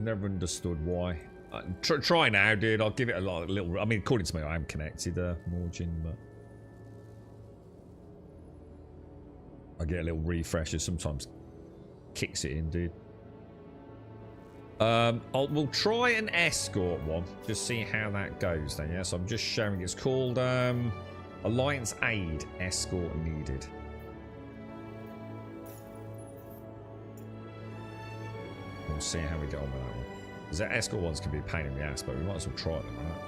Never understood why. Try now, dude. I'll give it a little. I mean, according to me, I am connected, Morgin, but I get a little refresher. Sometimes kicks it in, dude. We'll try an escort one. Just see how that goes then. Yeah. So I'm just showing. It's called Alliance Aid Escort Needed. We'll see how we get on with that one. Because that escort ones can be a pain in the ass, but we might as well try them, right?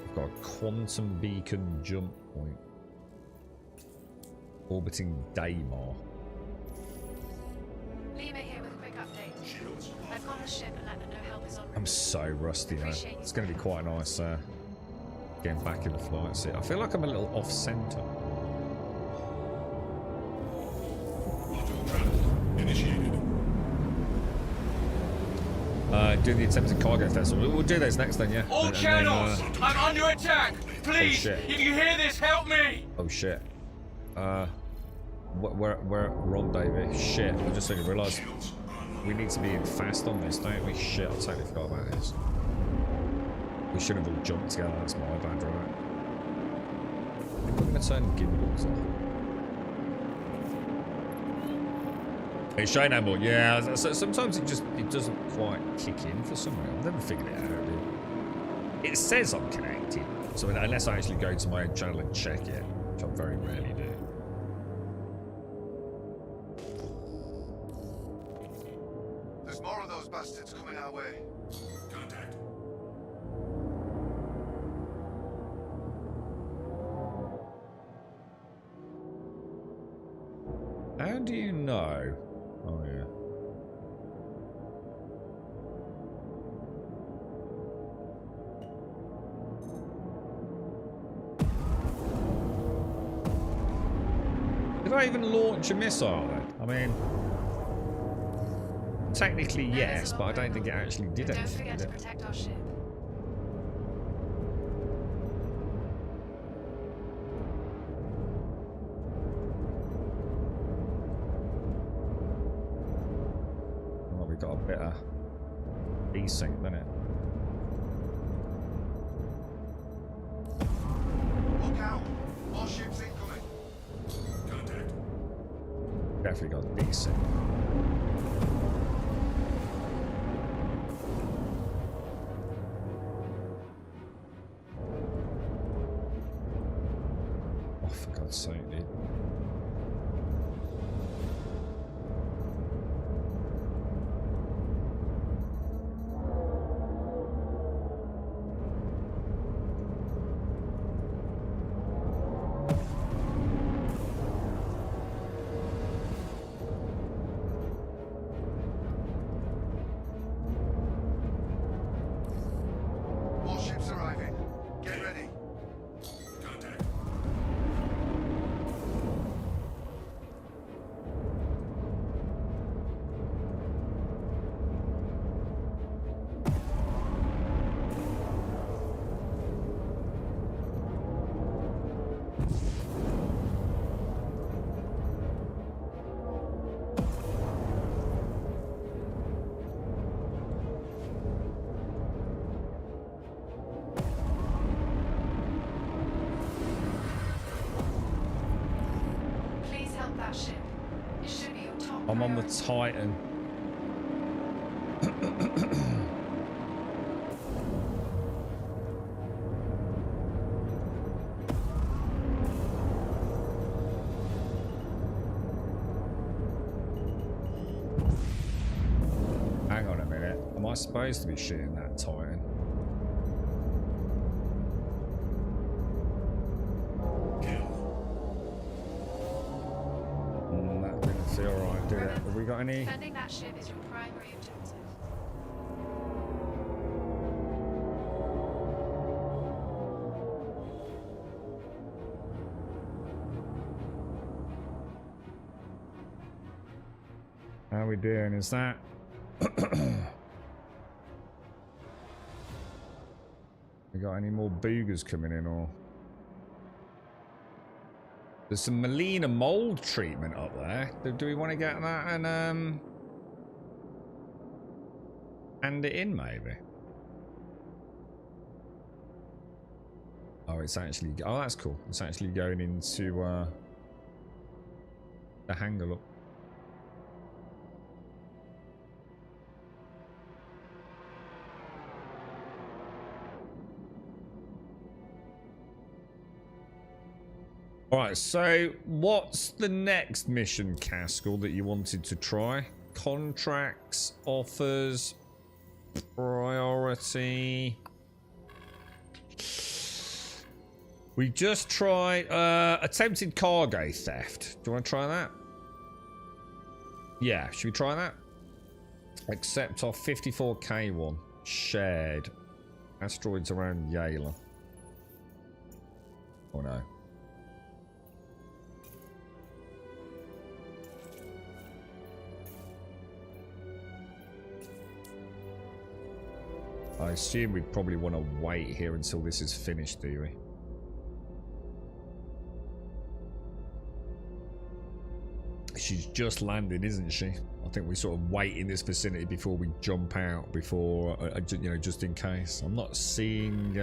We've got a quantum beacon jump point. Orbiting Daymar. Lima here with a quick update. I've gone to the ship and let them know help is on route. I'm so rusty now. It's going to be quite nice getting back in the flight seat. I feel like I'm a little off-center. Do the attempted cargo festival. We'll do those next then, yeah. All channels! I'm under attack! Please, shit. if you hear this, help me! Oh shit. We're rendezvous. Shit, I just suddenly realised we need to be in fast on this, don't we? Shit, I totally forgot about this. We should have all jumped together, that's my bad, right? I'm gonna turn gimbals off. It's showing no more. Yeah, so sometimes it doesn't quite kick in for some reason. I've never figured it out, dude. It says I'm connected, so unless I actually go to my own channel and check it, which I very rarely do. There's more of those bastards coming our way. Contact. How do you know? Oh yeah. Did I even launch a missile then? I mean, technically yes, but I don't think it actually did Don't anything. forget to protect our ship. Well, we got a bit of desync, didn't it? Look out! More ships incoming. Contact. Definitely got desync. Oh, for God's sake, dude. More ships arriving. Get ready. Contact. Please help that ship. It should be your top I'm on the priority. Titan. Hang on a minute. Am I supposed to be shooting that Titan? That didn't feel right, did it? Have we got any? Defending that ship is your primary objective. How are we doing? Is that? We got any more boogers coming in or? There's some Melina mold treatment up there. Do we want to get that and hand it in maybe? Oh, it's actually, oh, that's cool. It's actually going into the hangar, look. Alright, so what's the next mission, Caskell, that you wanted to try? Contracts, offers, priority. We just tried attempted cargo theft. Do you want to try that? Yeah, should we try that? Accept our 54k one. Shared. Asteroids around Yala. Oh no. I assume we'd probably want to wait here until this is finished, do we? She's just landed, isn't she? I think we sort of wait in this vicinity before we jump out, before, you know, just in case. I'm not seeing,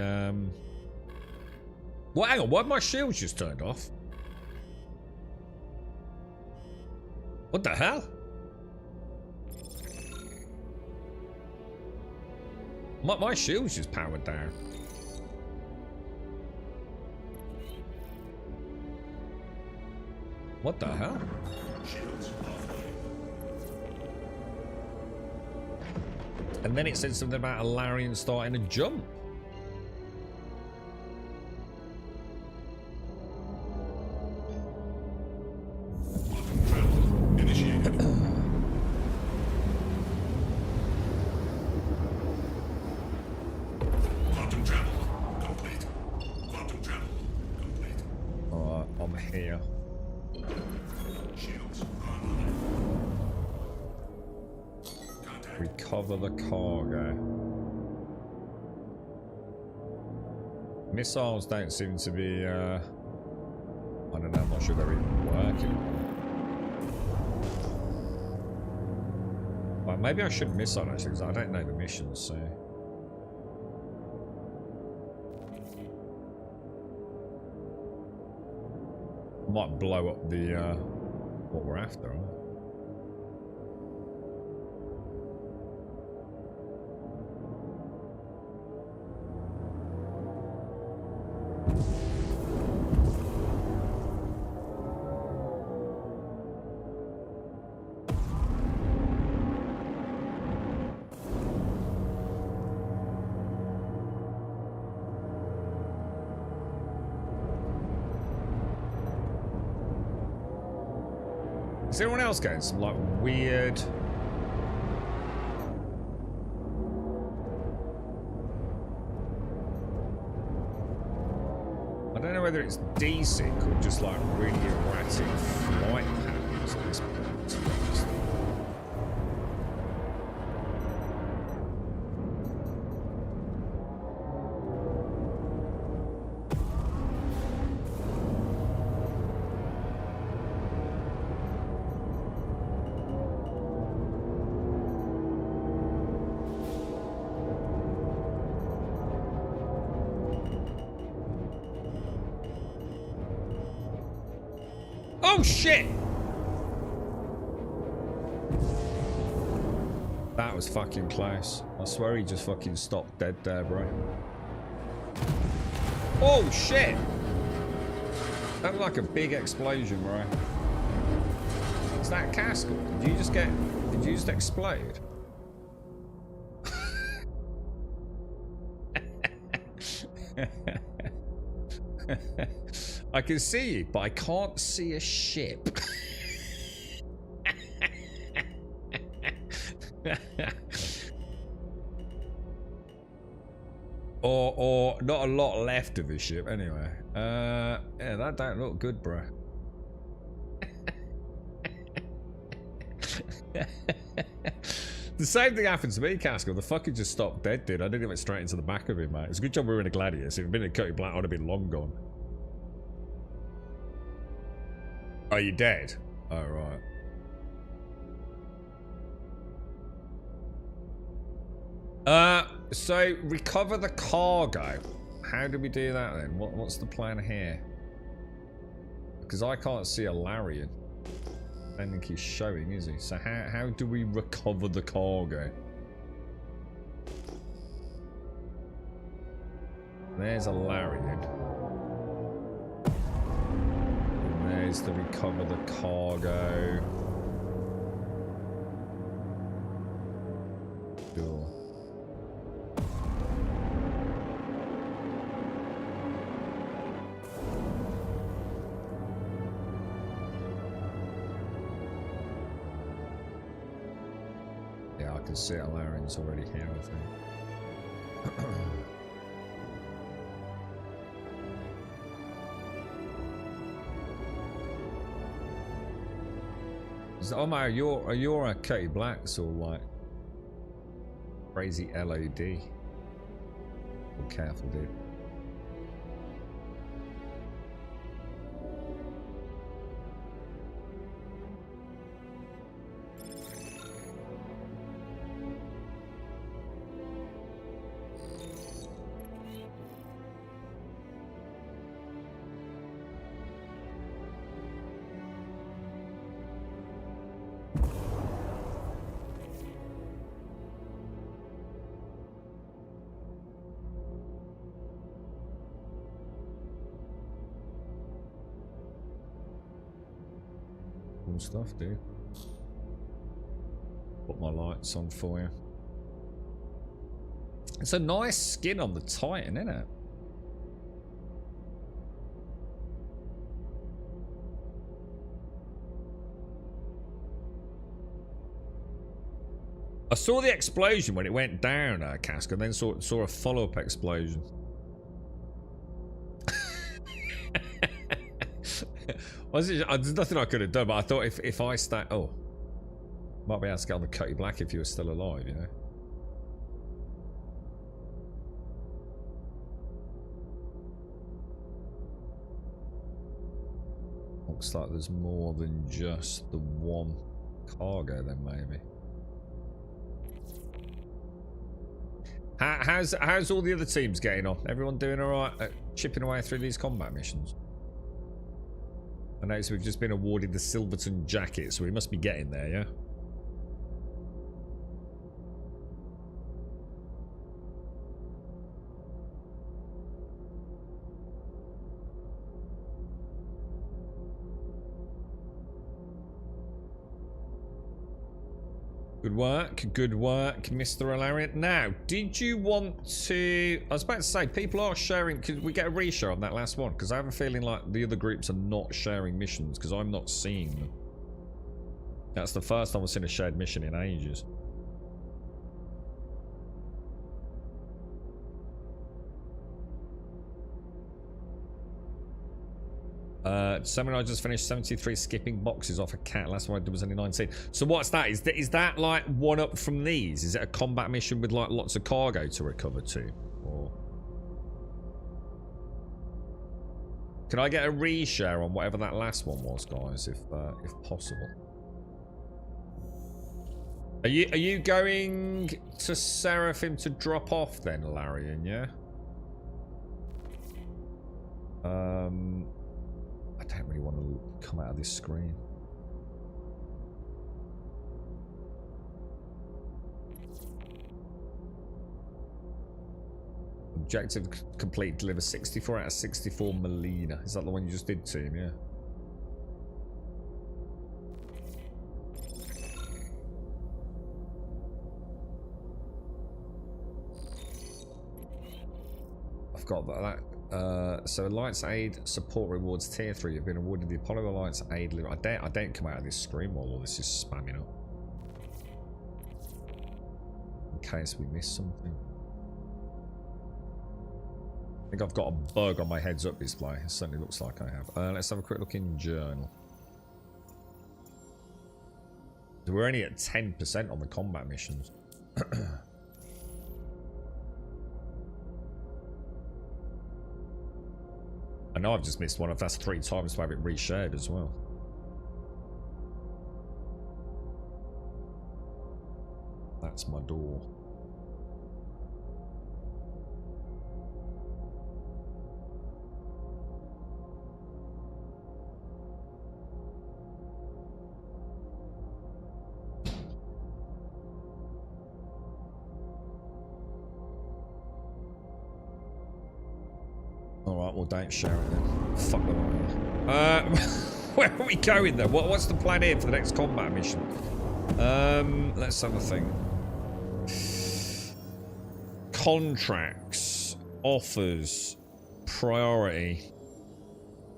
Well, hang on, why have my shields just turned off? What the hell? My shield's just powered down. What the hell? And then it said something about a Larian starting to jump. Alright, I'm here. Recover the cargo. Missiles don't seem to be, I don't know, I'm not sure they're even working. Well, maybe I should missile actually, because I don't know the missions, so. I might blow up the, what we're after, right? Is anyone else getting some like weird? I don't know whether it's desync or just like really erratic flight patterns at this point, to be honest. Oh shit! That was fucking close. I swear he just fucking stopped dead there, bro. Oh shit! That was like a big explosion, bro. Is that Caskell? Did you just explode? I can see you, but I can't see a ship. or not a lot left of the ship anyway. Yeah, that don't look good, bro. The same thing happened to me, Caskell. The fucker just stopped dead, dude. I didn't get straight into the back of him, mate. It's a good job we were in a Gladius. If it had been a Cutty Black, I would have been long gone. Are you dead? Oh, right. So recover the cargo. How do we do that then? What's the plan here? Because I can't see a Larian. I don't think he's showing, is he? So how do we recover the cargo? There's a Larian. And there's the recover the cargo. Sure. Yeah, I can see a Larian's already here, I think. Oh my, you're a Cutty Blacks or like crazy LOD. Be careful, dude. Stuff, dude. Put my lights on for you. It's a nice skin on the Titan, isn't it? I saw the explosion when it went down, Cask, and then saw a follow-up explosion. There's nothing I could have done, but I thought if I stay... Oh. Might be able to get on the Cutty Black if you were still alive, you know? Looks like there's more than just the one cargo then, maybe. How's all the other teams getting on? Everyone doing alright at chipping away through these combat missions? I notice we've just been awarded the Silverton jacket, so we must be getting there, yeah? Good work, Mr. Alarian. Now, did you want to... I was about to say, people are sharing... Could we get a reshare on that last one? Because I have a feeling like the other groups are not sharing missions, because I'm not seeing them. That's the first time I've seen a shared mission in ages. Someone I just finished 73 skipping boxes off a cat. Last one I did was only 19. So what's that? Is that like one up from these? Is it a combat mission with like lots of cargo to recover to? Or can I get a reshare on whatever that last one was, guys, if possible? Are you going to Seraphim to drop off then, Larian? Yeah. I don't really want to come out of this screen. Objective complete. Deliver 64 out of 64 Melina. Is that the one you just did, team? Yeah. I've got that. So Alliance Aid support rewards tier 3. You've been awarded the Apollo Alliance Aid. I don't come out of this screen while all this is spamming up. In case we miss something. I think I've got a bug on my heads up display. It certainly looks like I have. Let's have a quick look in journal. So we're only at 10% on the combat missions. I know I've just missed one. If that's 3 times to have it reshared as well. That's my door. Alright, well don't share it then. Fuck them out here. Where are we going then? What's the plan here for the next combat mission? Let's have a think. Contracts, offers, priority.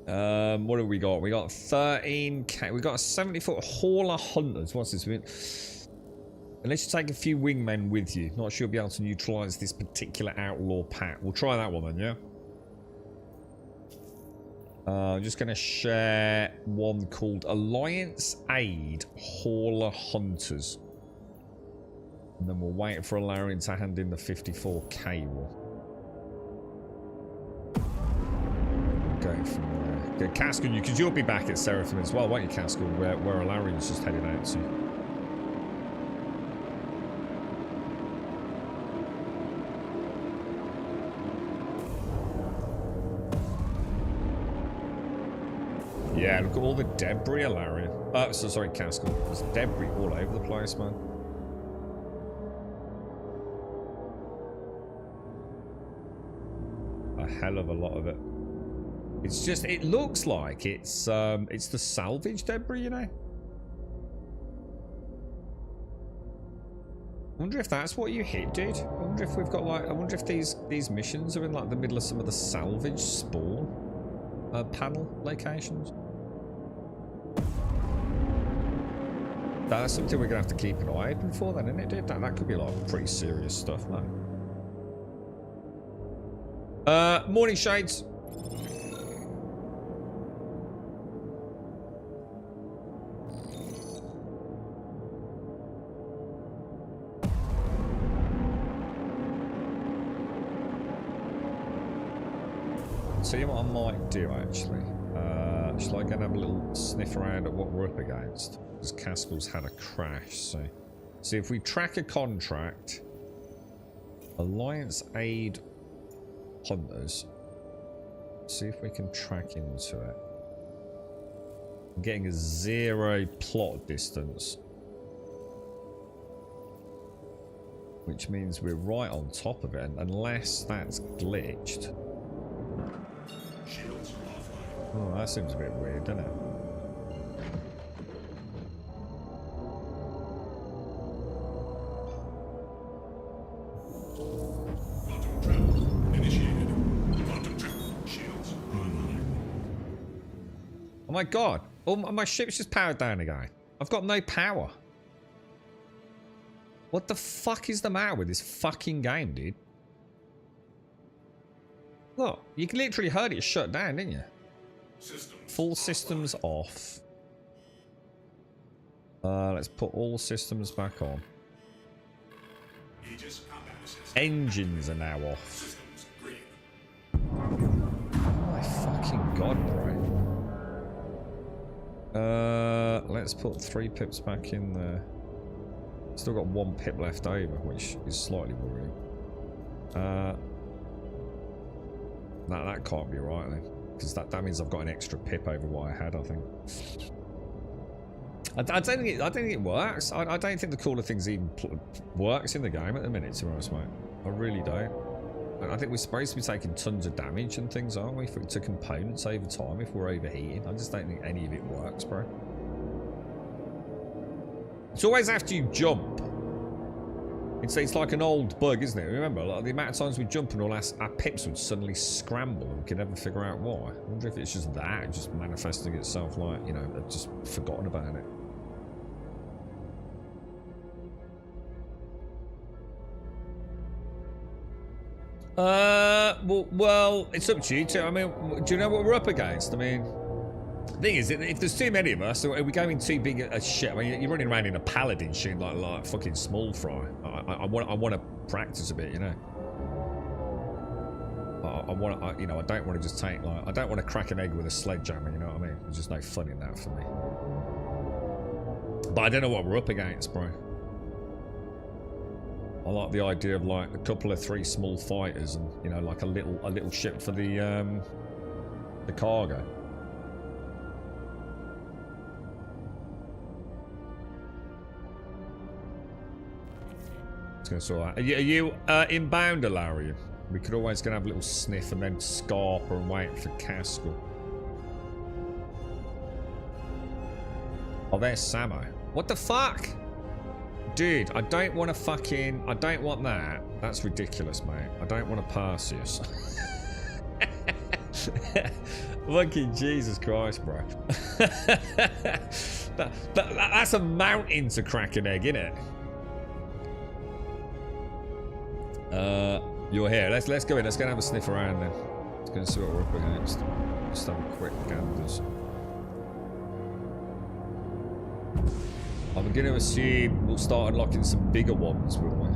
What have we got? We got 13k. We got a 70-foot hauler hunters. What's this mean? Unless you take a few wingmen with you, not sure you'll be able to neutralize this particular outlaw pack. We'll try that one then, yeah? I'm just going to share one called Alliance Aid Hauler Hunters. And then we'll wait for Larian to hand in the 54k one. Going from there. Cascal, because you'll be back at Seraphim as well, won't you, Cascal? Where Larian's just headed out to. Yeah, look at all the debris, Larian. So sorry, Cascal. There's debris all over the place, man. A hell of a lot of it. It's just, it looks like it's the salvage debris, you know? I wonder if that's what you hit, dude. I wonder if we've got like, I wonder if these missions are in like the middle of some of the salvage spawn panel locations. That's something we're gonna have to keep an eye open for then, isn't it, dude? That could be like pretty serious stuff, man. Morning, Shades. See what I might do, actually. Shall I go and have a little sniff around at what we're up against? Because Cascal's had a crash, so... See, if we track a contract... Alliance Aid Hunters... See if we can track into it. I'm getting a 0 plot distance. Which means we're right on top of it, unless that's glitched. Oh, that seems a bit weird, doesn't it? Oh my god! Oh, my ship's just powered down again. I've got no power. What the fuck is the matter with this fucking game, dude? Look, you literally heard it shut down, didn't you? Full systems off. Let's put all systems back on. Engines are now off. Oh my fucking god, bro. Let's put 3 pips back in there. Still got 1 pip left over, which is slightly worrying. That can't be right then. Because that means I've got an extra pip over what I had, I think. I don't think it works. I don't think the cooler things even works in the game at the minute, to be honest, mate. I really don't. I think we're supposed to be taking tons of damage and things, aren't we, to components over time if we're overheating. I just don't think any of it works, bro. It's always after you jump. It's like an old bug, isn't it? Remember, like the amount of times we jump and all our pips would suddenly scramble and we could never figure out why. I wonder if it's just that, just manifesting itself like, you know, I've just forgotten about it. Well, it's up to you too. I mean, do you know what we're up against? I mean, the thing is, if there's too many of us, are we going too big a ship? I mean, you're running around in a paladin shooting like fucking small fry. I want to practice a bit, you know. I don't want to just take I don't want to crack an egg with a sledgehammer. You know what I mean? There's just no fun in that for me. But I don't know what we're up against, bro. I like the idea of like a couple of 3 small fighters and, you know, like a little ship for the cargo. It's gonna sort out. Are you inbound, Alarian? We could always gonna have a little sniff and then scarper and wait for Caskell. Oh, there's Samo. What the fuck? Dude, I don't want to fucking... I don't want that. That's ridiculous, mate. I don't want a Perseus. Fucking Jesus Christ, bro. That's a mountain to crack an egg, innit? You're here. Let's go in. Let's go and have a sniff around then. Let's go and see what we're up against. Just have a quick ganders. I'm going to assume we'll start unlocking some bigger ones, will we?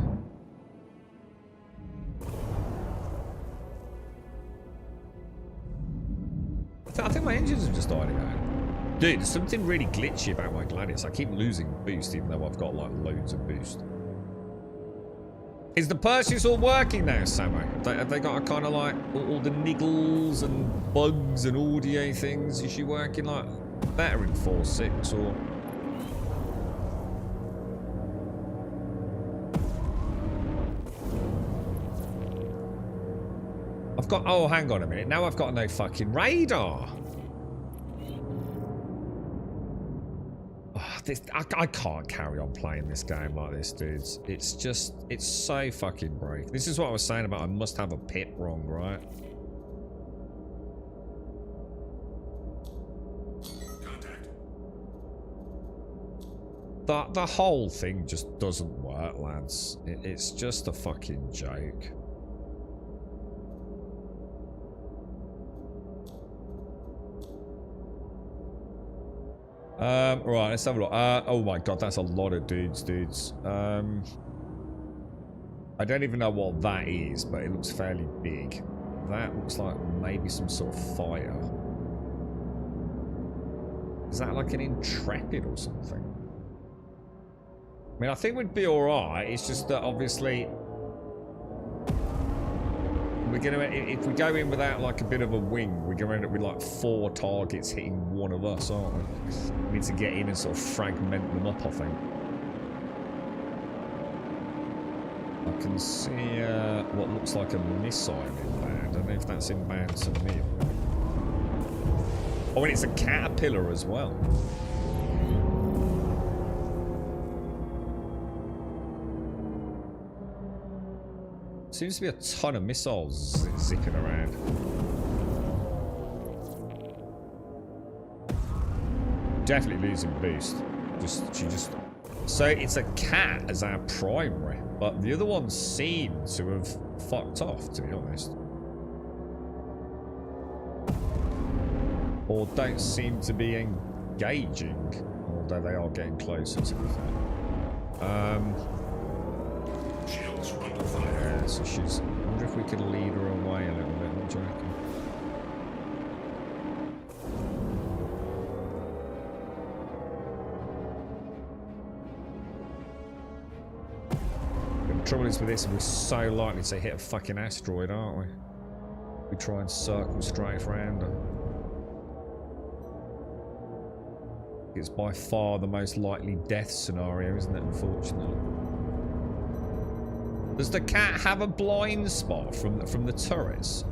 I think my engines have just died again. Dude, there's something really glitchy about my Gladius. I keep losing boost even though I've got like loads of boost. Is the Perseus all working now, Samo? Have they got a kind of like all the niggles and bugs and audio things? Is she working like better in 4.6 or? I've got, oh, hang on a minute. Now I've got no fucking radar. Oh, I can't carry on playing this game like this, dudes. It's just, it's so fucking broke. This is what I was saying about I must have a pit wrong, right? The whole thing just doesn't work, lads. It's just a fucking joke. Right, let's have a look. Oh my god, that's a lot of dudes. I don't even know what that is, but it looks fairly big. That looks like maybe some sort of fighter. Is that like an Intrepid or something? I mean, I think we'd be alright. It's just that obviously we're gonna, if we go in without like a bit of a wing, we're gonna end up with like 4 targets hitting one of us, aren't we? We need to get in and sort of fragment them up, I think. I can see what looks like a missile inbound. I don't know if that's inbound to me. Oh, and it's a caterpillar as well. Seems to be a ton of missiles zipping around. Definitely losing boost. So it's a cat as our primary, but the other ones seem to have fucked off, to be honest. Or don't seem to be engaging, although they are getting closer, to be fair. Yeah, so she's... I wonder if we could lead her away a little bit. What do you reckon? The trouble is with this, we're so likely to hit a fucking asteroid, aren't we? We try and circle straight around her. It's by far the most likely death scenario, isn't it, unfortunately? Does the cat have a blind spot from the turrets?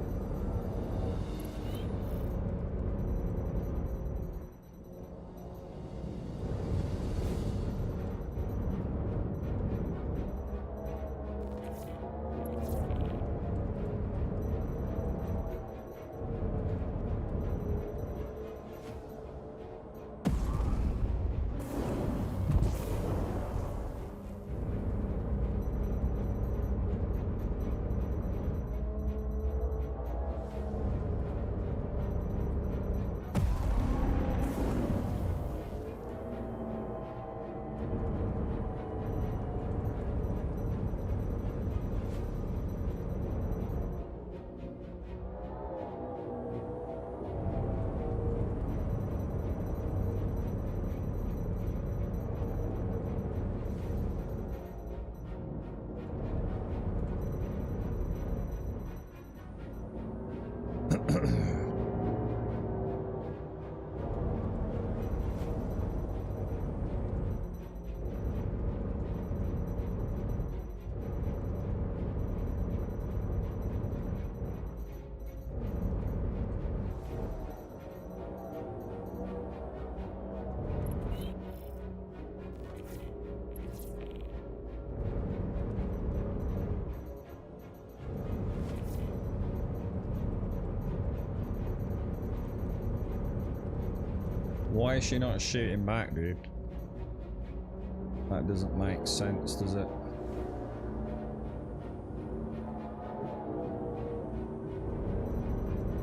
Why is she not shooting back, dude? That doesn't make sense, does it?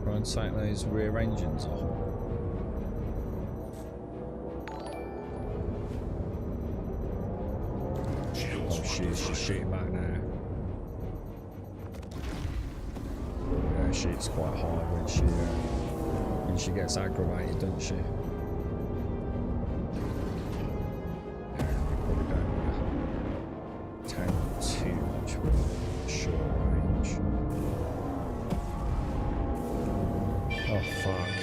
Try and take those rear engines off. Oh, she's shooting back now. Yeah, she's quite hard when she gets aggravated, doesn't she? Probably don't take too much with short range. Oh fuck.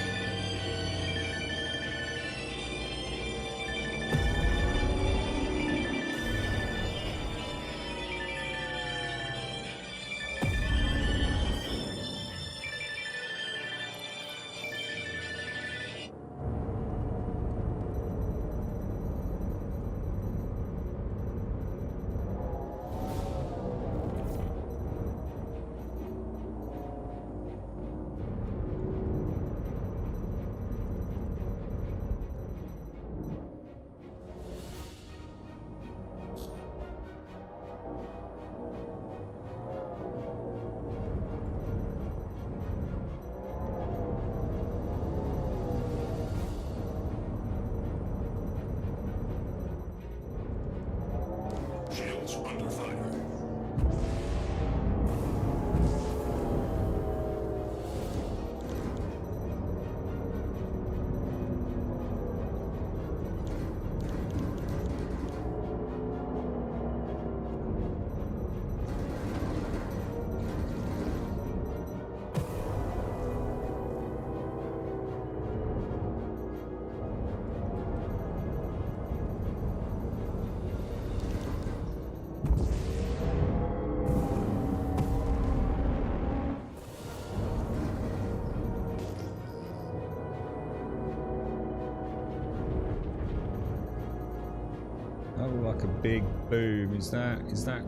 Oh, like a big boom. Is that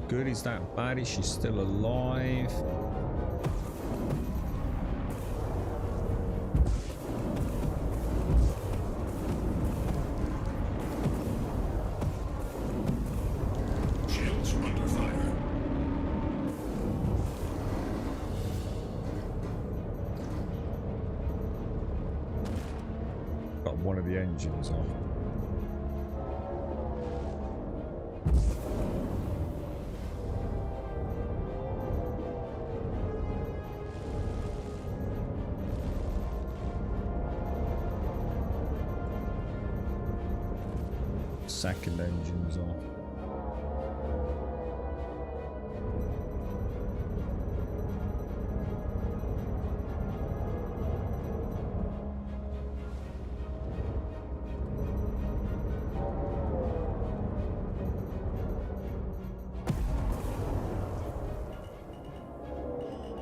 good? Is that bad? Is she still alive? Shields under fire. Got one of the engines off. Second engine's off.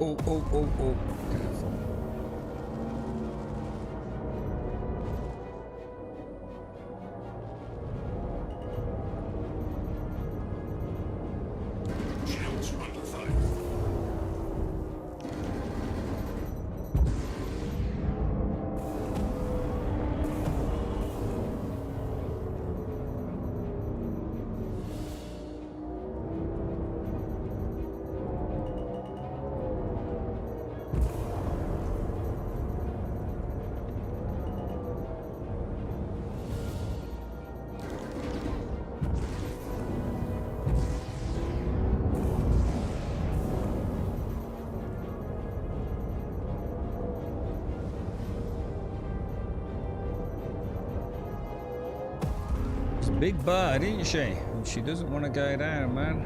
Oh. Careful. Shields under fire. She's a big bird, isn't she? And she doesn't want to go down, man.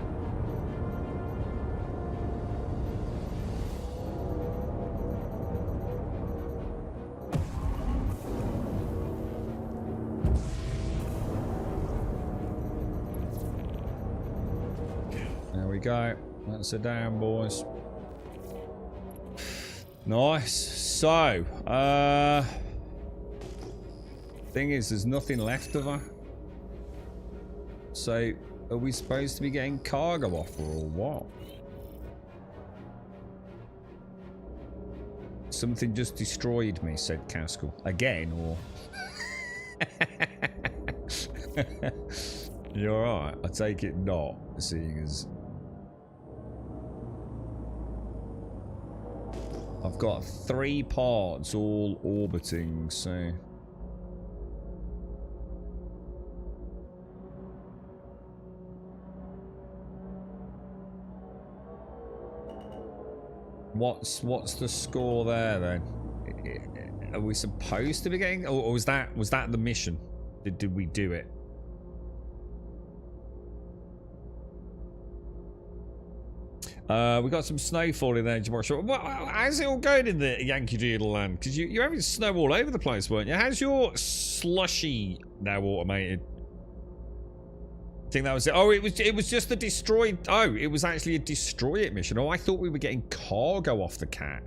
There we go. That's a down, boys. Nice. So, thing is, there's nothing left of her. So, are we supposed to be getting cargo off her or what? Something just destroyed me, said Caskell. Again, or... You're alright. I take it not, seeing as I've got 3 parts all orbiting, so what's the score there then? Are we supposed to be getting, or was that the mission? Did we do it? We got some snow falling there tomorrow. How's it all going in the Yankee Doodle land? Because you're having snow all over the place, weren't you? How's your slushy now automated? I think that was it. Oh, it was just the destroy. Oh, it was actually a destroy it mission. Oh, I thought we were getting cargo off the cat.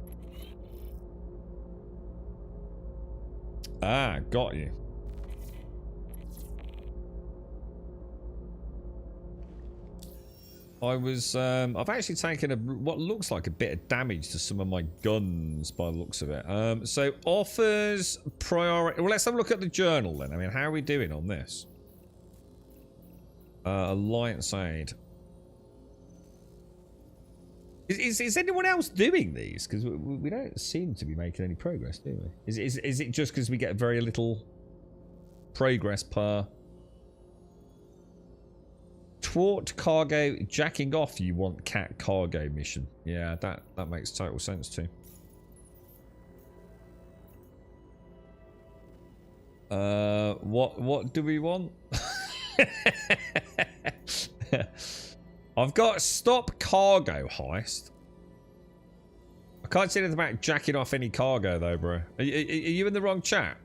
Ah, got you. I've actually taken what looks like a bit of damage to some of my guns by the looks of it. So offers priority. Well, let's have a look at the journal then. I mean, how are we doing on this? Alliance aid. Is anyone else doing these? Because we don't seem to be making any progress, do we? Is it just because we get very little progress per thwart cargo jacking off? You want cat cargo mission? Yeah, that makes total sense too. What do we want? I've got stop cargo heist. I can't see anything about jacking off any cargo though, bro. Are you in the wrong chat?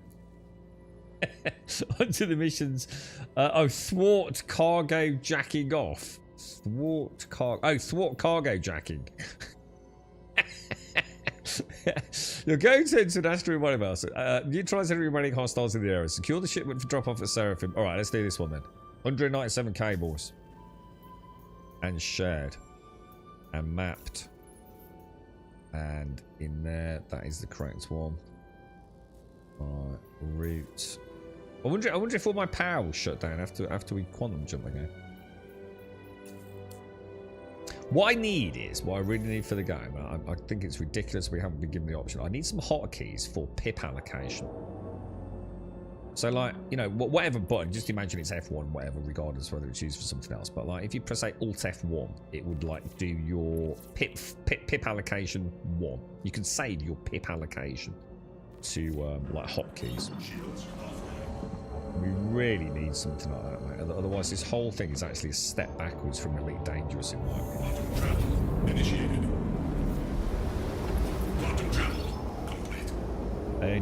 Onto the missions. Oh, thwart cargo jacking off. Thwart cargo jacking. You're going to international money mouse. Neutralize any remaining hostiles in the area. Secure the shipment for drop off at Seraphim. Alright, let's do this one then. 197 cables. And shared. And mapped. And in there, that is the correct one. Alright, route. I wonder if all my power will shut down after we quantum jump again. What I need is, what I really need for the game, I think it's ridiculous we haven't been given the option. I need some hotkeys for pip allocation. So like, you know, whatever button, just imagine it's F1, whatever, regardless whether it's used for something else. But like, if you press like Alt F1, it would like do your pip allocation 1. You can save your pip allocation to like hotkeys. We really need something like that, mate. Otherwise, this whole thing is actually a step backwards from Elite Dangerous in my opinion. Travel initiated. Quantum travel complete.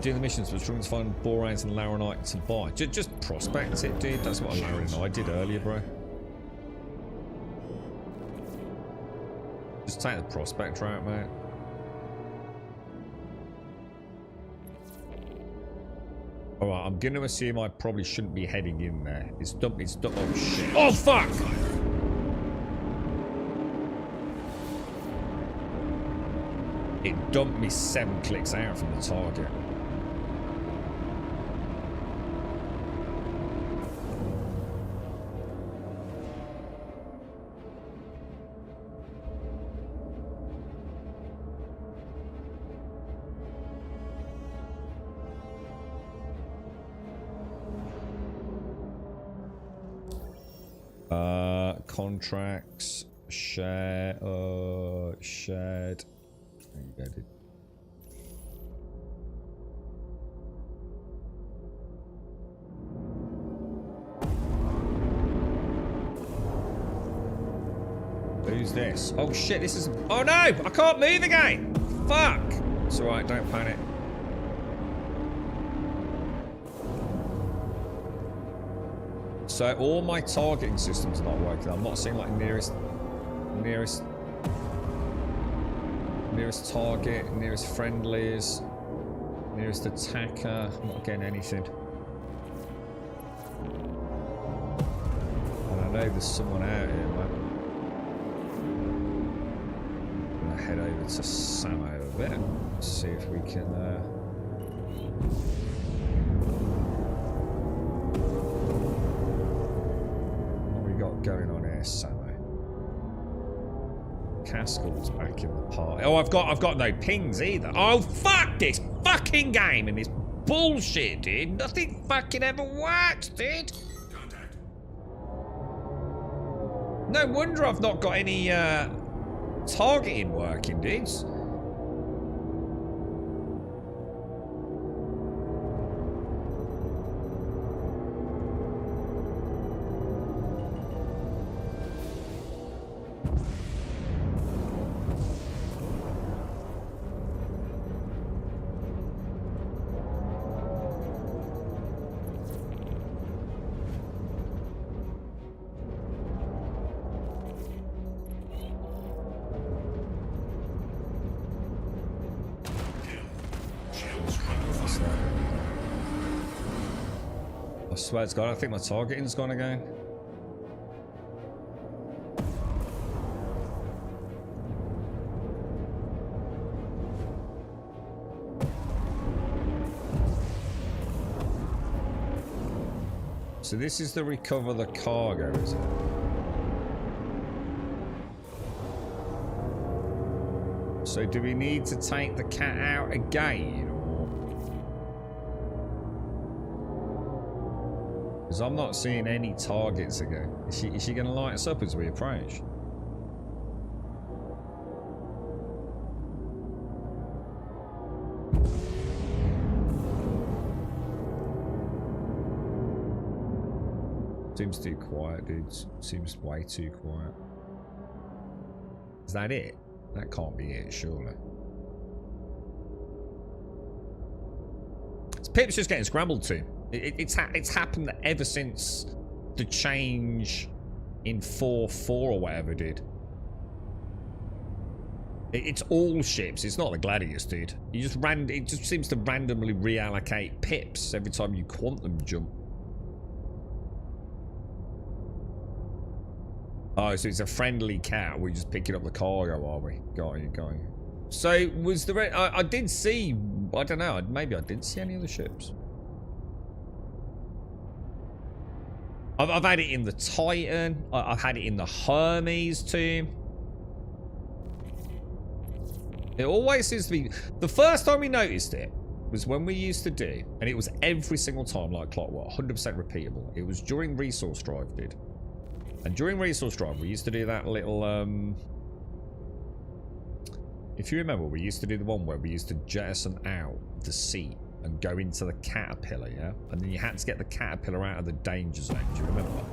Doing the missions, but struggling to find boranes and laranite to buy. Just prospect it, dude. That's what Laren and I did earlier, bro. Just take the prospect route, mate. Alright, I'm going to assume I probably shouldn't be heading in there. It's dump. Oh, shit. Oh, fuck! It dumped me 7 clicks out from the target. Contracts, share, shared. There you go, dude. Who's this? Oh shit, this is. Oh no! I can't move again! Fuck! It's alright, don't panic. So all my targeting systems are not working. I'm not seeing like nearest target, nearest friendlies, nearest attacker. I'm not getting anything. And I know there's someone out here, man. I'm gonna head over to Samo a bit. See if we can Haskell's back in the party. Oh, I've got no pings either. Oh, fuck this fucking game and this bullshit, dude. Nothing fucking ever works, dude. Contact. No wonder I've not got any targeting working, dudes. I swear to God, I think my targeting's gone again. So this is the recover the cargo, is it? So do we need to take the cat out again? Because I'm not seeing any targets again. Is she going to light us up as we approach? Seems too quiet, dude. Seems way too quiet. Is that it? That can't be it, surely. Pip's just getting scrambled too. It's happened ever since the change in 4.4 or whatever, dude. It's all ships. It's not the Gladius, dude. It just seems to randomly reallocate pips every time you quantum jump. Oh, so it's a friendly cat. We're just picking up the cargo, are we? Got you, got you. So was the I did see. I don't know. Maybe I did see any of the ships. I've had it in the Titan. I've had it in the Hermes too. It always seems to be... The first time we noticed it was when we used to do, and it was every single time like clockwork, 100% repeatable. It was during Resource Drive, dude. And during Resource Drive, we used to do that little... If you remember, we used to do the one where we used to jettison out the seat and go into the caterpillar, yeah? And then you had to get the caterpillar out of the danger zone. Do you remember that?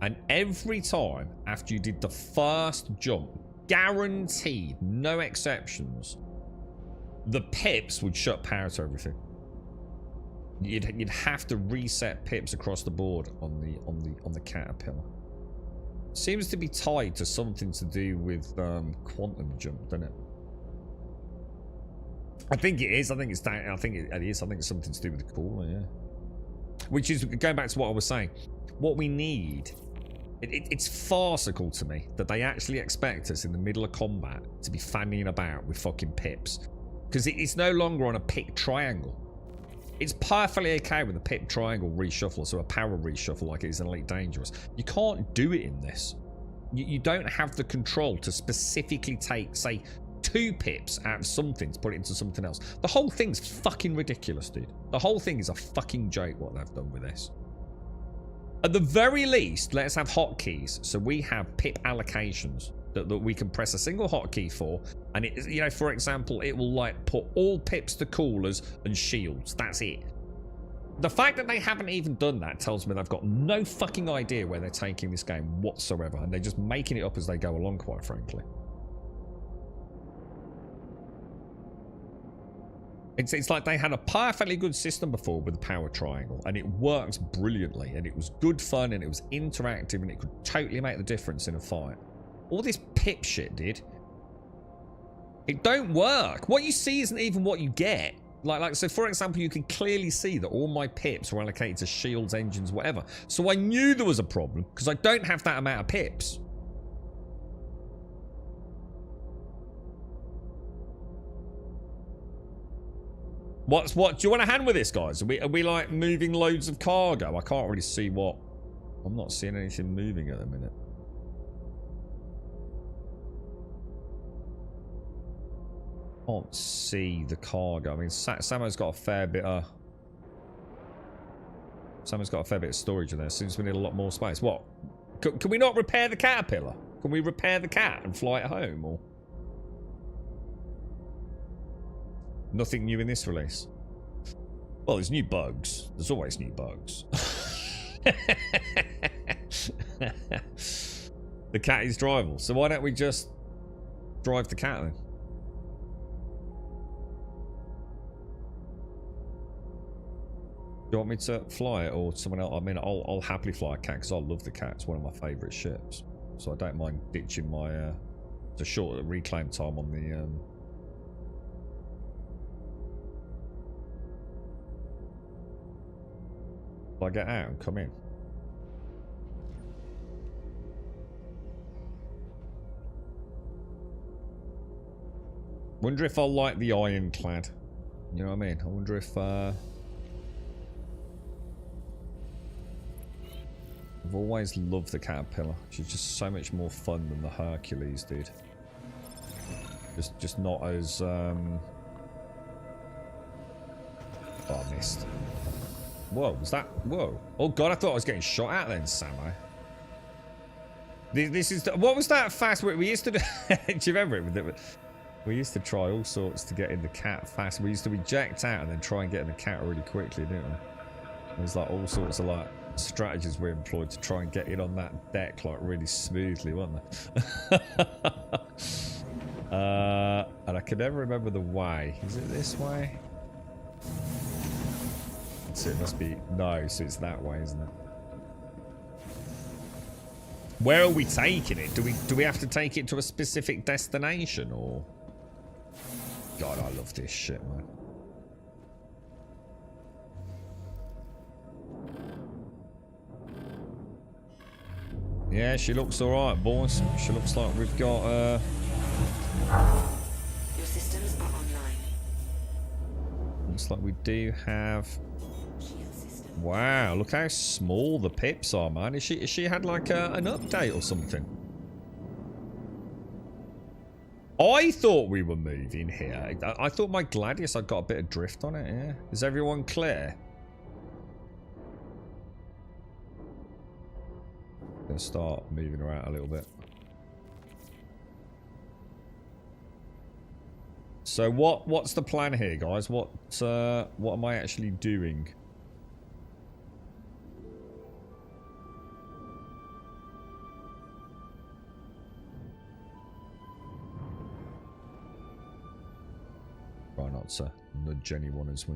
And every time after you did the first jump, guaranteed, no exceptions, the pips would shut power to everything. You'd have to reset pips across the board on the caterpillar. Seems to be tied to something to do with quantum jump, doesn't it? I think it is. I think it's that. I think it is. I think it's something to do with the cooler, yeah. Which is going back to what I was saying. What we need. It's farcical to me that they actually expect us in the middle of combat to be fanning about with fucking pips, because it's no longer on a pick triangle. It's perfectly okay with a pip triangle reshuffle, so a power reshuffle like it is in Elite Dangerous. You can't do it in this. You don't have the control to specifically take, say, 2 pips out of something to put it into something else. The whole thing's fucking ridiculous, dude. The whole thing is a fucking joke what they've done with this. At the very least, let's have hotkeys so we have pip allocations that we can press a single hotkey for, and it, you know, for example, it will like put all pips to coolers and shields. That's it. The fact that they haven't even done that tells me they've got no fucking idea where they're taking this game whatsoever, and they're just making it up as they go along, quite frankly. It's like they had a perfectly good system before with the power triangle, and it works brilliantly, and it was good fun, and it was interactive, and it could totally make the difference in a fight. All this pip shit, dude. It don't work. What you see isn't even what you get. Like, so for example, you can clearly see that all my pips were allocated to shields, engines, whatever. So I knew there was a problem because I don't have that amount of pips. What? Do you want a hand with this, guys? Are we like moving loads of cargo? I can't really see what. I'm not seeing anything moving at the minute. Can't see the cargo. I mean, Samo's got a fair bit of. Samo's got a fair bit of storage in there. Seems we need a lot more space. What? Can we not repair the caterpillar? Can we repair the cat and fly it home? Or nothing new in this release? Well, there's new bugs. There's always new bugs. The cat is drivable. So why don't we just drive the cat then? Do you want me to fly it or someone else? I mean, I'll happily fly a cat because I love the cat. It's one of my favourite ships. So I don't mind ditching my... it's a short reclaim time on the... I get out and come in. Wonder if I'll like the ironclad. You know what I mean? I wonder if... I've always loved the Caterpillar. She's just so much more fun than the Hercules, dude. Just not as oh, I missed. Whoa, was that? Whoa. Oh god, I thought I was getting shot at then, Samo. This is what was that fast? We used to do. Do you remember it? We used to try all sorts to get in the cat fast. We used to eject out and then try and get in the cat really quickly, didn't we? There's like all sorts of like strategies we employed to try and get in on that deck like really smoothly, wasn't there? And I can never remember the way. Is it this way? So it must be no. So it's that way, isn't it? Where are we taking it? Do we have to take it to a specific destination or? God, I love this shit, man. Yeah, she looks alright, boys. She looks like we've got, Your systems are online. looks like we do have... Wow, look how small the pips are, man. Is she had like an update or something? I thought we were moving here. I thought my Gladius had got a bit of drift on it, yeah. Is everyone clear? Gonna start moving around a little bit. So what's the plan here, guys? What am I actually doing? Try not to nudge anyone as we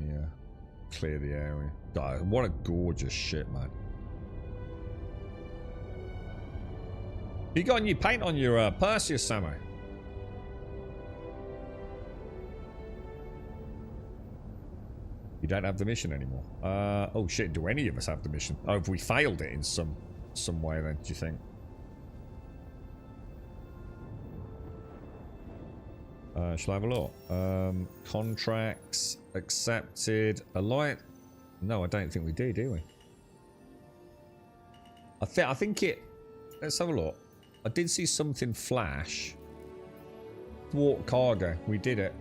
clear the area. God, what a gorgeous ship, man. You got a new paint on your Perseus, Samo? You don't have the mission anymore. Oh shit, do any of us have the mission? Oh, have we failed it in some way then, do you think? Shall I have a look? Contracts accepted. Alliance? No, I don't think we do we? I think it... Let's have a look. I did see something flash. Thwart cargo. We did it.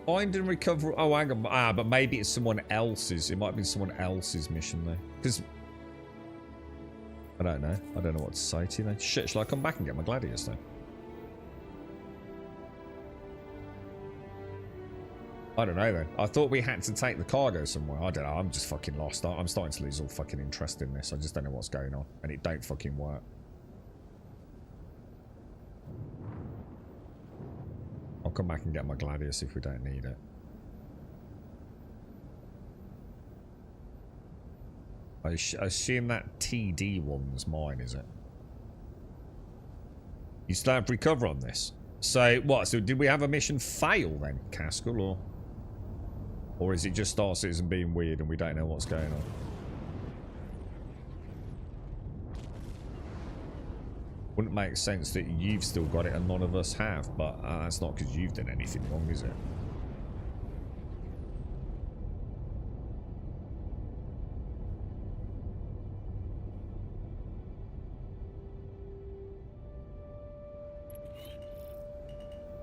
Find and recover... Oh, hang on. Ah, but maybe it's someone else's. It might have been someone else's mission, though. Because... I don't know. I don't know what to say to you, then. Shit, shall I come back and get my Gladius, then? I don't know, then. I thought we had to take the cargo somewhere. I don't know. I'm just fucking lost. I'm starting to lose all fucking interest in this. I just don't know what's going on. And it don't fucking work. I'll come back and get my Gladius if we don't need it. I assume that TD one's mine, is it? You still have recover on this? So, what? So, did we have a mission fail then, Caskell, or... Or is it just Star Citizen being weird and we don't know what's going on? Wouldn't make sense that you've still got it and none of us have, but that's not because you've done anything wrong, is it?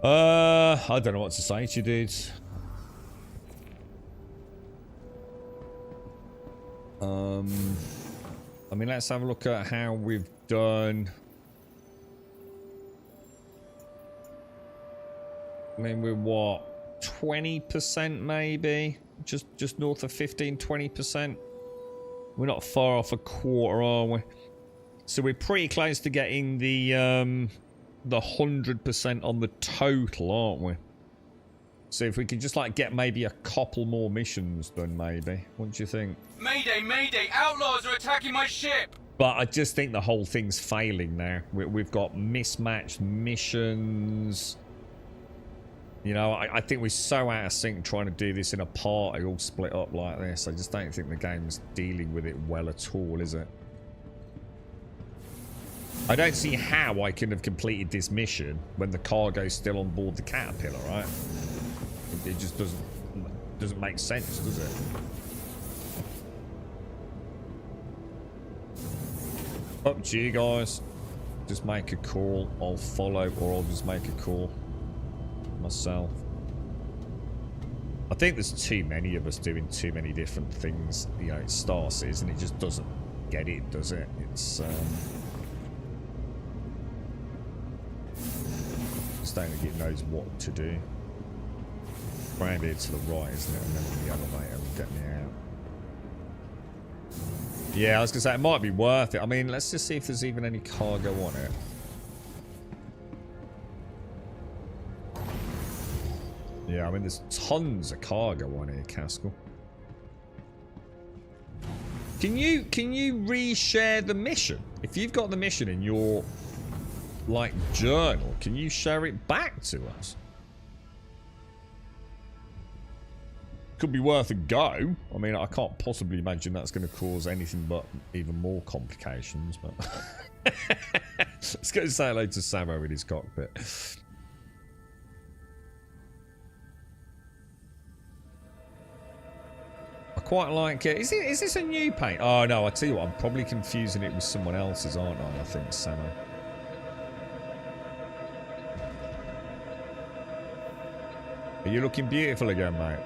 I don't know what to say to you, dudes. I mean, let's have a look at how we've done. I mean, we're what, 20% maybe? Just north of 15-20%. We're not far off a quarter, are we? So we're pretty close to getting the 100% on the total, aren't we? So if we could just like get maybe a couple more missions done, maybe. What do you think? Mayday, mayday! Outlaws are attacking my ship! But I just think the whole thing's failing now. We've got mismatched missions. You know, I think we're so out of sync trying to do this in a party all split up like this. I just don't think the game's dealing with it well at all, is it? I don't see how I can have completed this mission when the cargo's still on board the Caterpillar, right? It just doesn't make sense, does it? Up to you guys. Just make a call. I'll follow, or I'll just make a call myself. I think there's too many of us doing too many different things. You know, it's Star Citizen. It just doesn't get it, does it? It's just don't think it knows what to do. Round here to the right, isn't it? And then the elevator will get me out. Yeah, I was gonna say it might be worth it. I mean, let's just see if there's even any cargo on it. Yeah, I mean, there's tons of cargo on here, Caskell. Can you reshare the mission? If you've got the mission in your like journal, can you share it back to us? Could be worth a go. I mean, I can't possibly imagine that's going to cause anything but even more complications, but let's go say hello to Samo in his cockpit. I quite like it. Is this a new paint? Oh no, I tell you what, I'm probably confusing it with someone else's, aren't I? I think, Samo. Are you looking beautiful again, mate?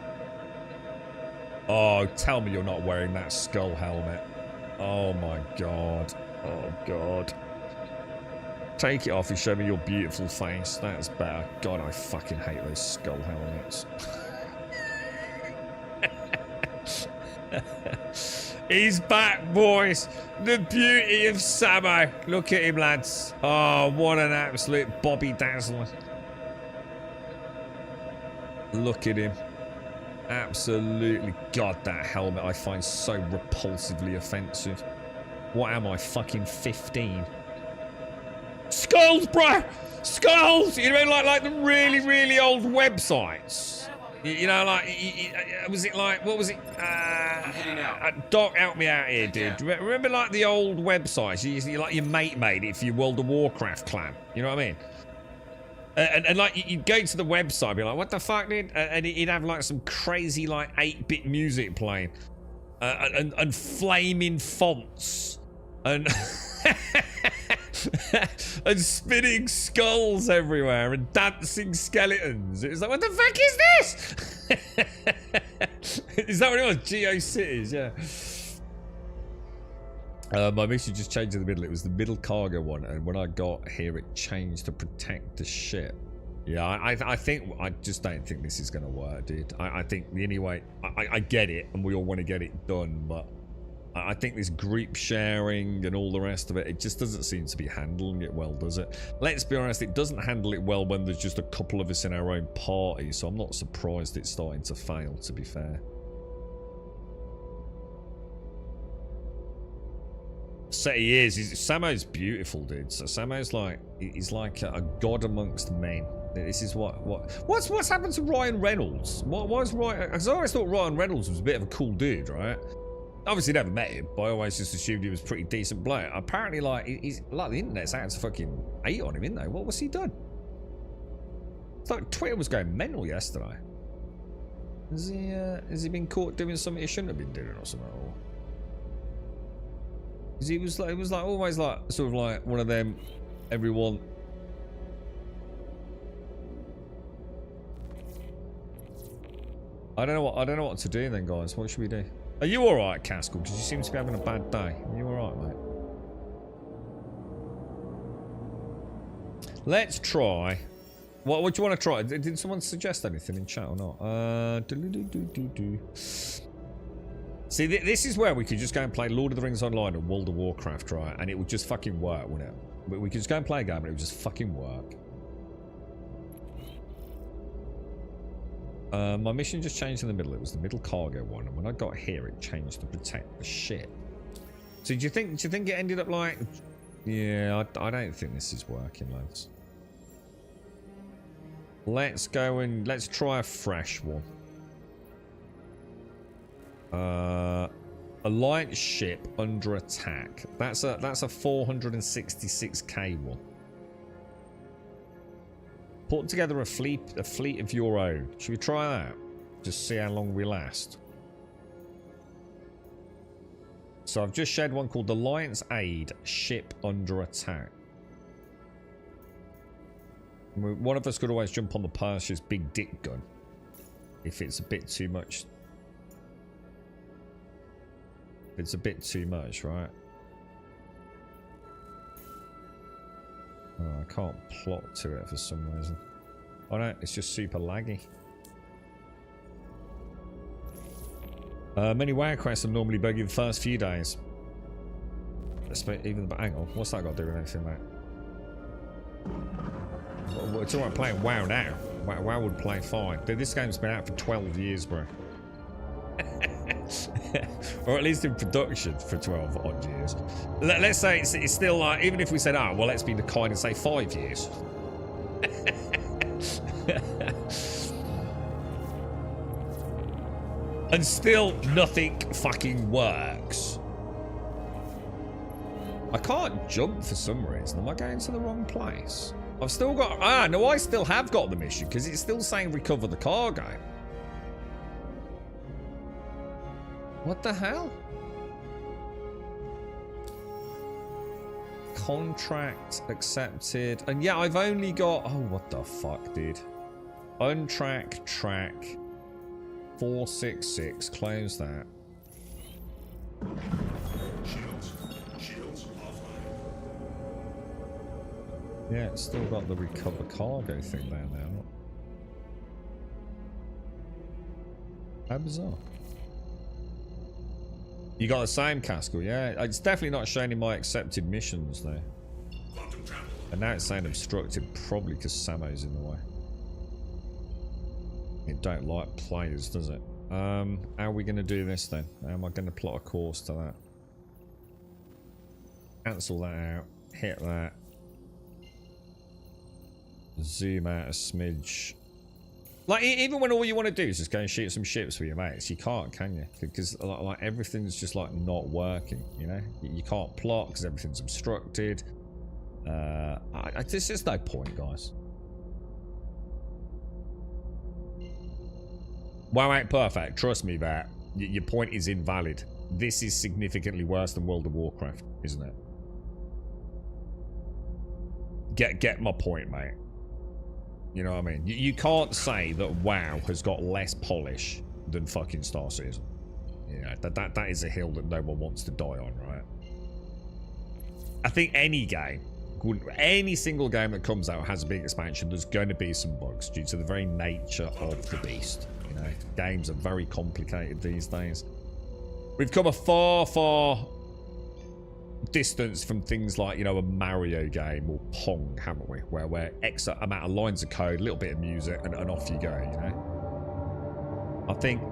Oh, tell me you're not wearing that skull helmet. Oh my god. Oh god. Take it off and show me your beautiful face. That's better. God, I fucking hate those skull helmets. He's back, boys. The beauty of Samo. Look at him, lads. Oh, what an absolute Bobby Dazzler. Look at him. Absolutely. God, that helmet I find so repulsively offensive. What am I, fucking 15? Skulls, bruh! Skulls! You know, like the really, really old websites. You know, like, was it like, what was it? I'm heading out. Doc, help me out here, dude. Remember, like, the old websites? You like, your mate made it for your World of Warcraft clan. You know what I mean? And like, you'd go to the website and be like, what the fuck, dude? And he'd have, like, some crazy, like, 8-bit music playing. And flaming fonts. And... and spinning skulls everywhere and dancing skeletons. It was like, what the fuck is this? Is that what it was? GeoCities, yeah. My mission just changed in the middle. It was the middle cargo one, and when I got here, it changed to protect the ship. Yeah, I think, I just don't think this is going to work, dude. I think, anyway, I get it, and we all want to get it done, but I think this group sharing and all the rest of it, it just doesn't seem to be handling it well, does it? Let's be honest, it doesn't handle it well when there's just a couple of us in our own party, so I'm not surprised it's starting to fail, to be fair. So he is. Samo's beautiful, dude. So Samo's like, he's like a god amongst men. This is what's happened to Ryan Reynolds? Why is Ryan? Because I always thought Ryan Reynolds was a bit of a cool dude, right? Obviously never met him, but I always just assumed he was a pretty decent bloke. Apparently, like, he's like, the internet's out to fucking hate on him, isn't they? What was he done? It's like Twitter was going mental yesterday. Has he been caught doing something he shouldn't have been doing or something? Or... It was like always like sort of like one of them everyone I don't know what to do then, guys. What should we do? Are you alright, Caskell? Because you seem to be having a bad day. Are you alright, mate? Let's try. What do you want to try? Did someone suggest anything in chat or not? See, this is where we could just go and play Lord of the Rings Online and World of Warcraft, right? And it would just fucking work, wouldn't it? We could just go and play a game and it would just fucking work. My mission just changed in the middle. It was the middle cargo one, and when I got here, it changed to protect the ship. So do you think it ended up like? Yeah, I don't think this is working, lads. Let's go and let's try a fresh one. Alliance ship under attack. That's a 466k one. Put together a fleet of your own. Should we try that? Just see how long we last. So I've just shared one called Alliance Aid Ship Under Attack. One of us could always jump on the Persia's big dick gun if it's a bit too much. If it's a bit too much, right? Oh, I can't plot to it for some reason. Oh no, it's just super laggy. Many WoW quests are normally buggy the first few days. Even the hang on, what's that got to do with anything, mate? Well, it's alright playing WoW now. WoW would play fine. Dude, this game's been out for 12 years, bro. Or at least in production for 12 odd years. Let's say it's still like, even if we said, oh, well, let's be kind and say 5 years. And still nothing fucking works. I can't jump for some reason. Am I going to the wrong place? I've still got... Ah, no, I still have got the mission because it's still saying recover the cargo. What the hell? Contract accepted. And yeah, I've only got... Oh, what the fuck, dude? Untrack, track. 466. Close that. Shields offline. Yeah, it's still got the recover cargo thing there now. How bizarre. You got the same, Caskell, yeah? It's definitely not showing in my accepted missions, though. And now it's saying obstructed, probably because Samo's in the way. It don't like players, does it? How are we going to do this, then? How am I going to plot a course to that? Cancel that out. Hit that. Zoom out a smidge. Like, even when all you want to do is just go and shoot some ships for your mates, you can't, can you? Because like everything's just like not working, you know? You can't plot because everything's obstructed. There's just no point, guys. WoW ain't perfect. Trust me, that your point is invalid. This is significantly worse than World of Warcraft, isn't it? Get my point, mate. You know what I mean? You can't say that WoW has got less polish than fucking Star Citizen. Yeah, that is a hill that no one wants to die on, right? I think any game, any single game that comes out has a big expansion. There's going to be some bugs due to the very nature of the beast. You know, games are very complicated these days. We've come a far distance from things like, you know, a Mario game or Pong, haven't we? Where we're X amount of lines of code, a little bit of music, and off you go, you know? I think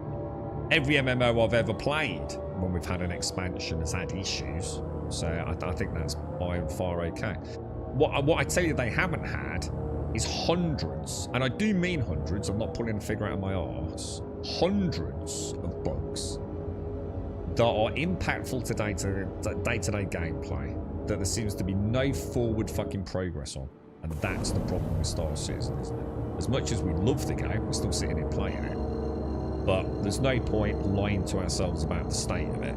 every MMO I've ever played, when we've had an expansion, has had issues. So I think that's by and far okay. What I tell you they haven't had is hundreds, and I do mean hundreds, I'm not pulling a figure out of my arse, hundreds of bugs that are impactful to day-to-day gameplay that there seems to be no forward fucking progress on. And that's the problem with Star Citizen, isn't it? As much as we love the game, we're still sitting here playing it. But there's no point lying to ourselves about the state of it.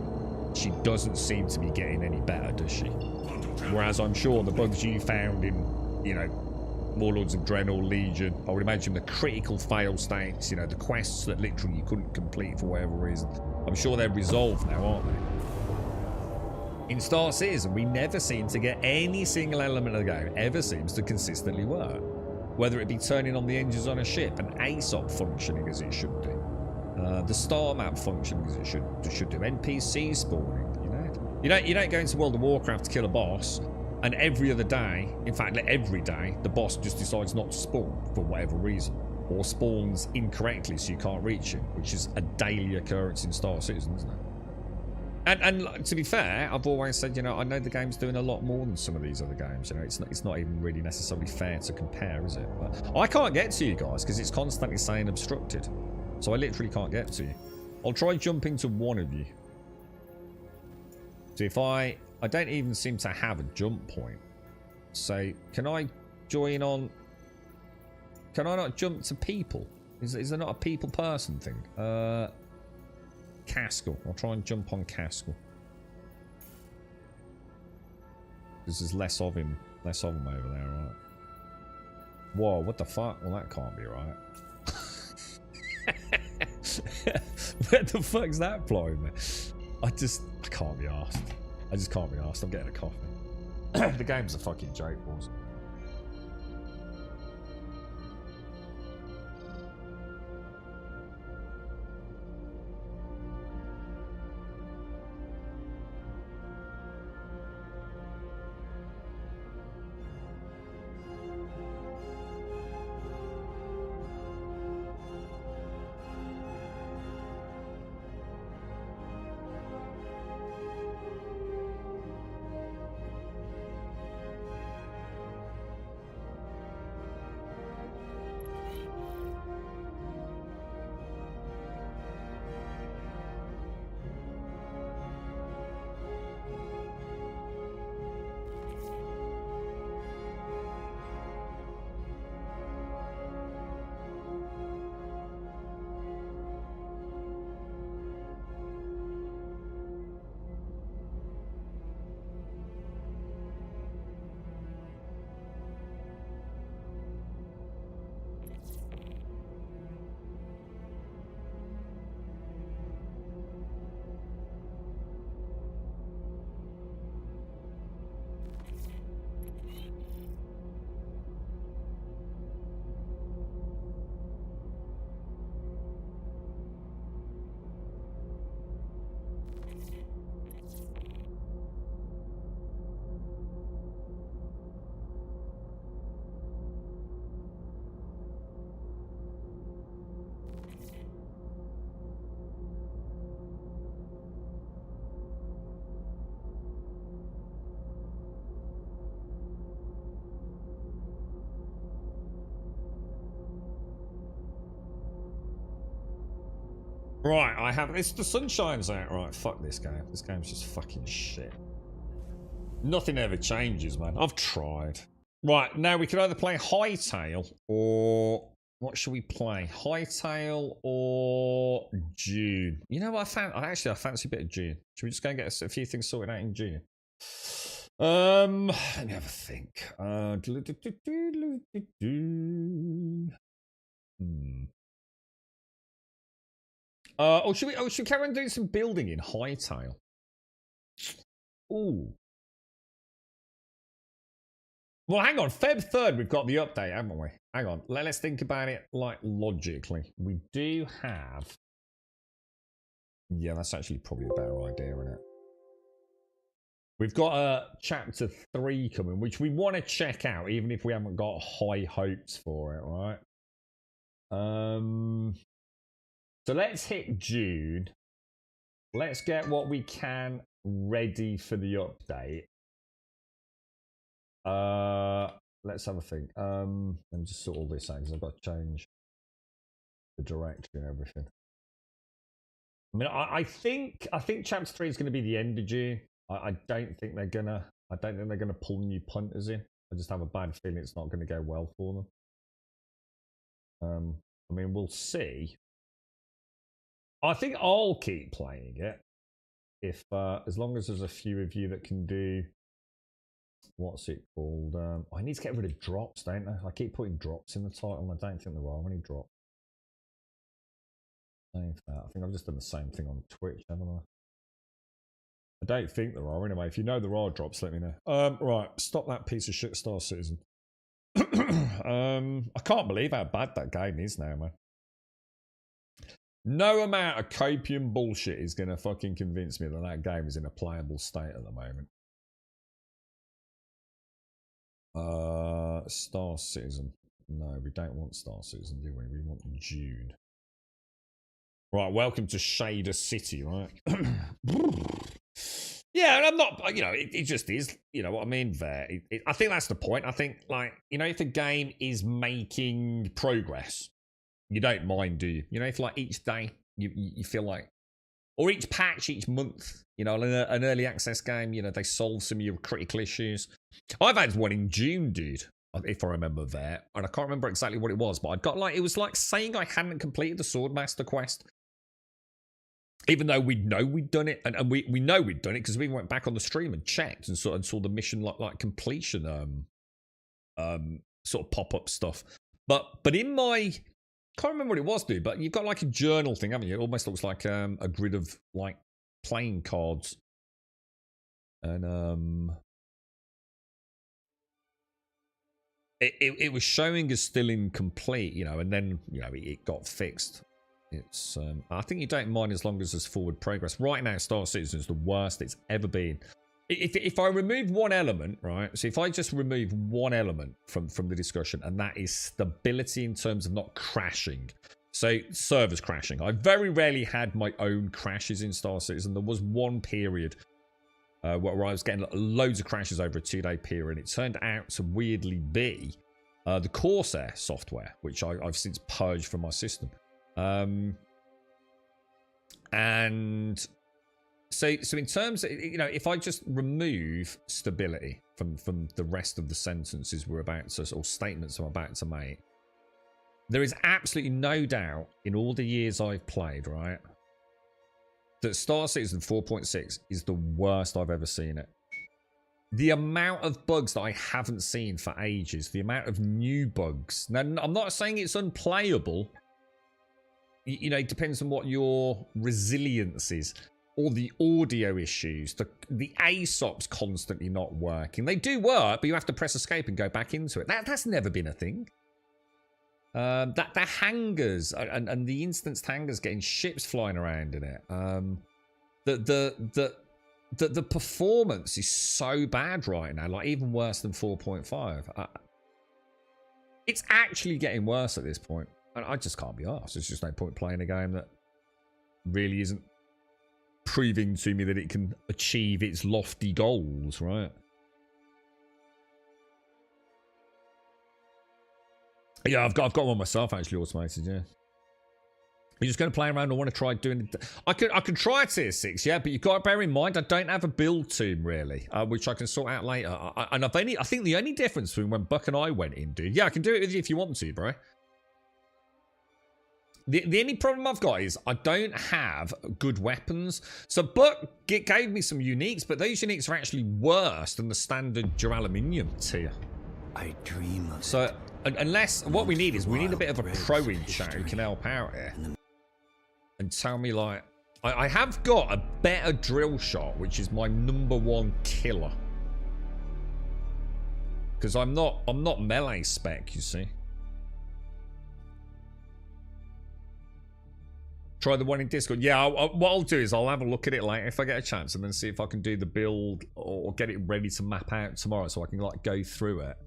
She doesn't seem to be getting any better, does she? Whereas I'm sure the bugs you found in, you know, Warlords of Draenor Legion. I would imagine the critical fail states, you know, the quests that literally you couldn't complete for whatever reason. I'm sure they're resolved now, aren't they? In Star Citizen, we never seem to get any single element of the game ever seems to consistently work. Whether it be turning on the engines on a ship, an ASOP functioning as it should do, the star map functioning as it should do, NPC spawning, you don't go into World of Warcraft to kill a boss, and every other day, in fact, every day, the boss just decides not to spawn for whatever reason, or spawns incorrectly so you can't reach him, which is a daily occurrence in Star Citizen, isn't it? And to be fair, I've always said, you know, I know the game's doing a lot more than some of these other games. You know, it's not even really necessarily fair to compare, is it? But I can't get to you guys because it's constantly saying obstructed. So I literally can't get to you. I'll try jumping to one of you. So if I don't even seem to have a jump point. So can I join on? Can I not jump to people? Is there not a people person thing? Caskell. I'll try and jump on Caskell. Because there's less of him over there, right? Whoa, what the fuck? Well, that can't be right. Where the fuck's that flying there? I can't be arsed. I just can't be arsed. I'm getting a coffee. The game's a fucking joke, boys. Right, I have this. The sun shines out. Right, fuck this game. This game's just fucking shit. Nothing ever changes, man. I've tried. Right, now we can either play Hightail or what should we play? Hightail or Dune? You know what I fancy a bit of Dune. Should we just go and get a few things sorted out in Dune? Let me have a think. Should we carry on doing some building in Hightail? Ooh. Well, hang on. Feb 3rd, we've got the update, haven't we? Hang on. Let's think about it, like, logically. We do have... Yeah, that's actually probably a better idea, isn't it? We've got chapter 3 coming, which we want to check out, even if we haven't got high hopes for it, right? So let's hit June. Let's get what we can ready for the update. Let's have a think. Let me just sort all this out because I've got to change the directory and everything. I mean, I think chapter 3 is going to be the end of June. I don't think they're gonna pull new punters in. I just have a bad feeling it's not going to go well for them. I mean, we'll see. I think I'll keep playing it if as long as there's a few of you that can do What's it called? I need to get rid of drops, don't I? I keep putting drops in the title and I don't think there are any drops. Same for that. I think I've just done the same thing on Twitch, haven't I? I don't think there are anyway. If you know there are drops, let me know. Right, stop that piece of shit Star Citizen. I can't believe how bad that game is now, man. No amount of copium bullshit is going to fucking convince me that that game is in a playable state at the moment. Star Citizen. No, we don't want Star Citizen, do we? We want Dune. Right, welcome to Shader City, right? Yeah, and I'm not, you know, it just is, you know what I mean, there. I think that's the point. I think, like, you know, if a game is making progress, you don't mind, do you? You know, if, like, each day you feel like, or each patch, each month, you know, an early access game, you know, they solve some of your critical issues. I've had one in June, dude, if I remember there, and I can't remember exactly what it was, but I got, like, it was like saying I hadn't completed the Swordmaster quest. Even though we know we'd done it, and we know we'd done it because we went back on the stream and checked and saw the mission like completion sort of pop-up stuff. But in my, can't remember what it was, dude, but you've got like a journal thing, haven't you? It almost looks like a grid of like playing cards. And it was showing as still incomplete, you know, and then, you know, it got fixed. It's I think you don't mind as long as there's forward progress. Right now, Star Citizen is the worst it's ever been. If I remove one element, right? So if I just remove one element from the discussion, and that is stability in terms of not crashing. So servers crashing. I very rarely had my own crashes in Star Citizen. There was one period where I was getting loads of crashes over a 2-day period. It turned out to weirdly be the Corsair software, which I've since purged from my system. And so in terms of, you know, if I just remove stability from the rest of the sentences we're about to, or statements I'm about to make, there is absolutely no doubt in all the years I've played, right, that Star Citizen 4.6 is the worst I've ever seen it. The amount of bugs that I haven't seen for ages, the amount of new bugs. Now, I'm not saying it's unplayable. You know, it depends on what your resilience is, or the audio issues, the ASOP's constantly not working. They do work, but you have to press escape and go back into it. That's never been a thing. The hangars and the instanced hangars getting ships flying around in it. The performance is so bad right now, like even worse than 4.5. It's actually getting worse at this point. And I just can't be arsed. There's just no point playing a game that really isn't proving to me that it can achieve its lofty goals, right? Yeah, I've got one myself actually automated, yeah. You're just going to play around or want to try doing it? I could try tier 6, yeah, but you've got to bear in mind I don't have a build tomb really, which I can sort out later. I think the only difference between when Buck and I went in, dude, yeah, I can do it with you if you want to, bro. The only problem I've got is I don't have good weapons. So Buck gave me some uniques, but those uniques are actually worse than the standard duraluminium tier. I dream of so unless what we need is we need a bit of a pro in chat who can help out here and tell me, like, I have got a better drill shot, which is my #1 killer, because I'm not melee spec, you see. Try the one in Discord. Yeah, what I'll do is I'll have a look at it later if I get a chance, and then see if I can do the build or get it ready to map out tomorrow so I can like go through it.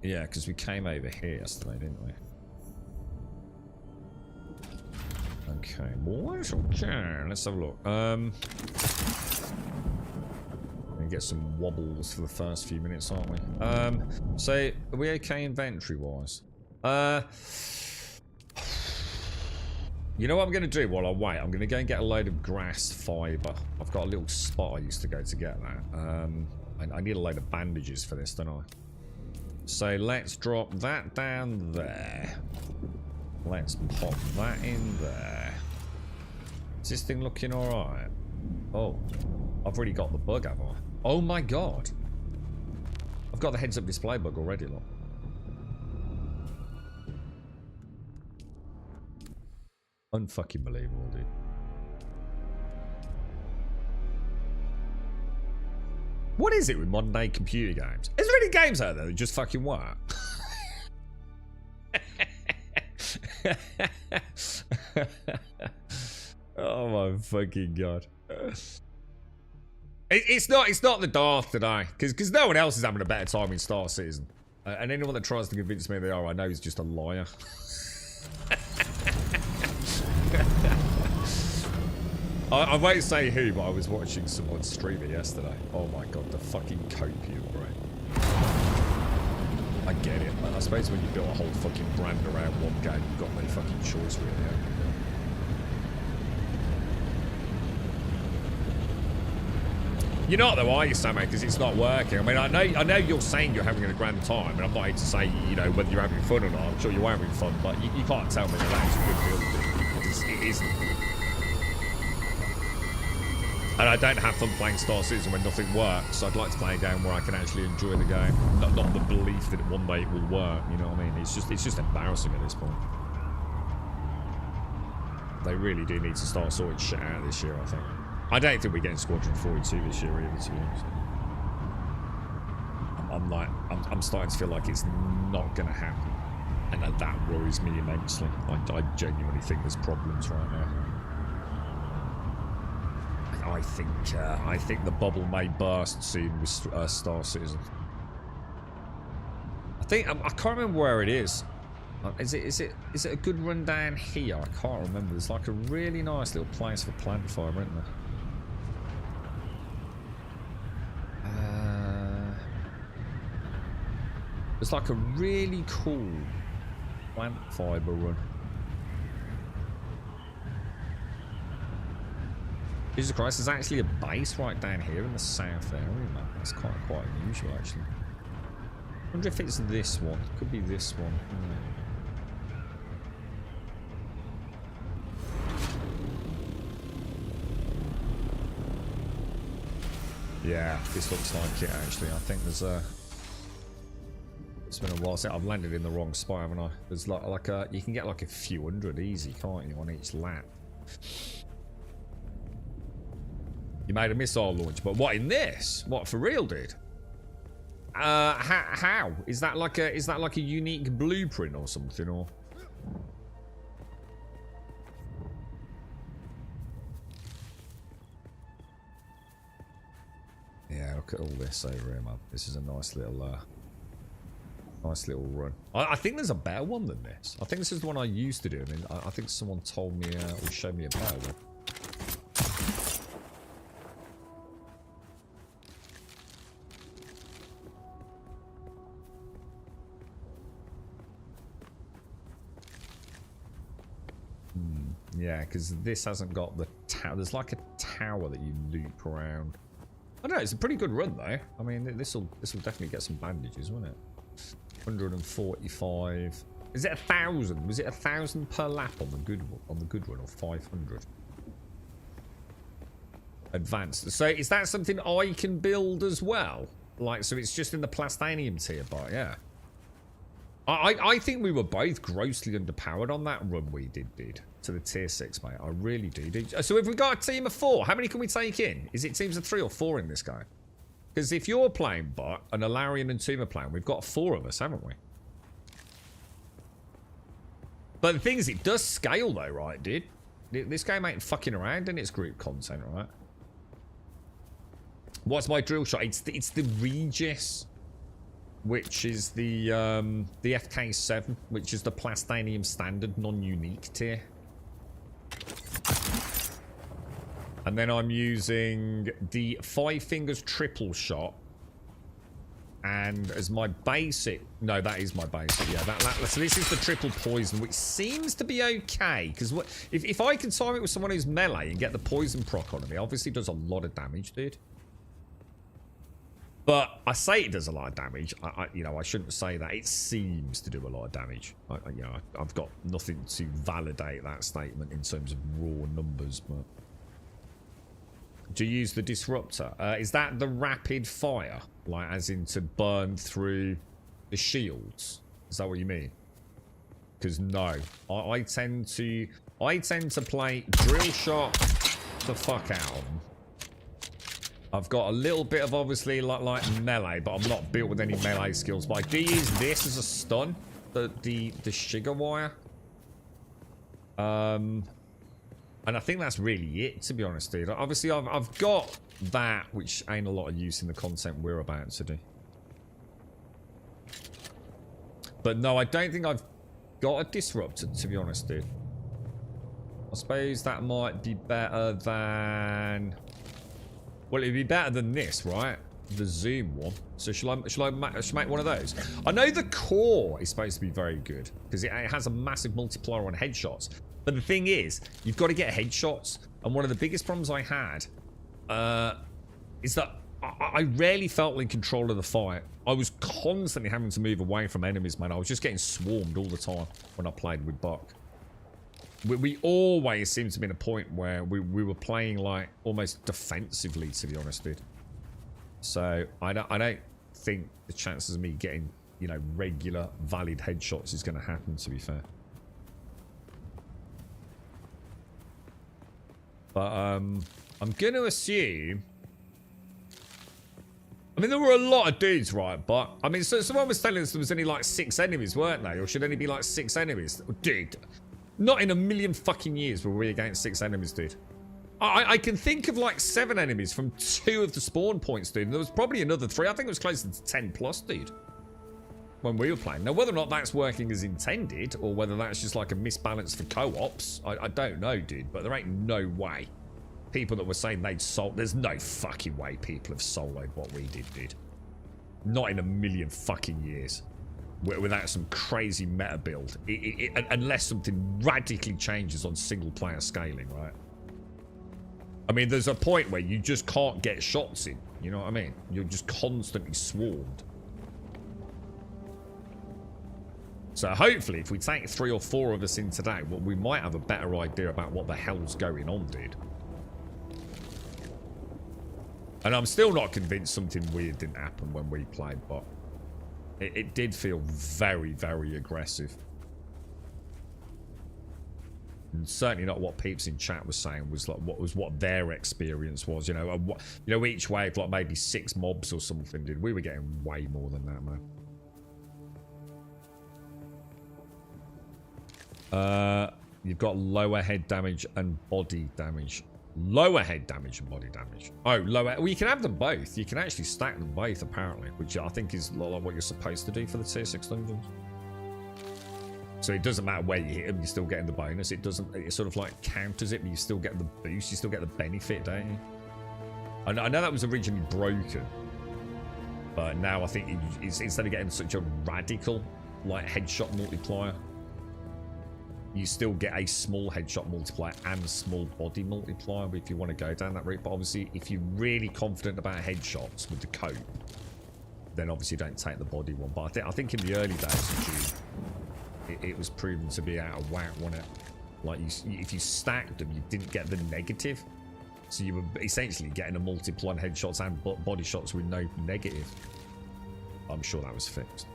Yeah, because we came over here yesterday, didn't we? Okay, boys. Okay, let's have a look. And get some wobbles for the first few minutes, aren't we? So are we okay inventory wise? You know what I'm going to do while I wait? I'm going to go and get a load of grass fibre. I've got a little spot I used to go to get that. I need a load of bandages for this, don't I? So let's drop that down there. Let's pop that in there. Is this thing looking alright? Oh. I've already got the bug, have I? Oh my god. I've got the heads-up display bug already, look. Unfucking believable, dude. What is it with modern day computer games? Is there any games out there that just fucking work? Oh my fucking god. It's not the Darth today, because no one else is having a better time in Star Citizen. And anyone that tries to convince me they are, I know is just a liar. I won't say who, but I was watching someone stream it yesterday. Oh my god, the fucking copium, bro. I get it. I suppose when you build a whole fucking brand around one game, you've got no fucking choice, really. You're not though, are you, Sammy? Because it's not working. I mean, I know you're saying you're having a grand time, and I'm not here to say, you know, whether you're having fun or not. I'm sure you are having fun, but you can't tell me that that's a good build, because it isn't. And I don't have fun playing Star Citizen when nothing works, so I'd like to play a game where I can actually enjoy the game, not the belief that one day it will work. You know what I mean? It's just embarrassing at this point. They really do need to start sorting shit out this year, I think. I don't think we're getting Squadron 42 this year either, to be honest. I'm starting to feel like it's not going to happen, and that worries me immensely. I genuinely think there's problems right now. I think the bubble may burst soon with Star Citizen. I can't remember where it is. Is it a good run down here? I can't remember. There's like a really nice little place for plant fiber, isn't there? It's like a really cool plant fiber run. Jesus Christ, there's actually a base right down here in the south area, man. That's quite unusual, actually. I wonder if it's this one. Could be this one. Yeah, this looks like it, actually. I think there's a... It's been a while since I've landed in the wrong spot, haven't I? There's like a... You can get like a few hundred easy, can't you, on each lap? You made a missile launch, but what in this? What for real, dude? How? Is that like a unique blueprint or something, or? Yeah, look at all this over here, man. This is a nice little run. I think there's a better one than this. I think this is the one I used to do. I mean, I think someone told me or showed me a better one. Yeah, because this hasn't got the tower. There's like a tower that you loop around. I don't know. It's a pretty good run though. I mean, this will definitely get some bandages, won't it? 145. Is it 1,000? Was it 1,000 per lap on the good run, or 500? Advanced. So is that something I can build as well? Like, so it's just in the Plastanium tier, but yeah. I think we were both grossly underpowered on that run we did to the tier 6, mate. I really do. So if we got a team of 4, how many can we take in? Is it teams of 3 or 4 in this guy? Because if you're playing bot and Alarian and Toom are playing, we've got 4 of us, haven't we? But the thing is, it does scale though, right, dude? This game ain't fucking around in its group content, right? What's my drill shot? It's the Regis, which is the FK7, which is the Plastanium standard non-unique tier. And then I'm using the 5 Fingers triple shot, and as my basic, no, that is my basic. Yeah, so this is the triple poison, which seems to be okay, because if I can time it with someone who's melee and get the poison proc on me, obviously does a lot of damage, dude. But I say it does a lot of damage. I shouldn't say that. It seems to do a lot of damage. I've got nothing to validate that statement in terms of raw numbers, but Do you use the disruptor? Is that the rapid fire? Like, as in to burn through the shields? Is that what you mean? Because no. I tend to play drill shot the fuck out of them. I've got a little bit of obviously like melee, but I'm not built with any melee skills. But I do use this as a stun, the sugar wire. And I think that's really it, to be honest, dude. Obviously, I've got that, which ain't a lot of use in the content we're about to do. But no, I don't think I've got a disruptor, to be honest, dude. I suppose that might be better than... Well, it'd be better than this, right? The zoom one. So shall I make one of those? I know the core is supposed to be very good because it has a massive multiplier on headshots. But the thing is, you've got to get headshots. And one of the biggest problems I had is that I rarely felt in control of the fight. I was constantly having to move away from enemies, man. I was just getting swarmed all the time when I played with Buck. We always seemed to be in a point where we were playing like almost defensively, to be honest, dude. So I don't think the chances of me getting, you know, regular valid headshots is going to happen, to be fair. But I'm going to assume. I mean, there were a lot of dudes, right? But I mean, so someone was telling us there was only like 6 enemies, weren't they? Or should only be like 6 enemies, dude? Not in a million fucking years were we against 6 enemies, dude. I can think of like 7 enemies from 2 of the spawn points, dude. And there was probably another 3. I think it was closer to 10 plus, dude. When we were playing. Now, whether or not that's working as intended, or whether that's just like a misbalance for co-ops, I don't know, dude. But there ain't no way. People that were saying they'd solo... There's no fucking way people have soloed what we did, dude. Not in a million fucking years. Without some crazy meta build. Unless something radically changes on single player scaling, right? I mean, there's a point where you just can't get shots in. You know what I mean? You're just constantly swarmed. So hopefully, if we take 3 or 4 of us in today, well, we might have a better idea about what the hell's going on, dude. And I'm still not convinced something weird didn't happen when we played, but... It did feel very, very aggressive. And certainly not what peeps in chat was saying was like what their experience was. You know, each wave like maybe 6 mobs or something. Dude, we were getting way more than that, man. You've got lower head damage and body damage. Lower head damage and body damage. Oh, lower. Well, you can have them both. You can actually stack them both, apparently, which I think is like what you're supposed to do for the tier 6 dungeons. So it doesn't matter where you hit them, you're still getting the bonus. It doesn't. It sort of like counters it, but you still get the boost. You still get the benefit, don't you? I know that was originally broken, but now I think it's, instead of getting such a radical like headshot multiplier, you still get a small headshot multiplier and small body multiplier if you want to go down that route. But obviously, if you're really confident about headshots with the cope, then obviously don't take the body one. But I think in the early days of Dune, it was proven to be out of whack, wasn't it? Like, if you stacked them, you didn't get the negative. So you were essentially getting a multiple on headshots and body shots with no negative. I'm sure that was fixed.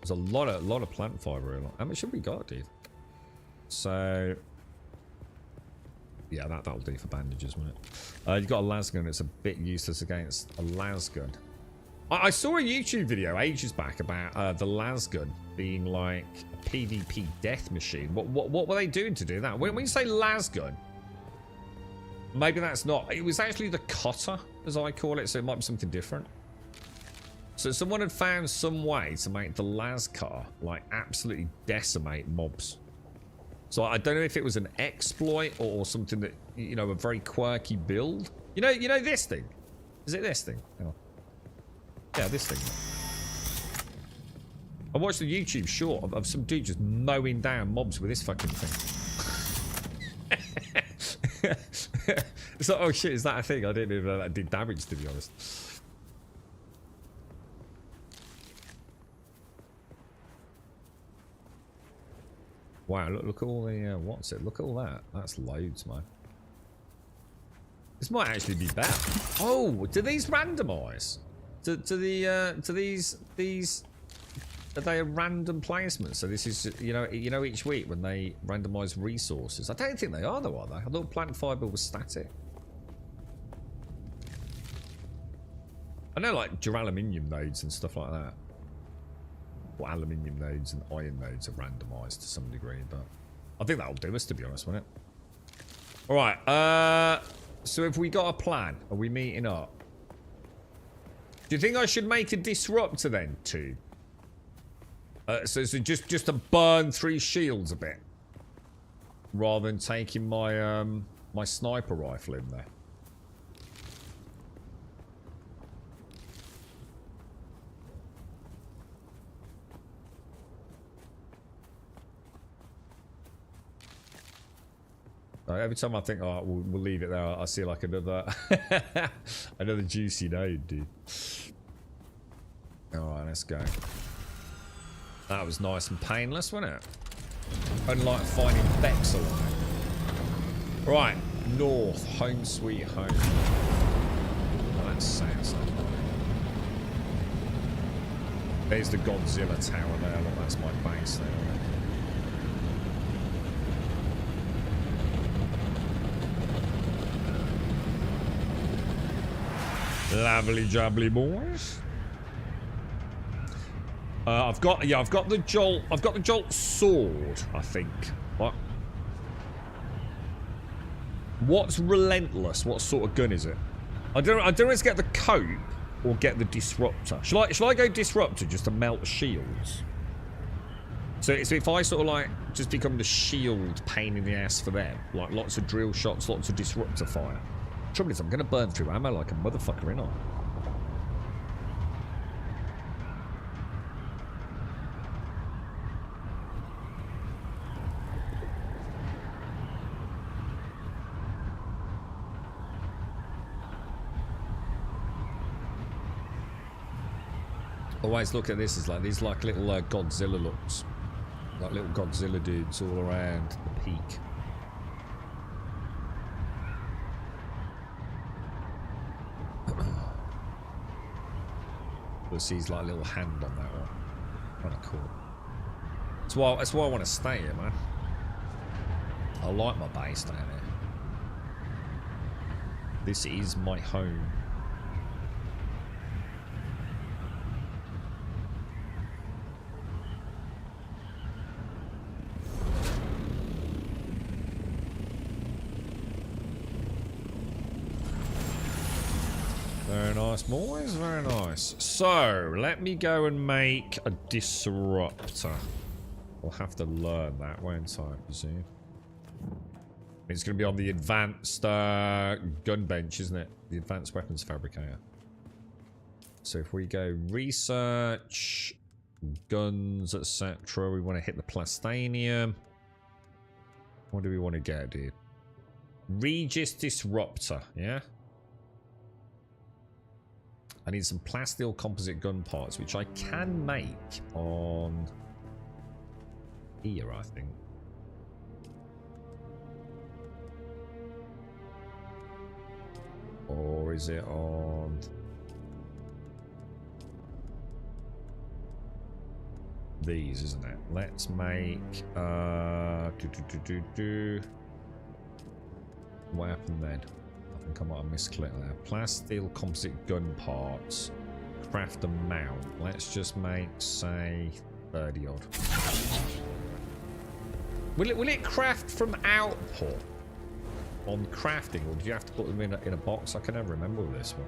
There's a lot of plant fiber. How much have we got, dude? So yeah, that'll do for bandages, won't it? You've got a lasgun. It's a bit useless against a lasgun. I saw a YouTube video ages back about the lasgun being like a PvP death machine. What were they doing to do that? When you say lasgun, maybe that's not. It was actually the cutter, as I call it. So it might be something different. So someone had found some way to make the lascar like absolutely decimate mobs. So I don't know if it was an exploit or something that, you know, a very quirky build. You know this thing? Is it this thing? Hang on. Yeah, this thing. I watched a YouTube short of some dude just mowing down mobs with this fucking thing. It's like, oh shit, is that a thing? I didn't even know that did damage, to be honest. Wow, look at all the, what's it? Look at all that. That's loads, man. This might actually be better. Oh, do these randomise? To these, are they a random placement? So this is, you know, each week when they randomise resources. I don't think they are though, are they? I thought plant fibre was static. I know like duraluminium nodes and stuff like that. Or aluminium nodes and iron nodes are randomised to some degree, but I think that'll do us, to be honest, won't it? Alright, so if we got a plan, are we meeting up? Do you think I should make a disruptor then, too? So just to burn 3 shields a bit. Rather than taking my, my sniper rifle in there. Every time I think, oh, we'll leave it there, I see like another, another juicy node, dude. All right, let's go. That was nice and painless, wasn't it? Unlike finding Bex along it. Right, north, home sweet home. Oh, that sounds so nice. There's the Godzilla tower there. Look, that's my base there. Lovely jubbly boys. I've got the jolt sword, I think. What's relentless? What sort of gun is it? I don't know if to get the cope or get the disruptor. Shall I go disruptor just to melt shields? So if I sort of like just become the shield pain in the ass for them, like lots of drill shots, lots of disruptor fire. Trouble is, I'm going to burn through ammo like a motherfucker, innit? Always look at this as like these like little Godzilla looks, like little Godzilla dudes all around the peak. You'll see his like little hand on that one. Kind of cool. That's why I want to stay here, man. I like my base down here. This is my home. Very nice, boys. Very nice. So, let me go and make a disruptor. I'll have to learn that, won't I, I presume? It's going to be on the advanced gun bench, isn't it? The advanced weapons fabricator. So, if we go research, guns, etc., we want to hit the plastanium. What do we want to get, dude? Regis disruptor, yeah? I need some plasteel composite gun parts, which I can make on here, I think. Or is it on these, isn't it? Let's make what happened then? I think I might have misclicked there. Plasteel composite gun parts. Craft a mount. Let's just make, say, 30 odd. Will it craft from output on crafting, or do you have to put them in a box? I can never remember with this one.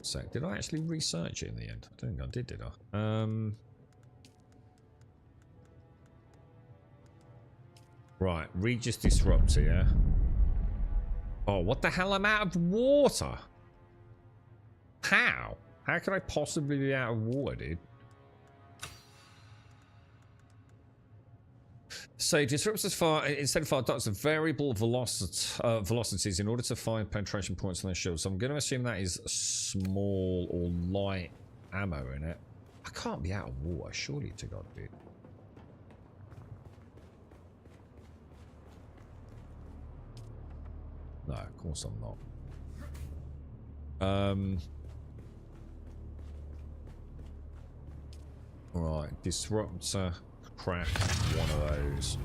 So did I actually research it in the end? I don't think I did I? Right, Regis Disruptor, yeah? Oh, what the hell? I'm out of water! How? How could I possibly be out of water, dude? So disruptors fire instead of fire darts of variable velocities in order to find penetration points on their shield. So I'm going to assume that is small or light ammo in it. I can't be out of water, surely to God, dude. No, of course I'm not. Alright, disruptor, craft one of those.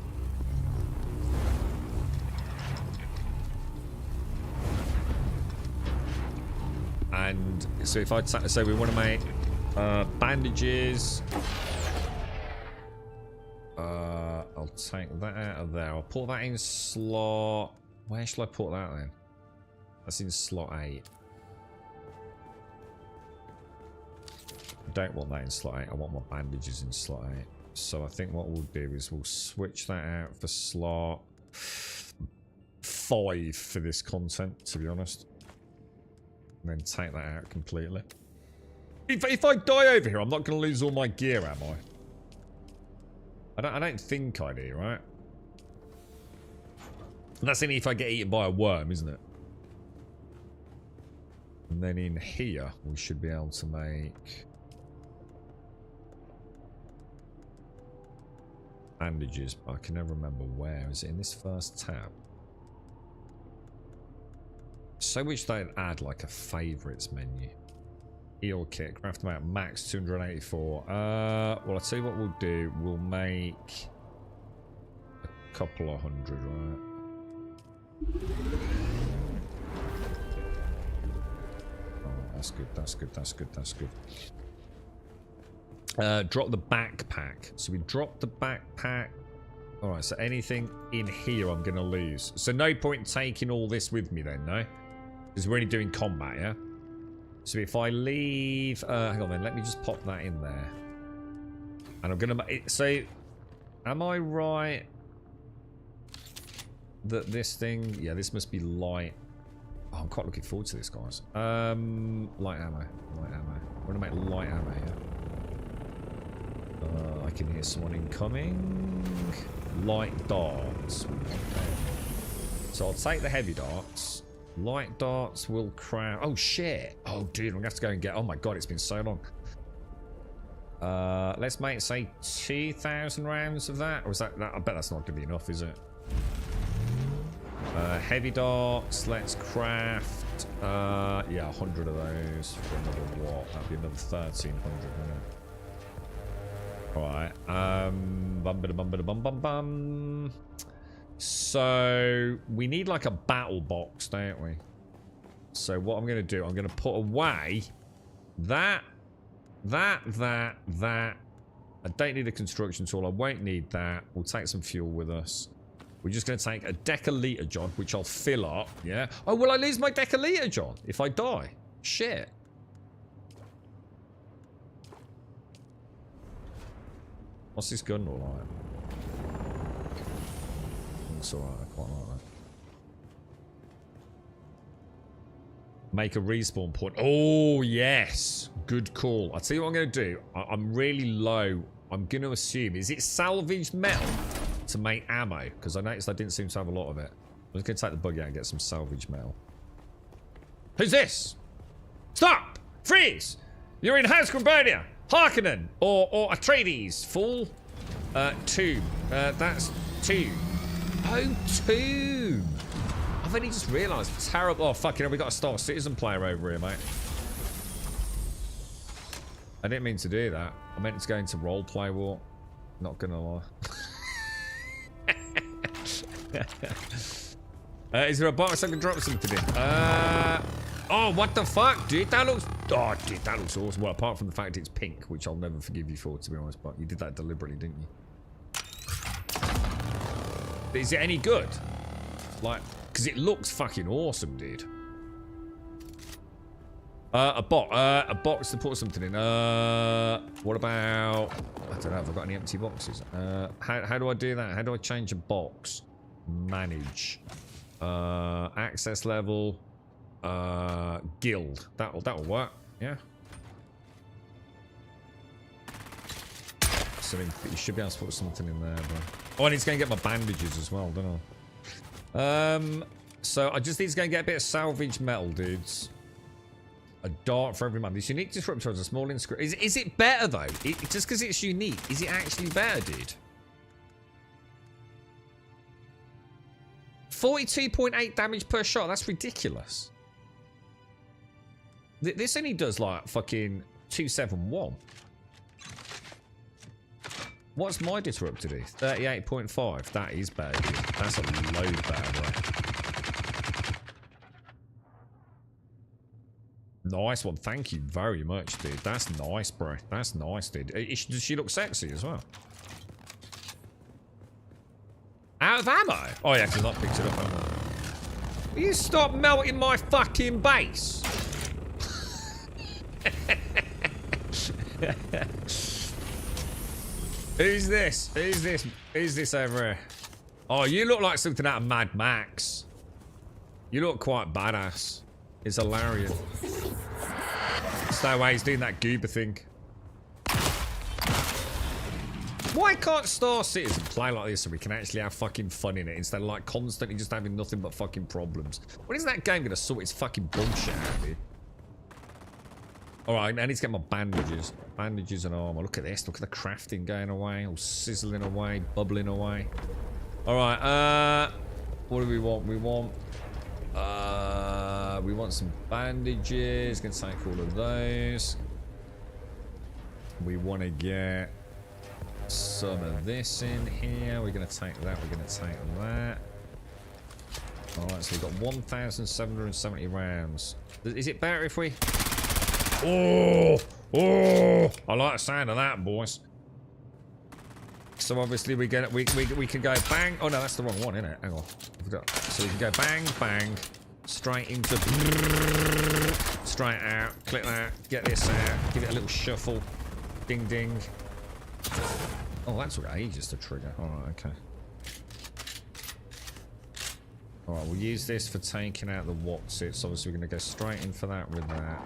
And so if I so we want to make bandages. I'll take that out of there. I'll put that in slot. Where shall I put that then? That's in slot 8. I don't want that in slot 8. I want my bandages in slot 8. So I think what we'll do is we'll switch that out for slot 5 for this content, to be honest. And then take that out completely. If I die over here, I'm not going to lose all my gear, am I? I don't think I do, right? That's only if I get eaten by a worm, isn't it? And then in here, we should be able to make bandages. I can never remember where. Is it in this first tab? So which they add like a favourites menu. Heal kit, craft them out, max 284. Well, I'll tell you what we'll do. We'll make a couple of hundred, right? Oh, that's good, that's good, that's good, that's good. Drop the backpack. So we drop the backpack. Alright, so anything in here I'm going to lose. So no point in taking all this with me then, no? Because we're only doing combat, yeah? So if I leave... hang on then, let me just pop that in there. And I'm going to... So, am I right that this thing... Yeah, this must be light. Oh, I'm quite looking forward to this, guys. Light ammo. Light ammo. I'm going to make light ammo, yeah? I can hear someone incoming. Light darts. So I'll take the heavy darts. Light darts will craft. Oh shit! Oh dude, I'm gonna have to go and get. Oh my god, it's been so long. Let's make say 2,000 rounds of that. Or is that? I bet that's not gonna be enough, is it? Heavy darts. Let's craft. Yeah, 100 of those for another what? That'd be another 1,300. Alright, bum. So, we need like a battle box, don't we? So what I'm going to do, I'm going to put away that. I don't need a construction tool, I won't need that. We'll take some fuel with us. We're just going to take a decaliter jon, which I'll fill up, yeah? Oh, will I lose my decaliter jon if I die? Shit. What's this gun all like? It's alright, I quite like that. Make a respawn point. Oh, yes. Good call. I'll tell you what I'm going to do. I'm really low. I'm going to assume. Is it salvaged metal to make ammo? Because I noticed I didn't seem to have a lot of it. I'm just going to take the buggy out and get some salvaged metal. Who's this? Stop! Freeze! You're in House Grambonia! Harkonnen! Or Atreides, fool. Tomb. That's Tomb. Oh, Tomb! I've only just realised. Terrible. Oh, fucking hell, we got a Star Citizen player over here, mate. I didn't mean to do that. I meant to go into roleplay war. Not gonna lie. Is there a box I can drop something in? Oh, what the fuck, dude? That looks... Oh, dude, that looks awesome. Well, apart from the fact it's pink, which I'll never forgive you for, to be honest. But you did that deliberately, didn't you? But is it any good? Like, because it looks fucking awesome, dude. A box to put something in. What about... I don't know, have I got any empty boxes? How do I do that? How do I change a box? Manage. Access level. Guild. That'll work. Yeah. So you should be able to put something in there, bro. Oh, I need to go and get my bandages as well, don't I? So I just need to go and get a bit of salvage metal, dudes. A dart for every man. This unique disruptor has a small inscription. Is it better, though? Just because it's unique, is it actually better, dude? 42.8 damage per shot. That's ridiculous. This only does, like, fucking 271. What's my disruptor do? 38.5. That is better, dude. That's a load better, bro. Nice one. Thank you very much, dude. That's nice, bro. That's nice, dude. Does she look sexy as well? Out of ammo? Oh, yeah, because I picked it up. Will you stop melting my fucking base? Who's this? Who's this? Who's this over here? Oh, you look like something out of Mad Max. You look quite badass. It's hilarious. Stay away, he's doing that goober thing. Why can't Star Citizen play like this so we can actually have fucking fun in it instead of like constantly just having nothing but fucking problems? When is that game gonna sort its fucking bullshit out of me? Alright, I need to get my bandages. Bandages and armor. Look at this. Look at the crafting going away. All sizzling away. Bubbling away. Alright, what do we want? We want some bandages. Gonna take all of those. We want to get some of this in here. We're gonna take that. We're gonna take that. Alright, so we've got 1,770 rounds. Is it better if we... Oh! Oh! I like the sound of that, boys. So obviously we can go bang. Oh no, that's the wrong one, isn't it? Hang on. So we can go bang, bang, straight into, straight out. Click that. Get this out. Give it a little shuffle. Ding, ding. Oh, that took ages to trigger. All right, okay. All right, we'll use this for taking out the whatsits. Obviously, we're going to go straight in for that with that.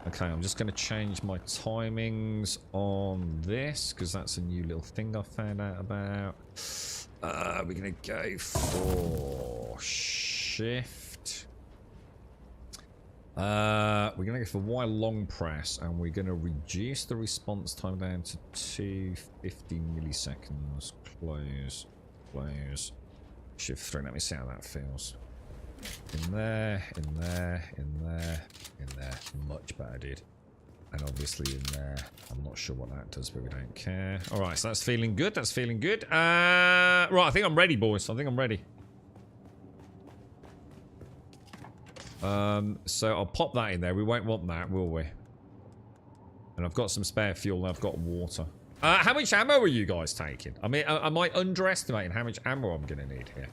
Okay, I'm just going to change my timings on this because that's a new little thing I found out about. We're going to go for shift. We're going to go for Y long press and we're going to reduce the response time down to 250 milliseconds. Close, close. Shift 3. Let me see how that feels. In there, in there, in there, in there. Much better, dude. And obviously in there. I'm not sure what that does, but we don't care. Alright, so that's feeling good. That's feeling good. Right, I think I'm ready, boys. I think I'm ready. So I'll pop that in there. We won't want that, will we? And I've got some spare fuel and I've got water. How much ammo are you guys taking? I mean, am I underestimating how much ammo I'm going to need here?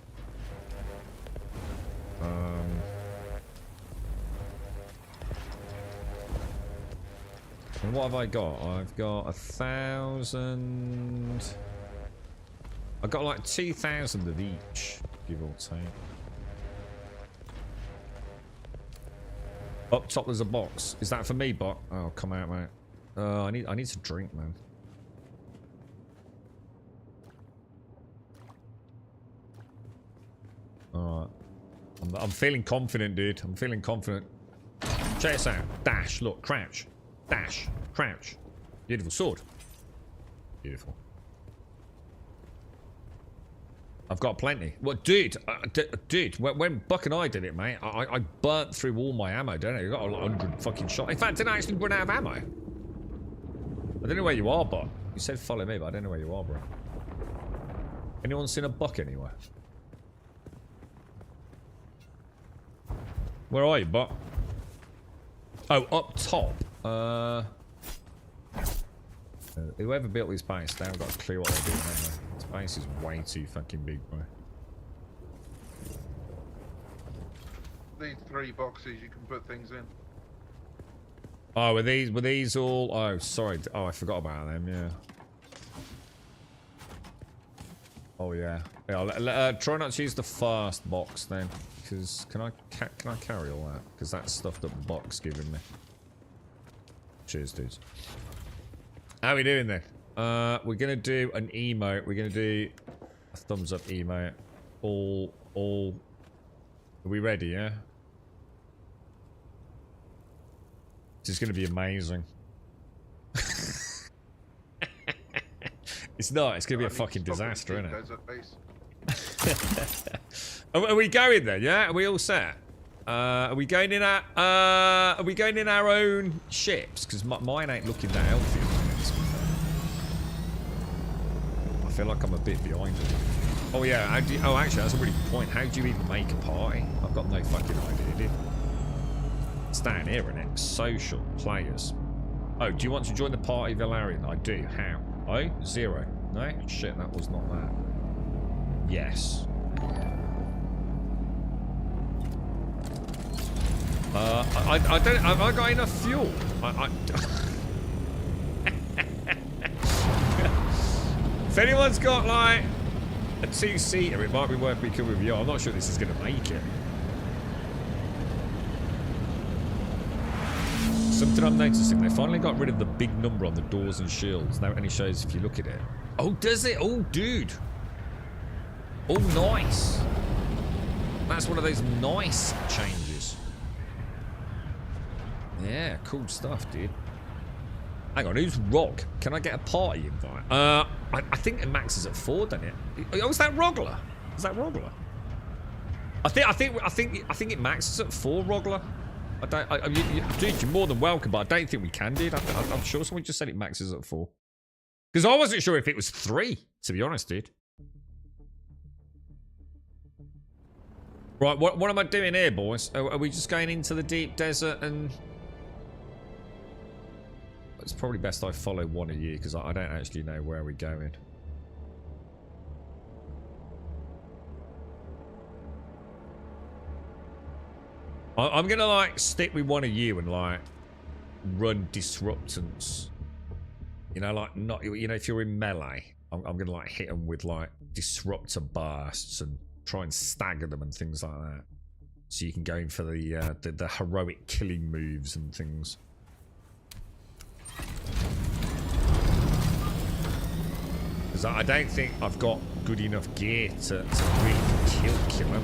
And what have I got? I've got 1,000. I've got like 2,000 of each, give or take. Up top there's a box. Is that for me, bot? Oh, come out, mate. I need to drink, man. Alright. I'm feeling confident, dude. I'm feeling confident. Check this out. Dash. Look. Crouch. Dash. Crouch. Beautiful sword. Beautiful. I've got plenty. Well, dude. Dude. When Buck and I did it, mate, I burnt through all my ammo, don't I? I got 100 fucking shots. In fact, I didn't actually run out of ammo. I don't know where you are, Buck. You said follow me, but I don't know where you are, bro. Anyone seen a Buck anywhere? Where are you, Buck? Oh, up top. Whoever built this base, they haven't got a clue what they're doing, have they? This base is way too fucking big, bro. These 3 boxes you can put things in. Oh, were these all? Oh, sorry. Oh, I forgot about them. Yeah. Oh yeah. Yeah. Try not to use the first box then, because can I carry all that? Because that's stuff that Buck's giving me. Cheers, dudes. How are we doing then? We're gonna do an emote. We're gonna do A thumbs up emote. All. Are we ready, yeah? This is going to be amazing. It's not. It's going to be a fucking disaster, isn't it? Are we going then? Yeah. Are we all set? Are we going in our? Are we going in our own ships? Because mine ain't looking that healthy. I feel like I'm a bit behind. Oh yeah. Actually, that's a really good point. How do you even make a party? I've got no fucking idea, dude. It's down here, isn't it? Social players. Oh, do you want to join the party, Valerian? I do. How? Oh, 0. No? Shit, that was not that. Yes. I don't... Have I got enough fuel? If anyone's got, like, a 2-seater, it might be worth me coming with you. I'm not sure this is going to make it. Something I'm noticing, they finally got rid of the big number on the doors and shields. Now it only shows if you look at it. Oh, does it? Oh, dude. Oh, nice. That's one of those nice changes. Yeah, cool stuff, dude. Hang on, who's Rog? Can I get a party invite? I think it maxes at 4, doesn't it? Oh, is that Rogler? Is that Rogler? I think it maxes at 4, Rogler. Dude, you're more than welcome, but I don't think we can, dude. I'm sure someone just said it maxes at 4. Because I wasn't sure if it was 3, to be honest, dude. Right, what am I doing here, boys? Are we just going into the deep desert and... It's probably best I follow one of you, because I don't actually know where we're going. I'm gonna like stick with one of you and like run disruptants. You know, like not, you know, if you're in melee, I'm gonna like hit them with like disruptor bursts and try and stagger them and things like that. So you can go in for the heroic killing moves and things. Because I don't think I've got good enough gear to really kill them.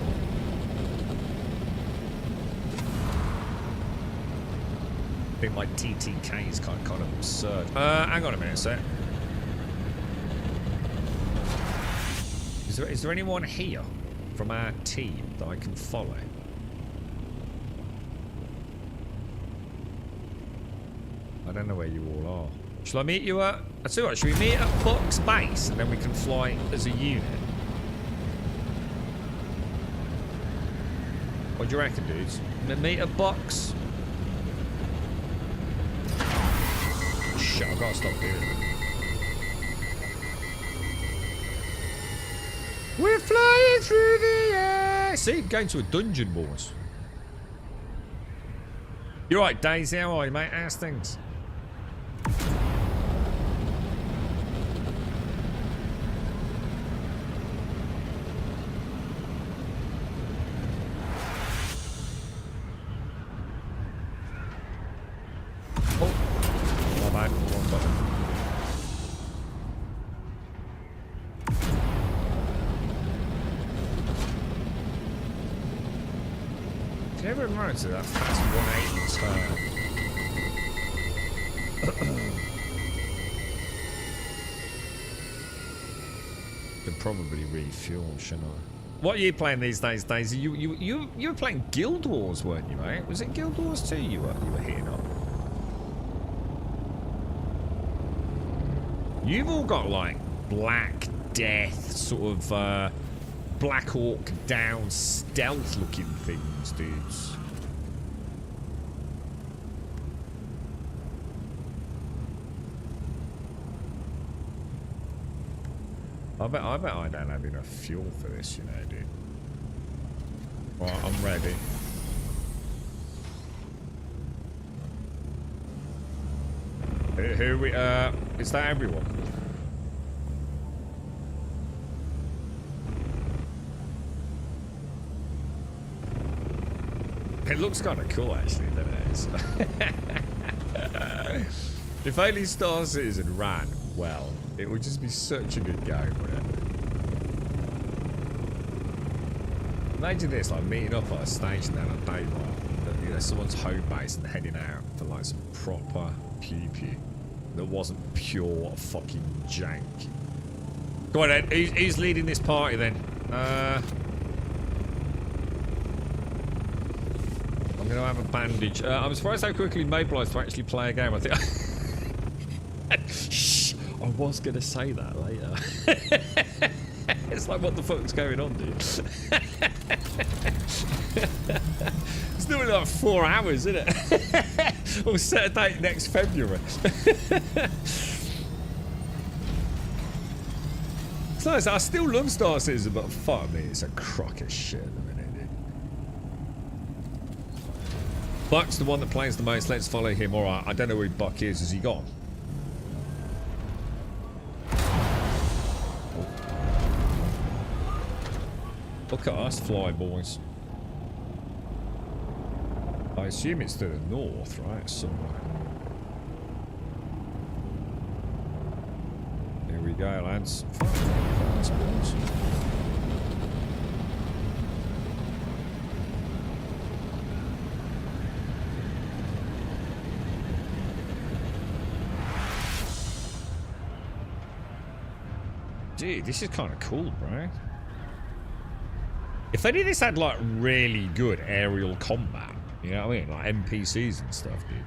I think my TTK is kind of absurd. Hang on a minute, sir. Is there anyone here from our team that I can follow? I don't know where you all are. Shall I meet you at... I tell you what, should we meet at Buck's base and then we can fly as a unit? What do you reckon, dudes? Meet at Buck's? Shit, I've got to stop doing it. We're flying through the air! See, going to a dungeon, boys. You're right, Daisy. How are you, mate? How's things? To that fast 180 turn. Could probably refuel, shouldn't I? What are you playing these days, Daisy? You were playing Guild Wars, weren't you, mate? Was it Guild Wars 2 you were hitting up? You've all got like Black Death, sort of Black Hawk Down stealth looking things, dudes. I bet I don't have enough fuel for this, you know, dude. Right, I'm ready. Who we, is that everyone? It looks kind of cool, actually, doesn't it? If only Star Citizen ran well, it would just be such a good game, wouldn't it? Imagine this, like meeting up at a station down a day like, you know, someone's home base and heading out for like some proper pew-pew that wasn't pure fucking jank. Go on then, who's leading this party then? I'm gonna have a bandage. I'm surprised how quickly mobilised to actually play a game. I think. Shh, I was gonna say that later. It's like, what the fuck's going on, dude? It's nearly like 4 hours, isn't it? We'll set a date next February. It's nice. I still love Star Citizen, but fuck me, it's a crock of shit at the minute, dude. Buck's the one that plays the most. Let's follow him. Alright, I don't know who Buck is. Has he gone? Look at us fly, boys. I assume it's to the north, right? Somewhere. Here we go, lads. That's boys. Dude, this is kind of cool, bro. If any of this had, like, really good aerial combat, you know what I mean? Like NPCs and stuff, dude.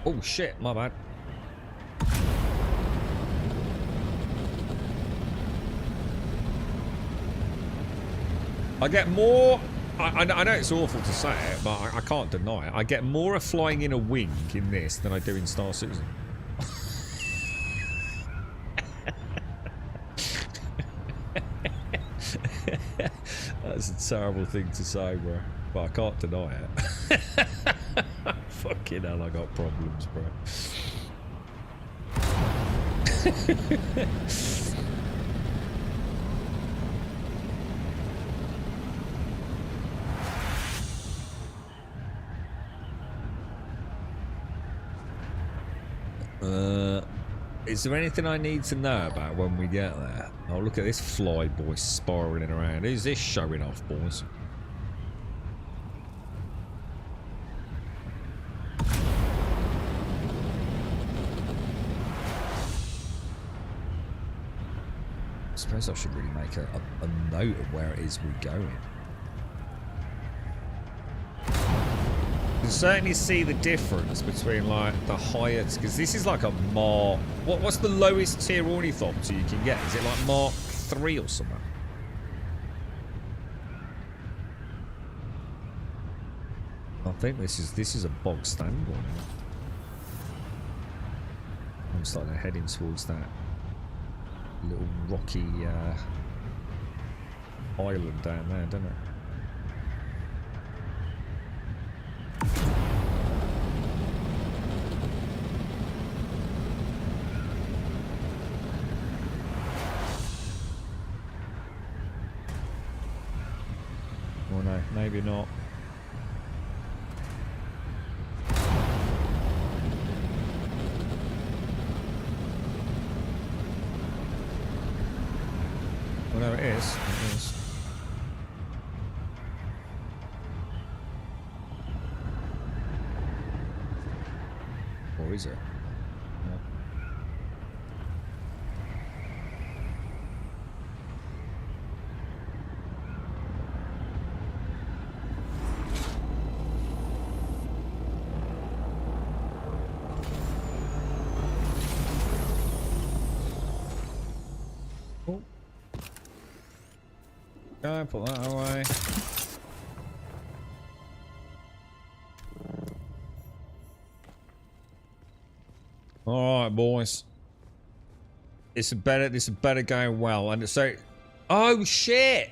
Oh, shit, my bad. I get more... I know it's awful to say it, but I can't deny it. I get more of flying in a wing in this than I do in Star Citizen. That's a terrible thing to say, bro. But I can't deny it. Fucking hell, I got problems, bro. Is there anything I need to know about when we get there? Oh, look at this fly boy spiraling around. Who's this showing off, boys? I suppose I should really make a note of where it is we're going. You can certainly see the difference between like the higher, because this is like a Mark. What's the lowest tier ornithopter you can get? Is it like Mark 3 or something? I think this is a bog stand one. I'm starting heading towards that little rocky island down there, don't it? Oh no, maybe not. Oh no, it is. It is. Or is it? No. Oh. Go, put that away. All right, boys. This is better going well. And so, oh shit!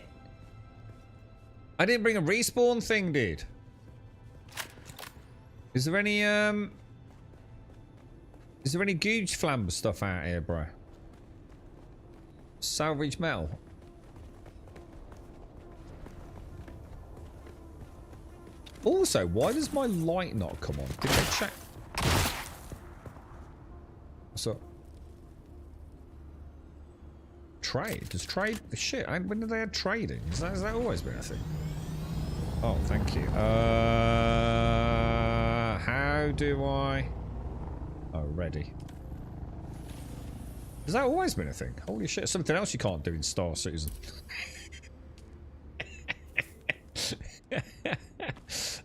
I didn't bring a respawn thing, dude. Is there any Googe Flamber stuff out here, bro? Salvage metal. Also, why does my light not come on? Did they check? So, trade? Does trade... Shit, when did they have trading? Has that always been a thing? Oh, thank you. How do I... Oh, ready. Has that always been a thing? Holy shit, something else you can't do in Star Citizen.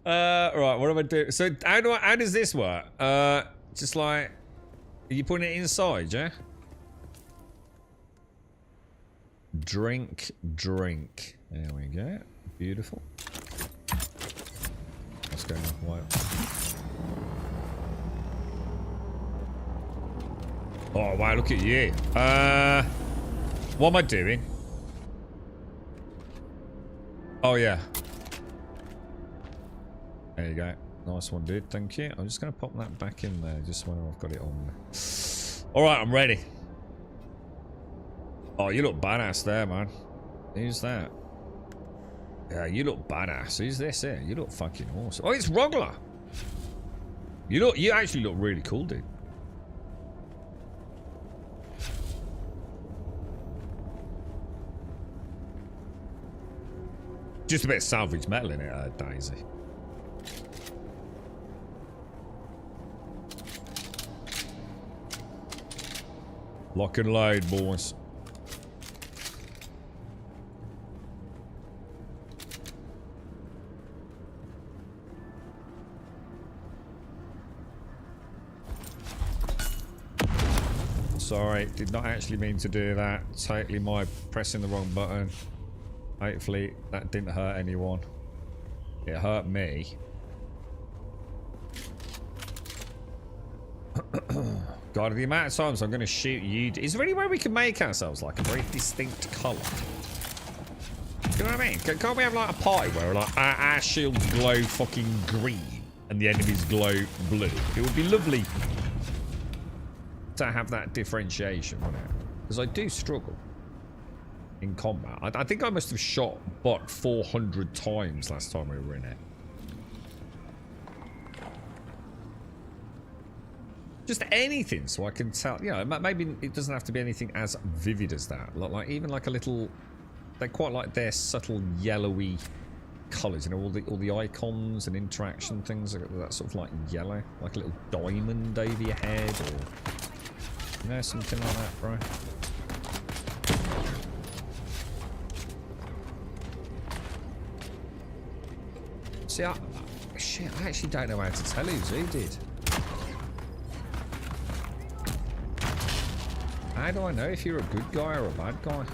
Right, what do I do? So how does this work? Just like, are you putting it inside, yeah? Drink. There we go. Beautiful. What's going on? What? Oh wow, look at you. What am I doing? Oh yeah. There you go. Nice one, dude. Thank you. I'm just going to pop that back in there just when I've got it on. Alright, I'm ready. Oh, you look badass there, man. Who's that? Yeah, you look badass. Who's this here? You look fucking awesome. Oh, it's Rogler. You actually look really cool, dude. Just a bit of salvage metal in it, Daisy. Lock and load, boys. Sorry, did not actually mean to do that. Totally my pressing the wrong button. Hopefully that didn't hurt anyone. It hurt me. God, the amount of times I'm going to shoot you. Is there any way we can make ourselves like a very distinct colour? You know what I mean? Can't we have like a party where like our shields glow fucking green and the enemies glow blue? It would be lovely to have that differentiation, wouldn't it? Because I do struggle in combat. I think I must have shot bot 400 times last time we were in it. Just anything so I can tell. You know, maybe it doesn't have to be anything as vivid as that. Like even like a little. They quite like their subtle yellowy colours. You know, all the icons and interaction things are that sort of like yellow, like a little diamond over your head, or you know, something like that, bro. See, shit, I actually don't know how to tell who did. How do I know if you're a good guy or a bad guy?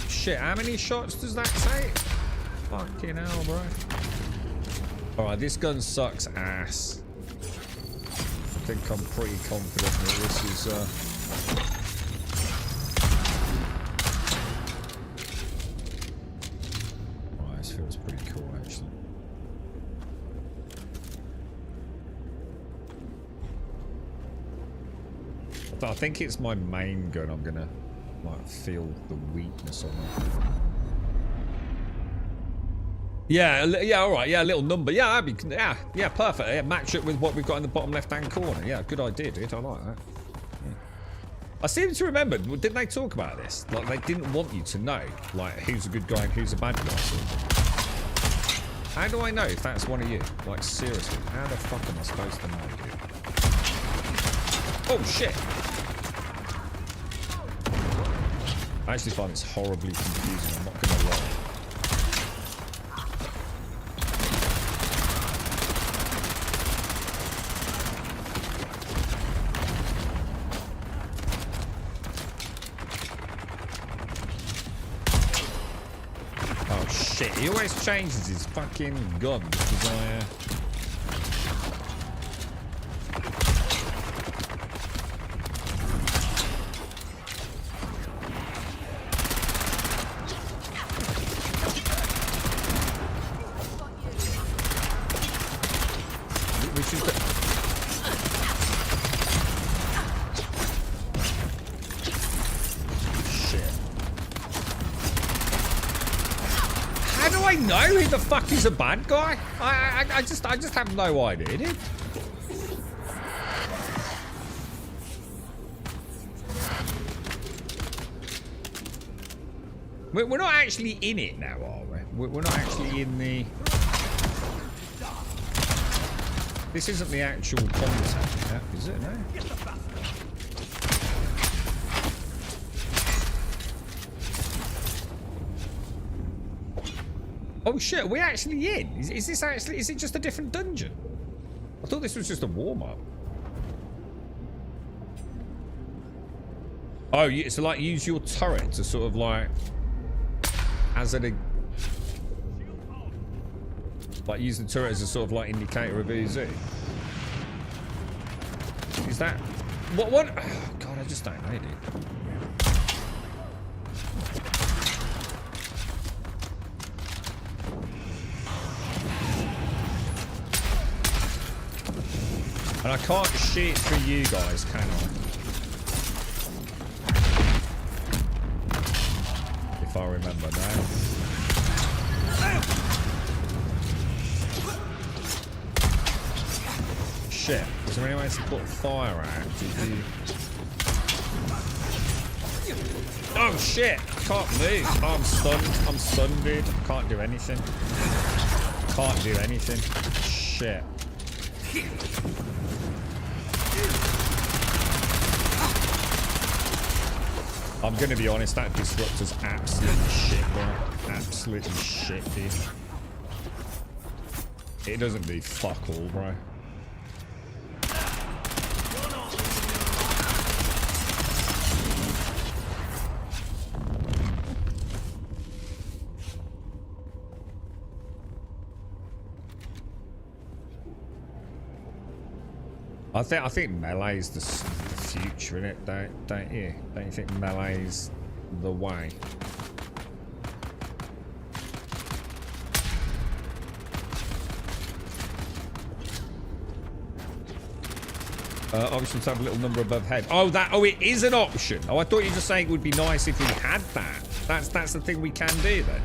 Shit, how many shots does that take? Fucking hell, bro. Alright, this gun sucks ass. I think I'm pretty confident that this is oh, this feels pretty cool actually. I think it's my main gun. I'm gonna like feel the weakness on it. Yeah, all right, yeah, a little number. Yeah, that'd be, yeah, perfect. Yeah, match it with what we've got in the bottom left-hand corner. Yeah, good idea, dude. I like that. Yeah. I seem to remember, didn't they talk about this? Like, they didn't want you to know, like, who's a good guy and who's a bad guy. Sort of. How do I know if that's one of you? Like, seriously, how the fuck am I supposed to know, dude? Oh, shit. I actually find this horribly confusing, I'm not gonna lie. Shit, he always changes his fucking gun because I know who the fuck is a bad guy? I just have no idea, dude. We're not actually in it now, are we? We're not actually in the... This isn't the actual content yet, is it? No? Oh shit, are we actually in? Is this actually... Is it just a different dungeon? I thought this was just a warm-up. Oh, so like use your turret to sort of like... As an... Like use the turret as a sort of like indicator of who's who. Is that... What? Oh, God, I just don't know, dude. And I can't shoot through you guys, can I? If I remember now. Shit. Is there any way to put fire out? Oh shit! I can't move. Oh, I'm stunned. I'm stunned, dude. Can't do anything. Can't do anything. Shit. I'm gonna be honest, that disruptor's absolutely shit, bro. Absolutely shit, dude. It doesn't do fuck all, bro. I think melee's the future in it, don't you? Don't you think melee's the way? Options have a little number above head. Oh, it is an option. Oh, I thought you were just saying it would be nice if we had that. That's the thing we can do then.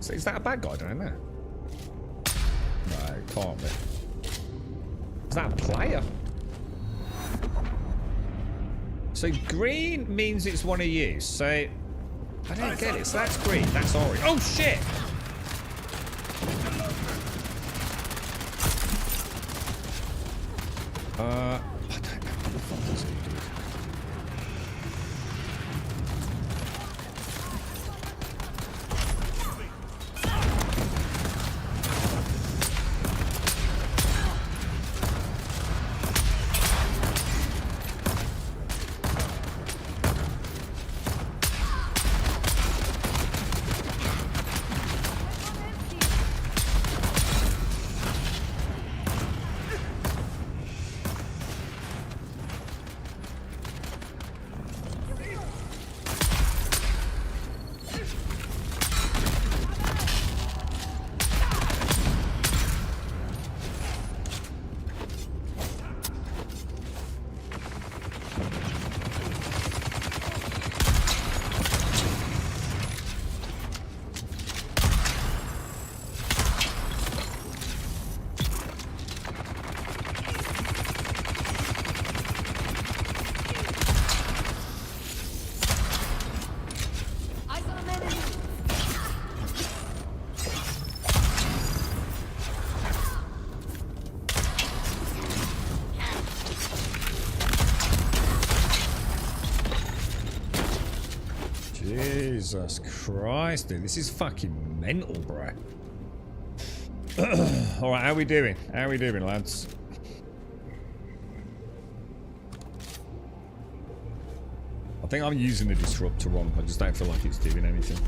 So is that a bad guy down there? No, it can't be. Is that a player? So green means it's one of you. So I don't get it. So that's green. That's orange. Oh shit! I don't know what the fuck is it, dude. Jesus Christ, dude. This is fucking mental, bro. Alright, how we doing? How we doing, lads? I think I'm using the disruptor wrong. I just don't feel like it's doing anything.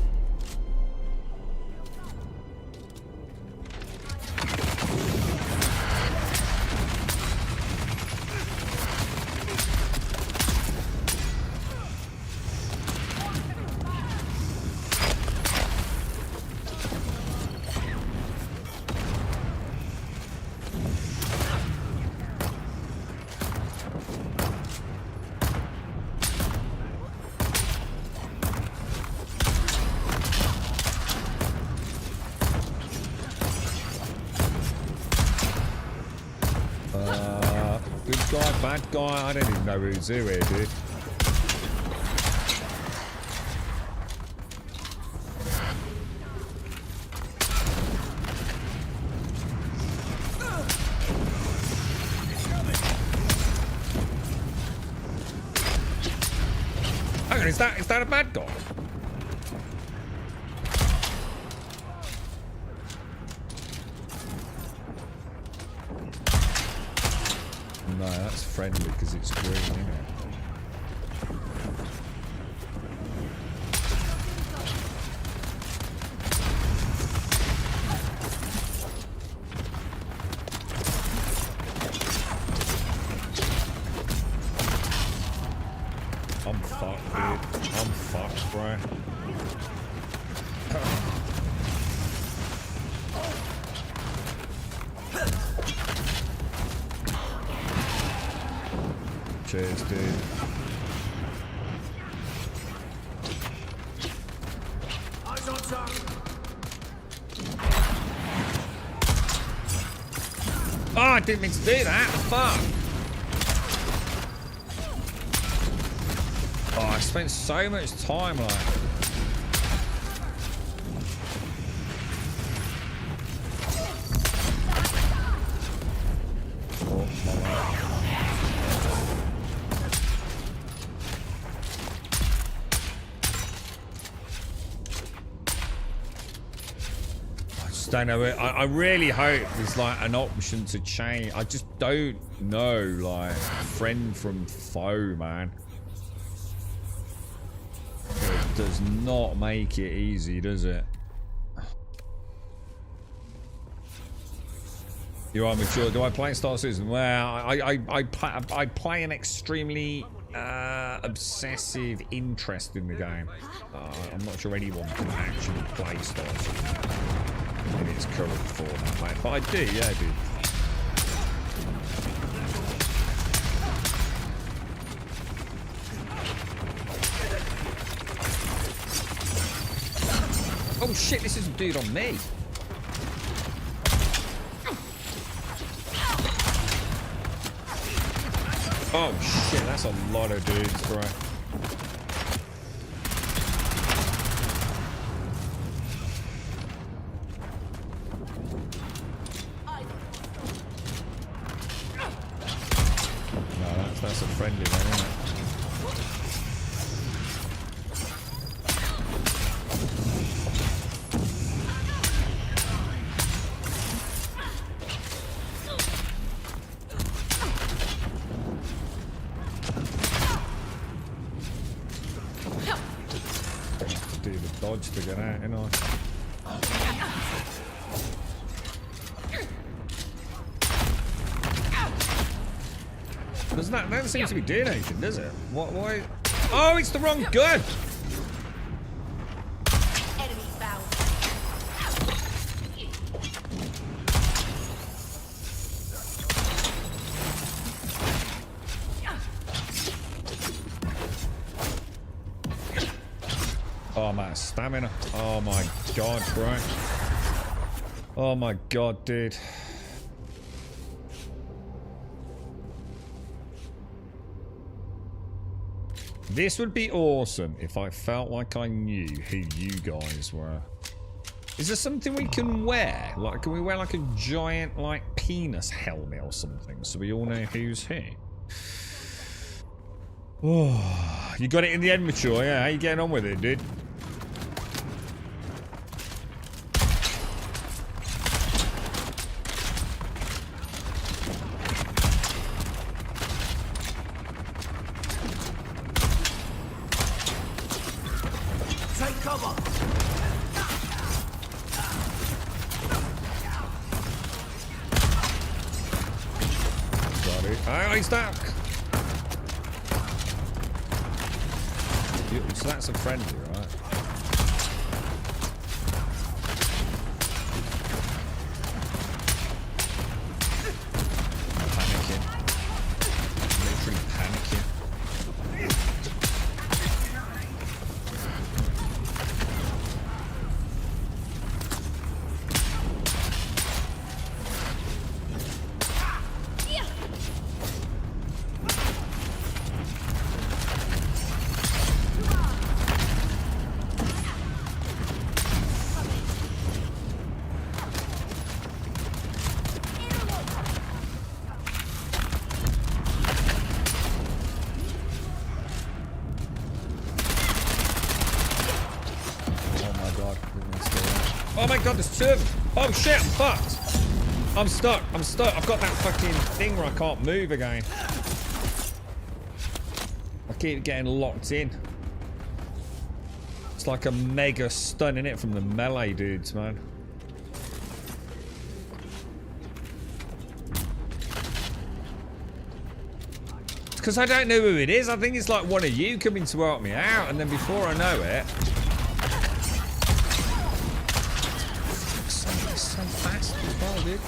guy, bad guy. I don't even know who's who here, dude. Hang on, is that a bad guy? No, that's friendly because it's green, isn't it? I'm fucked, dude. I'm fucked, bro. Cheers, dude. Oh, I didn't mean to do that. Fuck. Oh, I spent so much time like. Oh, my God. Don't know it. I really hope there's like an option to change. I just don't know, like, friend from foe, man. It does not make it easy, does it? You are mature. Do I play Star Citizen? Well, I play an extremely obsessive interest in the game. I'm not sure anyone can actually play Star Citizen in its current format, mate. But I do, yeah, I do. Oh shit, this is a dude on me. Oh shit, that's a lot of dudes, bro. That's a friendly one, isn't it? Have to do the dodge to get out, you know. That doesn't seem to be doing anything, does it? What? Why? Oh, it's the wrong gun! Enemy found. Oh, man, stamina. Oh my god, bro. Oh my god, dude. This would be awesome if I felt like I knew who you guys were. Is there something we can wear? Like, can we wear like a giant, like, penis helmet or something so we all know who's who? Oh, you got it in the end, mature, yeah? How you getting on with it, dude? Stuck. So that's a friendly, right? I'm panicking. Literally panicking. god, there's two of them. Oh shit, I'm fucked. I'm stuck. I've got that fucking thing where I can't move again. I keep getting locked in. It's like a mega stun in it from the melee dudes, man. Because I don't know who it is. I think it's like one of you coming to help me out, and then before I know it, it's so fast as well, dude.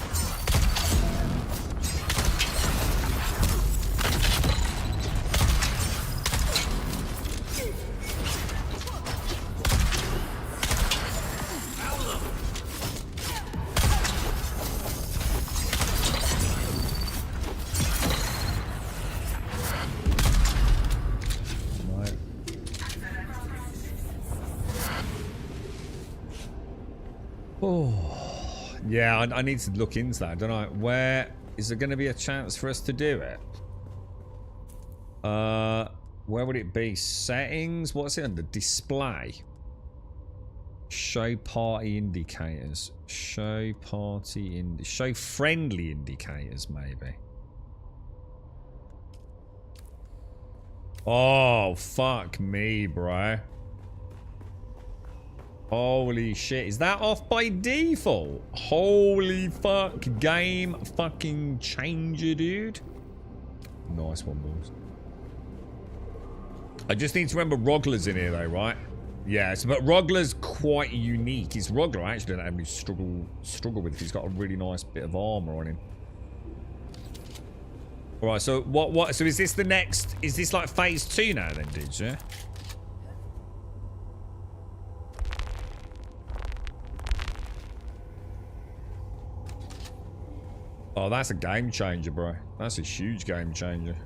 Yeah, I need to look into that, don't I? Where is there going to be a chance for us to do it? Where would it be? Settings? What's it under? Display. Show party indicators. Show friendly indicators, maybe. Oh, fuck me, bro. Holy shit, is that off by default? Holy fuck, game fucking changer, dude. Nice one, boys. I just need to remember Rogler's in here though, right? Yes, but Rogler's quite unique. It's Rogler I actually don't have any struggle with. He's got a really nice bit of armor on him. Alright, so what so is this the next, is this like phase 2 now then, dudes, yeah? Oh, that's a game changer, bro. That's a huge game changer.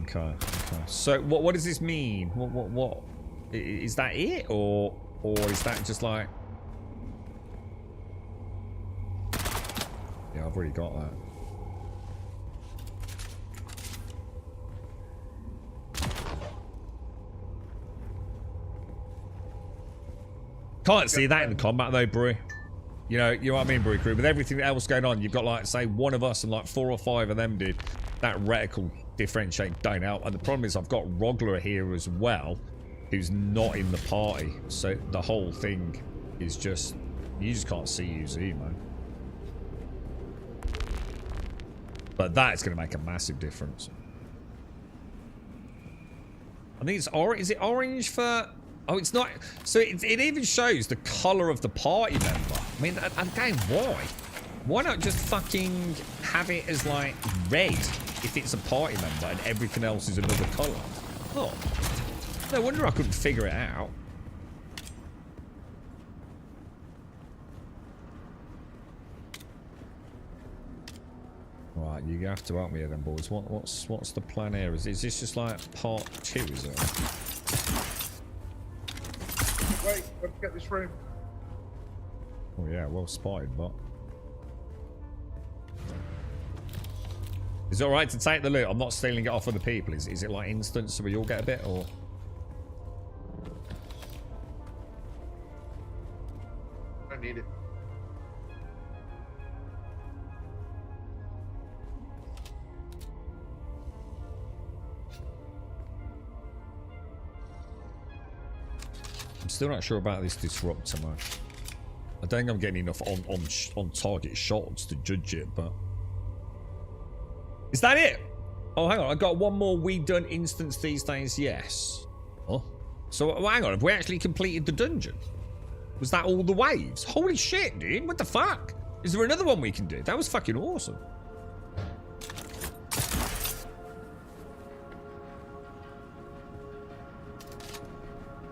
Okay. So, what does this mean? What? Is that it, or is that just like? Yeah, I've already got that. Can't see that in the combat though, Brew. You know what I mean, Brew Crew? With everything else going on, you've got like, say, one of us and like 4 or 5 of them, dude. That reticle differentiate don't help. And the problem is I've got Rogler here as well, who's not in the party. So the whole thing is just, you just can't see UZ, man. But that's going to make a massive difference. I think it's orange. Is it orange for... Oh, it's not. So it even shows the color of the party member. I mean, again, why? Why not just fucking have it as like red if it's a party member and everything else is another color? Oh, no wonder I couldn't figure it out. Right, you have to help me here then, boys. What's the plan here? Is this just like part 2? Is it? Wait, let's get this room. Oh yeah, well spotted, but is it alright to take the loot? I'm not stealing it off other people. Is it like instant so we all get a bit, or? I need it. I'm still not sure about this disruptor, man. I don't think I'm getting enough on target shots to judge it, but is that it? Oh, hang on, I got one more. We done instance these days, yes. Oh, so hang on, have we actually completed the dungeon? Was that all the waves? Holy shit, dude! What the fuck? Is there another one we can do? That was fucking awesome.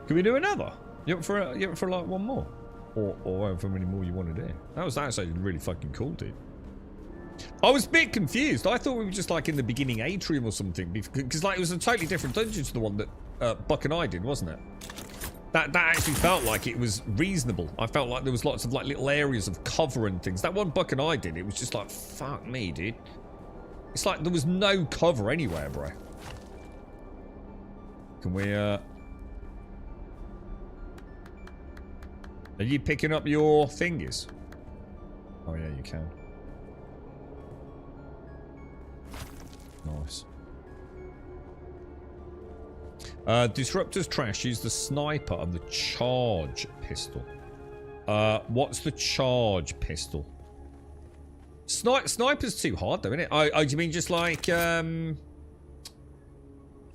Can we do another? You up for like one more? Or however many more you want to do. That was actually really fucking cool, dude. I was a bit confused. I thought we were just like in the beginning atrium or something. Because like it was a totally different dungeon to the one that Buck and I did, wasn't it? That actually felt like it was reasonable. I felt like there was lots of like little areas of cover and things. That one Buck and I did, it was just like, fuck me, dude. It's like there was no cover anywhere, bro. Can we, Are you picking up your thingies? Oh yeah, you can. Nice. Disruptor's trash. Use the sniper and the charge pistol. What's the charge pistol? Sniper's too hard though, isn't it? Oh, do you mean just like do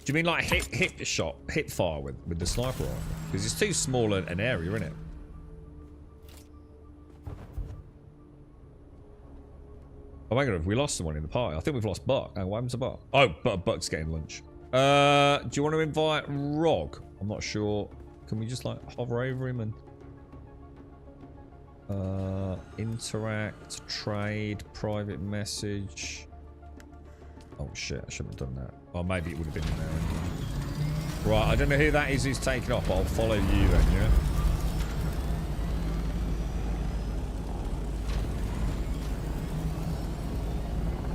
you mean like hip fire with the sniper rifle? Because it's too small an area, isn't it? Oh my god, we lost someone in the party. I think we've lost Buck. Oh, what happened to Buck? Oh, but Buck's getting lunch. Do you want to invite Rog? I'm not sure. Can we just like hover over him and interact, trade, private message? Oh shit, I shouldn't have done that. Oh, maybe it would have been in there anyway. Right, I don't know who that is who's taken off, but I'll follow you then, yeah?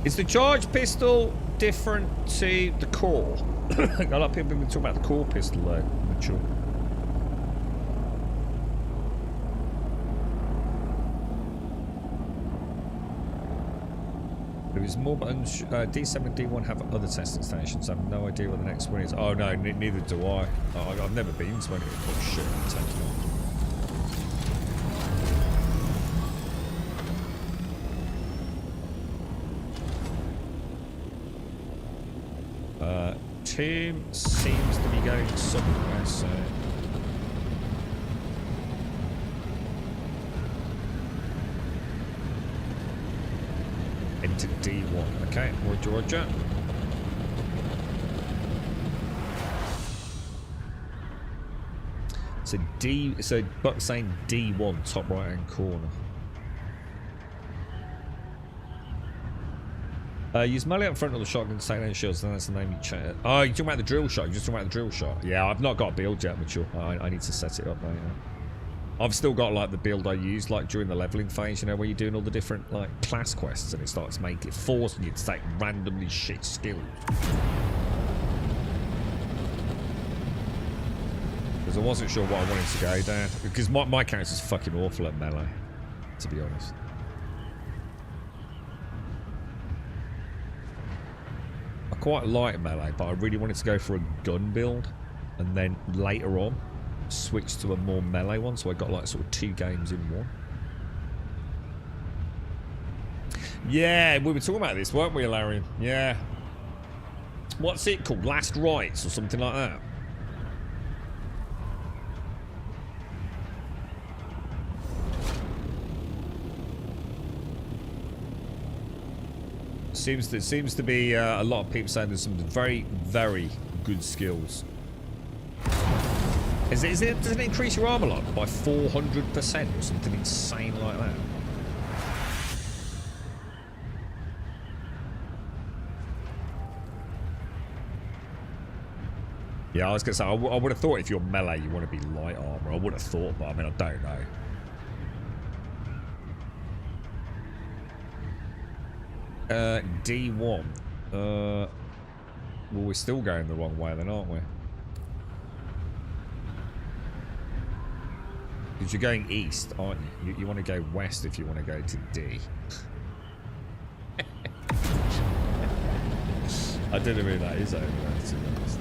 Is the charge pistol different to the core? A lot of people have been talking about the core pistol though, mature. There is more buttons. D7 and D1 have other testing stations. I have no idea what the next one is. Oh no, neither do I. I've never been to any. Oh shit, I'm taking off. Tomb seems to be going somewhere, so... Into D1. Okay, Roger. So Buck's saying D1, top right hand corner. Use melee up front of the shotgun to take down shields, then that's the name you chat. Oh, you're talking about the drill shot. You're just talking about the drill shot. Yeah, I've not got a build yet, mature. I need to set it up though, yeah. I've still got like the build I used like during the leveling phase, you know, where you're doing all the different like class quests and it starts making it forcing you to take randomly shit skills. Because I wasn't sure what I wanted to go down. Because my character's fucking awful at melee, to be honest. I quite like melee, but I really wanted to go for a gun build and then later on switch to a more melee one, so I got like sort of 2 games in one. Yeah, we were talking about this, weren't we, Larian? Yeah. What's it called? Last Rites or something like that? Seems to be a lot of people saying there's some very, very good skills. Does it increase your armor lock by 400% or something insane like that? Yeah, I was gonna say I would have thought if you're melee you want to be light armor. I would have thought, but I mean I don't know. D1. Well, we're still going the wrong way then, aren't we? Because you're going east, aren't you? You want to go west if you want to go to D. I don't know who that is over there, to be honest.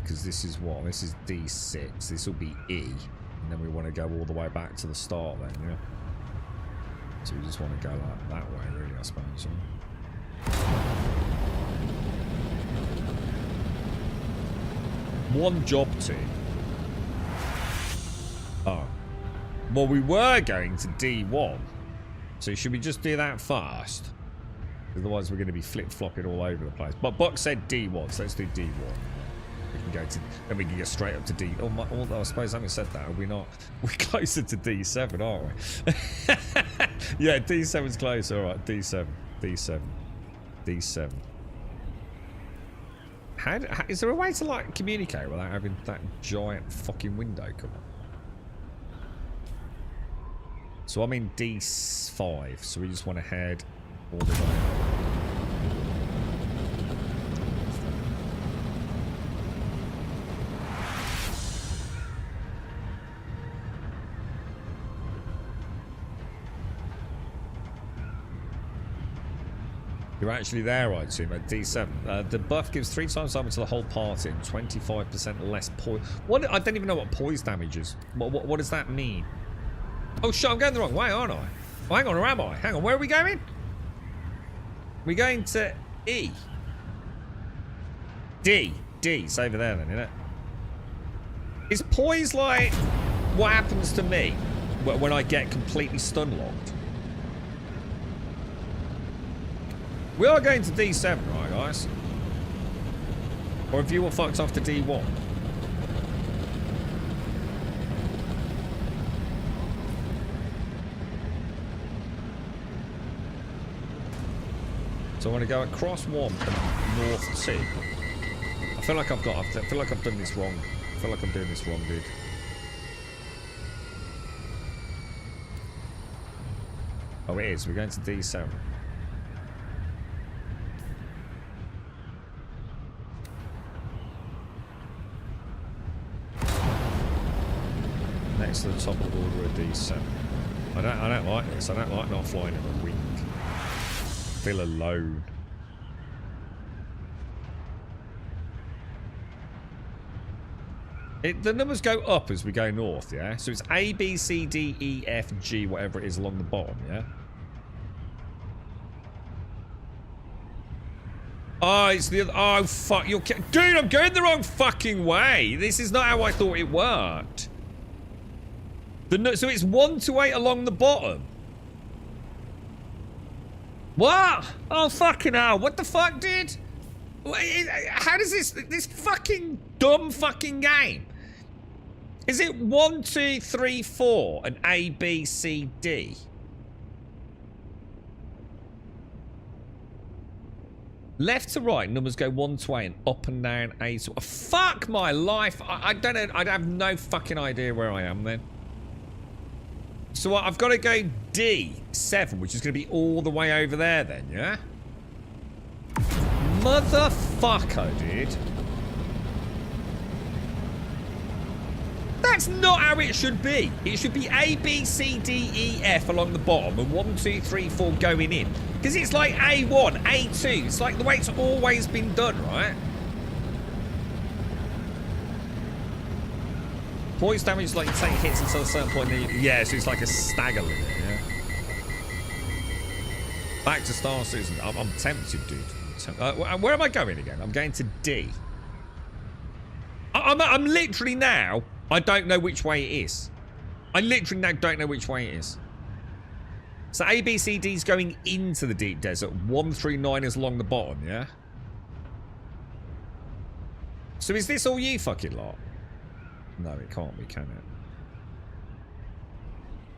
Because this is what? This is D6. This will be E. And then we want to go all the way back to the start then, yeah? So we just want to go like that way, really, I suppose. Yeah? One job team. Oh. Well, we were going to D1. So should we just do that fast? Otherwise we're going to be flip-flopping all over the place. But Buck said D1, so let's do D1. We can go to, then we can get straight up to D. Although I suppose having said that, are we not? We're closer to D7, aren't we? Yeah, D7's close. All right, D7, D7, D7. How, is there a way to like communicate without having that giant fucking window come up? So I'm in D5, so we just want to head all the way up. You're actually there, right, Zoom, at D7. The buff gives 3 times damage to the whole party and 25% less poise. What? I don't even know what poise damage is. What does that mean? Oh, shit, I'm going the wrong way, aren't I? Oh, hang on, or am I? Hang on, where are we going? We're going to E. D. D. It's over there then, isn't it? Is poise like what happens to me when I get completely stun locked? We are going to D7, right, guys? Or have you all fucked off to D1? So I want to go across 1 and north 2. I feel like I've done this wrong. I feel like I'm doing this wrong, dude. Oh, it is. We're going to D7. Next to the top of the order of D7. I don't like this. I don't like not flying in a wing. I feel alone. The numbers go up as we go north, yeah? So it's A, B, C, D, E, F, G, whatever it is along the bottom, yeah? Oh, it's the other... Oh, fuck. Dude, I'm going the wrong fucking way. This is not how I thought it worked. So it's 1 to 8 along the bottom. What? Oh, fucking hell. What the fuck, dude? How does this fucking dumb fucking game? Is it 1, 2, 3, 4 and A, B, C, D? Left to right, numbers go 1 to 8 and up and down A to... Fuck my life. I don't know. I have no fucking idea where I am then. So I've got to go D7, which is going to be all the way over there then, yeah? Motherfucker, dude. That's not how it should be. It should be A, B, C, D, E, F along the bottom and 1, 2, 3, 4 going in. Because it's like A1, A2. It's like the way it's always been done, right? Poise damage is like you take hits until a certain point. Yeah, so it's like a stagger limit, yeah? Back to Star Susan. I'm tempted, dude. Where am I going again? I'm going to D. I'm literally now... I don't know which way it is. I literally now don't know which way it is. So A, B, C, D is going into the deep desert. 1 through 9 is along the bottom, yeah? So is this all you fucking lot? No, it can't be, can it?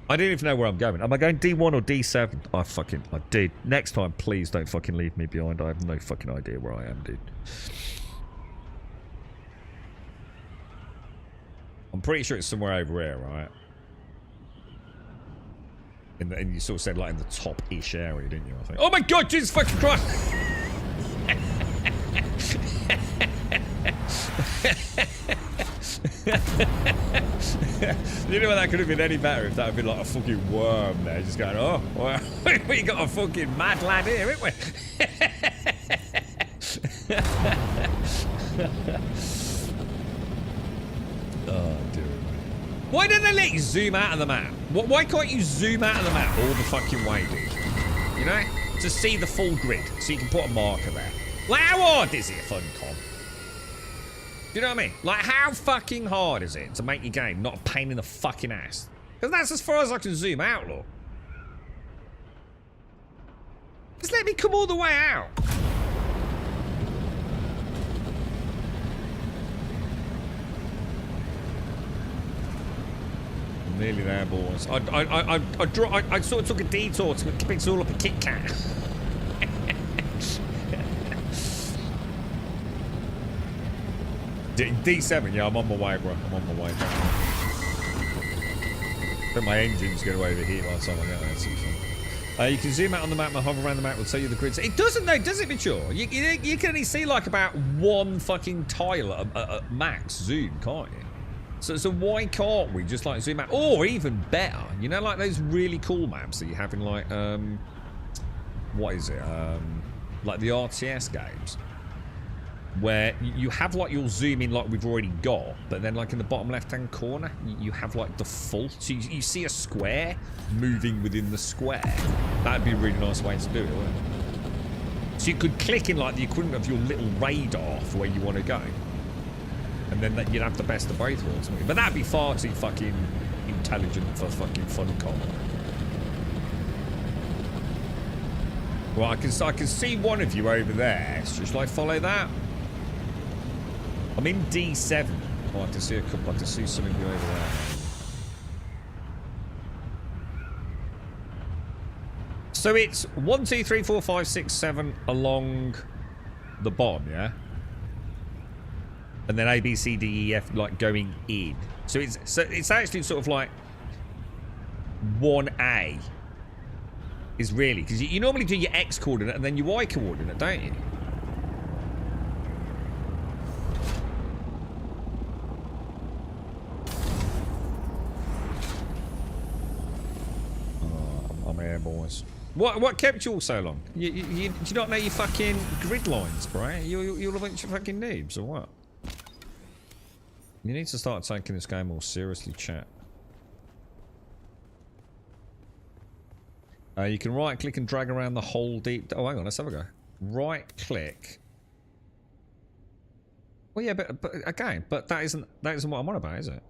I don't even know where I'm going. Am I going D1 or D7? I did. Next time, please don't fucking leave me behind. I have no fucking idea where I am, dude. I'm pretty sure it's somewhere over here, right? And you sort of said like in the top-ish area, didn't you? I think. Oh my god, Jesus fucking Christ! You know what, that could have been any better if that had been like a fucking worm there, just going, oh, well, we got a fucking mad lad here, haven't we? Oh, dear. Why don't they let you zoom out of the map? Why can't you zoom out of the map all the fucking way, dude? You know? To see the full grid, so you can put a marker there. Like, how hard is it, Funcom? Do you know what I mean? Like, how fucking hard is it to make your game not a pain in the fucking ass? Because that's as far as I can zoom out, look. Just let me come all the way out. Nearly there, boys. I sort of took a detour to pick us all up a Kit Kat. D7, yeah, I'm on my way, bro. I'm on my way. But my engine's going to overheat by the time I get there. You can zoom out on the map and hover around the map will tell you the grids. It doesn't though, does it, Mature? You can only see like about one fucking tile at max zoom, can't you? So why can't we just like zoom out? Or even better, you know, like those really cool maps that you have in like, what is it? Like the RTS games. Where you have like your zoom in like we've already got, but then like in the bottom left hand corner you have like the full, so you see a square moving within the square. That'd be a really nice way to do it, wouldn't it? So you could click in like the equivalent of your little radar for where you want to go, and then you'd have the best of both worlds, wouldn't you? But that'd be far too fucking intelligent for fucking Funcom. Well, I can see one of you over there. So shall I follow that? I'm in D7. Oh, I can see a couple. I can see some of you over there. So it's 1, 2, 3, 4, 5, 6, 7 along the bottom, yeah? And then A, B, C, D, E, F like going in. So it's actually sort of like 1A is really, because you normally do your X coordinate and then your Y coordinate, don't you? I'm here, boys. What kept you all so long? Do you not know your fucking grid lines, bro? You're a bunch of fucking noobs, or what? You need to start taking this game more seriously, chat. You can right click and drag around the whole deep... Oh, hang on, let's have a go. Right click. Well, yeah, but again, but that isn't what I'm on about, is it?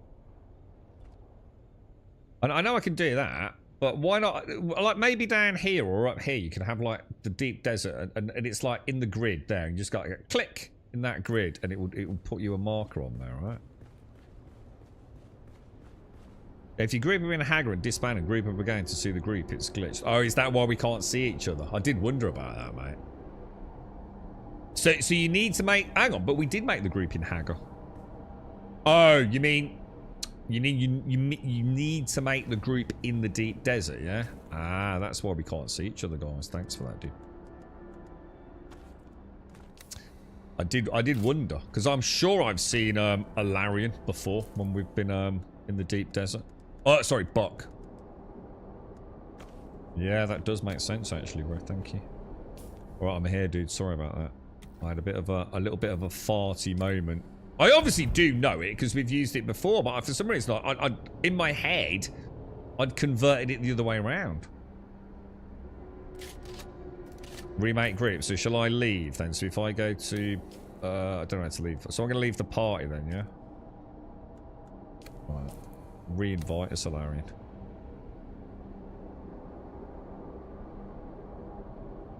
And I know I can do that, but why not? Like maybe down here or up here, you can have like the deep desert, and it's like in the grid there, and you just got to click in that grid, and it will put you a marker on there, right? If you group up in a Hagger and disband and group up again to see the group, it's glitched. Oh, is that why we can't see each other? I did wonder about that, mate. So you need to make... Hang on, but we did make the group in Hagger. Oh, you mean... You need to make the group in the deep desert, yeah? Ah, that's why we can't see each other, guys. Thanks for that, dude. I did wonder, because I'm sure I've seen a Larian before when we've been in the deep desert. Oh, sorry, Buck. Yeah, that does make sense actually, bro. Thank you. All right, I'm here, dude. Sorry about that. I had a little bit of a farty moment. I obviously do know it because we've used it before, but for some reason, I in my head, I'd converted it the other way around. Remake group. So shall I leave then? So if I go to, I don't know how to leave. So I'm going to leave the party then, yeah? Right. Re-invite a Solarian.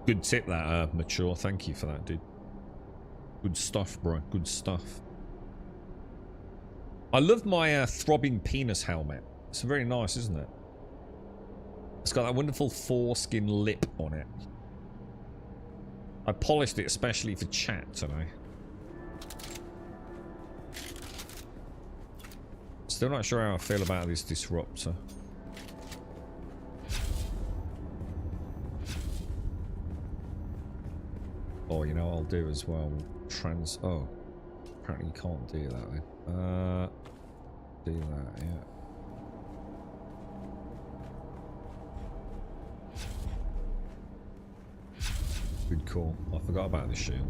Good tip that, Mature. Thank you for that, dude. Good stuff, bro. Good stuff. I love my throbbing penis helmet. It's very nice, isn't it? It's got that wonderful foreskin lip on it. I polished it especially for chat today. Still not sure how I feel about this disruptor. Oh, you know what I'll do as well? Oh, apparently you can't do that then. Do that, yeah. Good call. I forgot about the shield.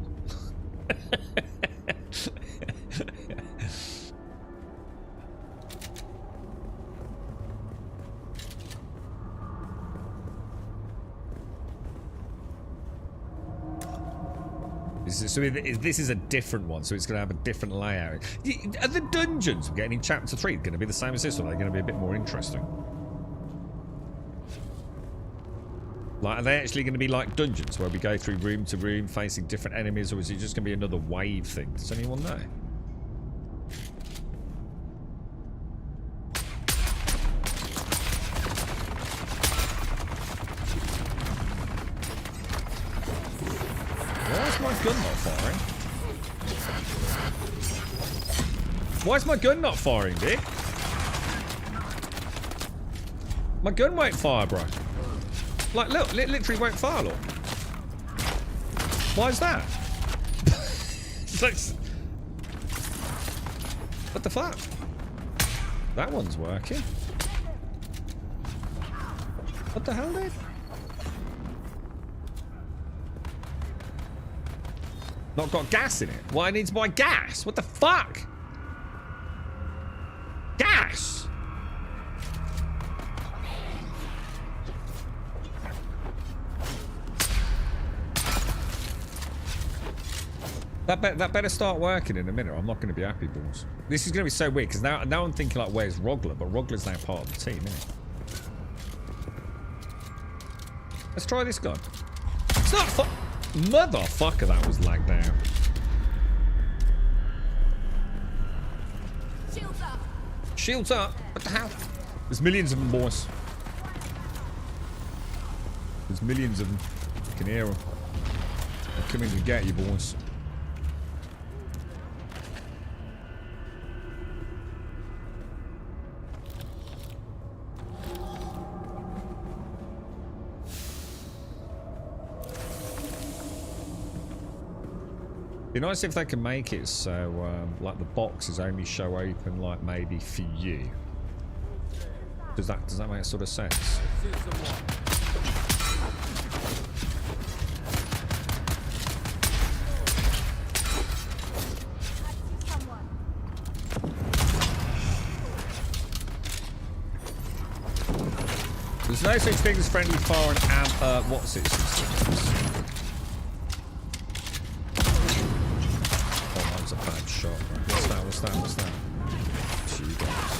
So this is a different one, so it's going to have a different layout. Are the dungeons we're getting in Chapter 3 going to be the same as this, or are they going to be a bit more interesting? Like, are they actually going to be like dungeons, where we go through room to room, facing different enemies, or is it just going to be another wave thing? Does anyone know? Why is my gun not firing, dude? My gun won't fire, bro. Like, look, literally won't fire, look. Why is that? It's like... What the fuck? That one's working. What the hell, dude? Not got gas in it. Why I need to buy gas? What the fuck? Gas! That better start working in a minute. I'm not going to be happy, boys. This is going to be so weird because now I'm thinking like, where's Rogler? But Rogler's now part of the team, isn't it? Let's try this gun. It's not fu- Motherfucker, that was lagged out. Shields up. Shields up? What the hell? There's millions of them, boys. There's millions of them. I can hear them. They're coming to get you, boys. Be nice if they can make it so, like the boxes only show open, like maybe for you. Does that make sort of sense? There's no such thing as friendly fire and what's it? A bad shot, right? What's that? Gee, guys.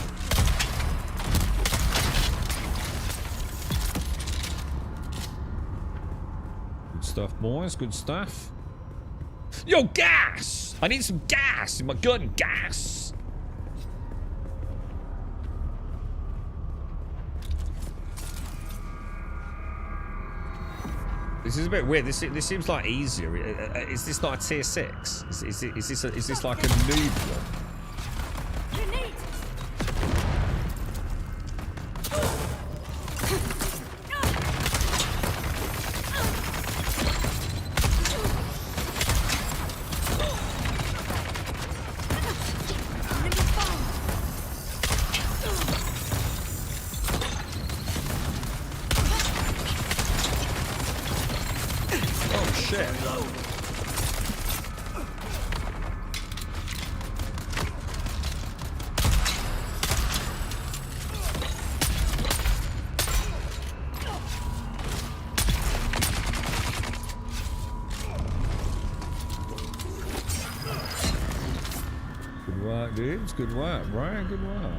Good stuff, boys. Good stuff. Yo, gas! I need some gas in my gun. Gas! This is a bit weird. This seems like easier. Is this not a tier 6? Is this like a noob one? Good work, Brian. Good work.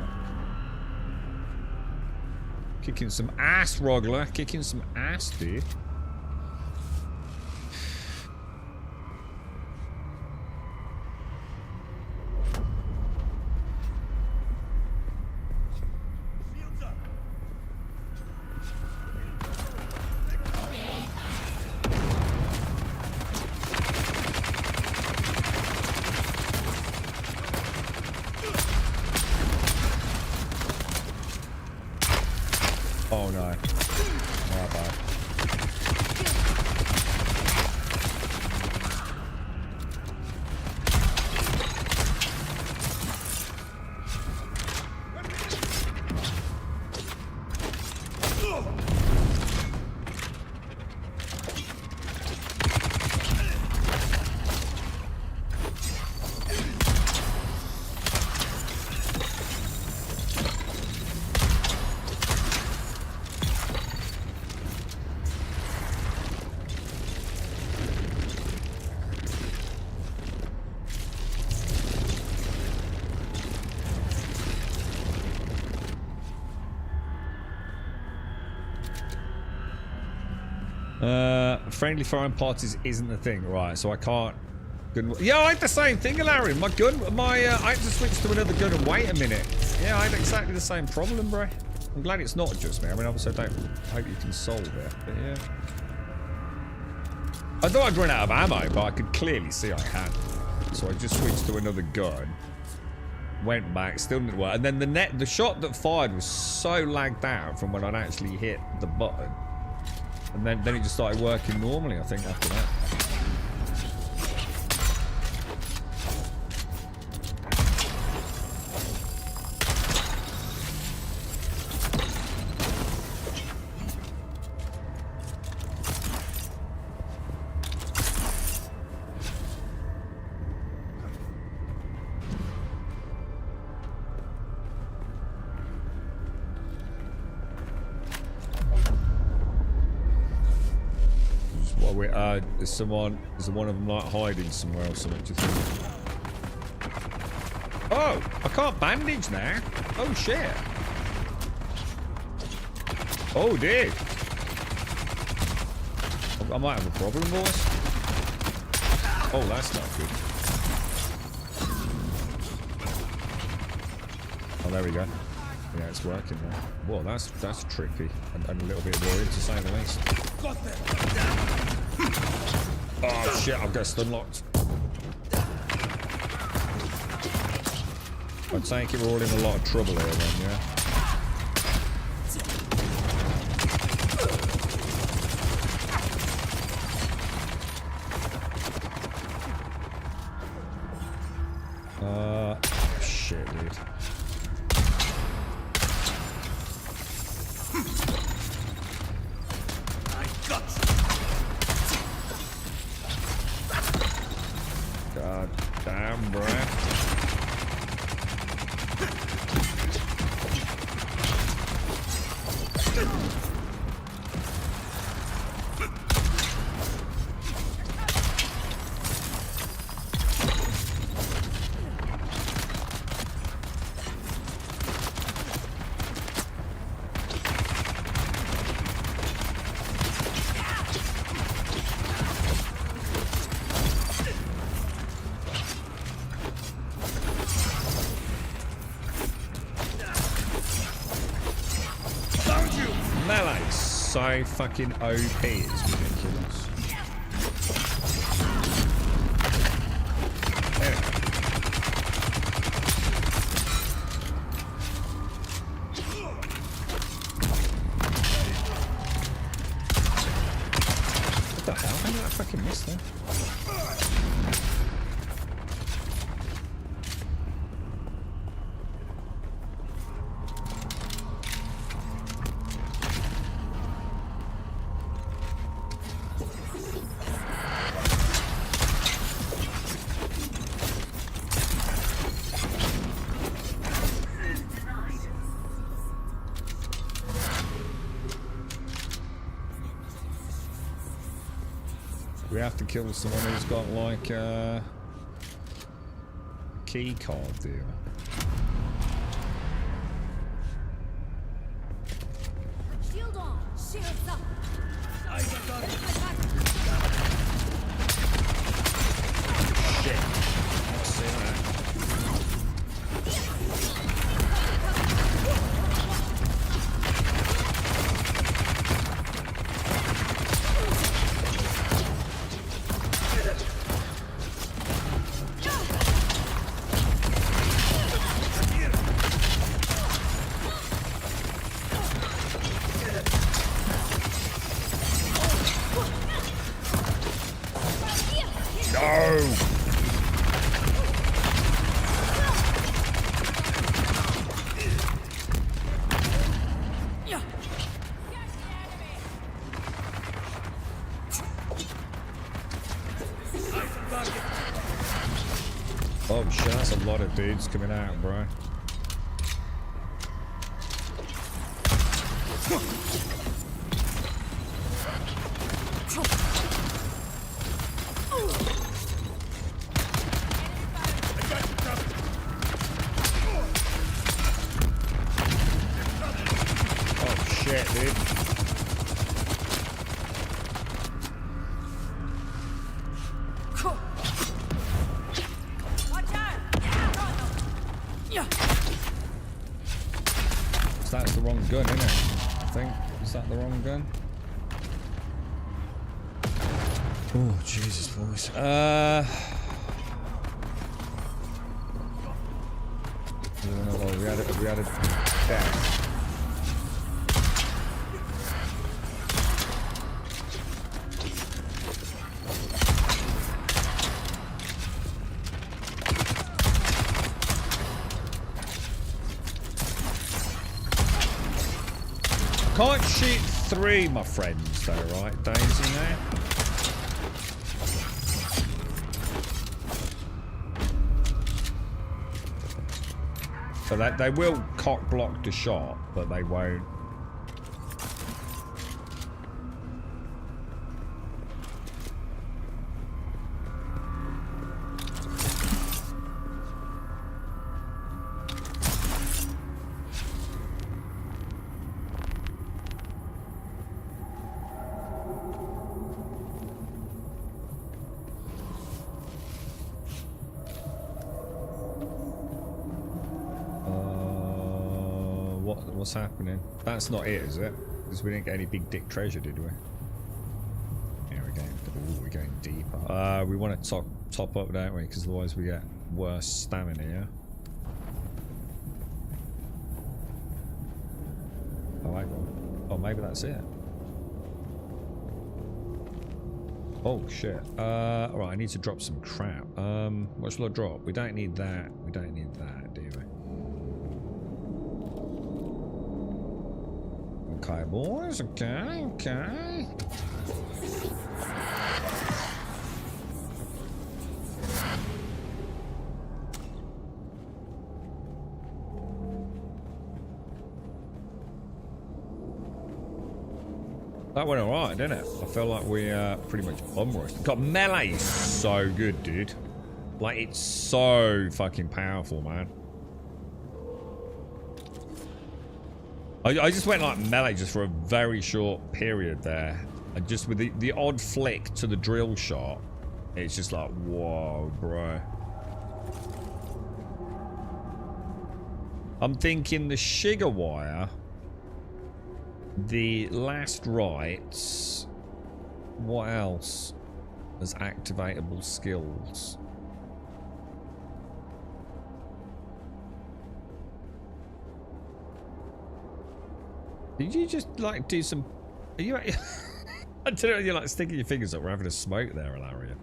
Kicking some ass, Rogler. Kicking some ass, dude. Oh no. My bad. Friendly firing parties isn't the thing, right? So I can't. Yeah, I had the same thing, Larry. My gun, I had to switch to another gun and wait a minute. Yeah, I had exactly the same problem, bro. I'm glad it's not just me. I mean, obviously, I hope you can solve it, but yeah. I thought I'd run out of ammo, but I could clearly see I had. So I just switched to another gun. Went back, still didn't work. And then the shot that fired was so lagged out from when I'd actually hit the button. And then it just started working normally, I think, after that. Is one of them like hiding somewhere or something, do you think? Oh, I can't bandage now. Oh shit. Oh dear. I might have a problem, boys. Oh, that's not good. Oh, there we go. Yeah, it's working now. Whoa, that's trippy and a little bit worried to say the least. Oh shit, I've got stun locked. I take it we're all in a lot of trouble here then, yeah? Shit, dude. God damn, bruh. So fucking OP, it's ridiculous. There. What the hell? How did I fucking miss that? We have to kill someone who's got like a key card deal. Shield on, shields up. Shit. I've seen that. Oh shit, that's a lot of dudes coming out, bro. Oh shit, dude. That's the wrong gun, isn't it? I think. Is that the wrong gun? Oh, Jesus, boys. Oh, we had a death. Can't shoot 3, my friends, though, right, Daisy, now? So that they will cock block the shot, but they won't. What's happening? That's not it, is it? Because we didn't get any big dick treasure, did we? Yeah, we're going deeper. We want to top up, don't we? Because otherwise we get worse stamina, yeah? Oh, hang on. Oh, maybe that's it. Oh, shit. Alright, I need to drop some crap. What shall I drop? We don't need that. We don't need that, do we? Okay, boys. Okay, okay. That went alright, didn't it? I feel like we pretty much bum-rushed. God, melee is so good, dude. Like, it's so fucking powerful, man. I just went like melee just for a very short period there. And just with the odd flick to the drill shot, it's just like, whoa, bro. I'm thinking the Shiga wire, the last rites, what else as activatable skills? Did you just like do some? Are you? I don't know. You're like sticking your fingers up. We're having a smoke there, Ilaria.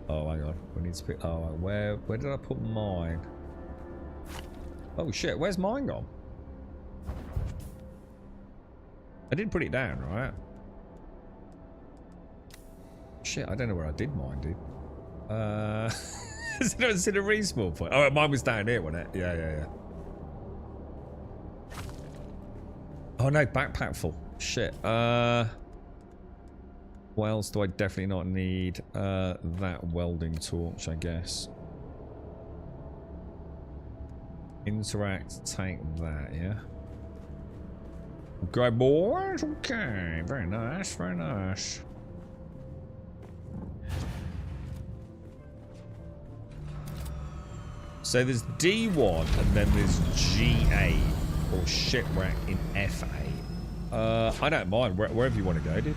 Oh my god, we need to pick. Oh, where did I put mine? Oh shit, where's mine gone? I did put it down, right? Shit, I don't know where I did mine, dude. It's in a respawn point. Oh, mine was down here, wasn't it? Yeah. Oh no, backpack full. Shit. What else do I definitely not need? That welding torch, I guess. Interact, take that, yeah. Okay, boys. Okay, very nice, very nice. So there's D1 and then there's GA or shipwreck in FA. I don't mind wherever you want to go, dude.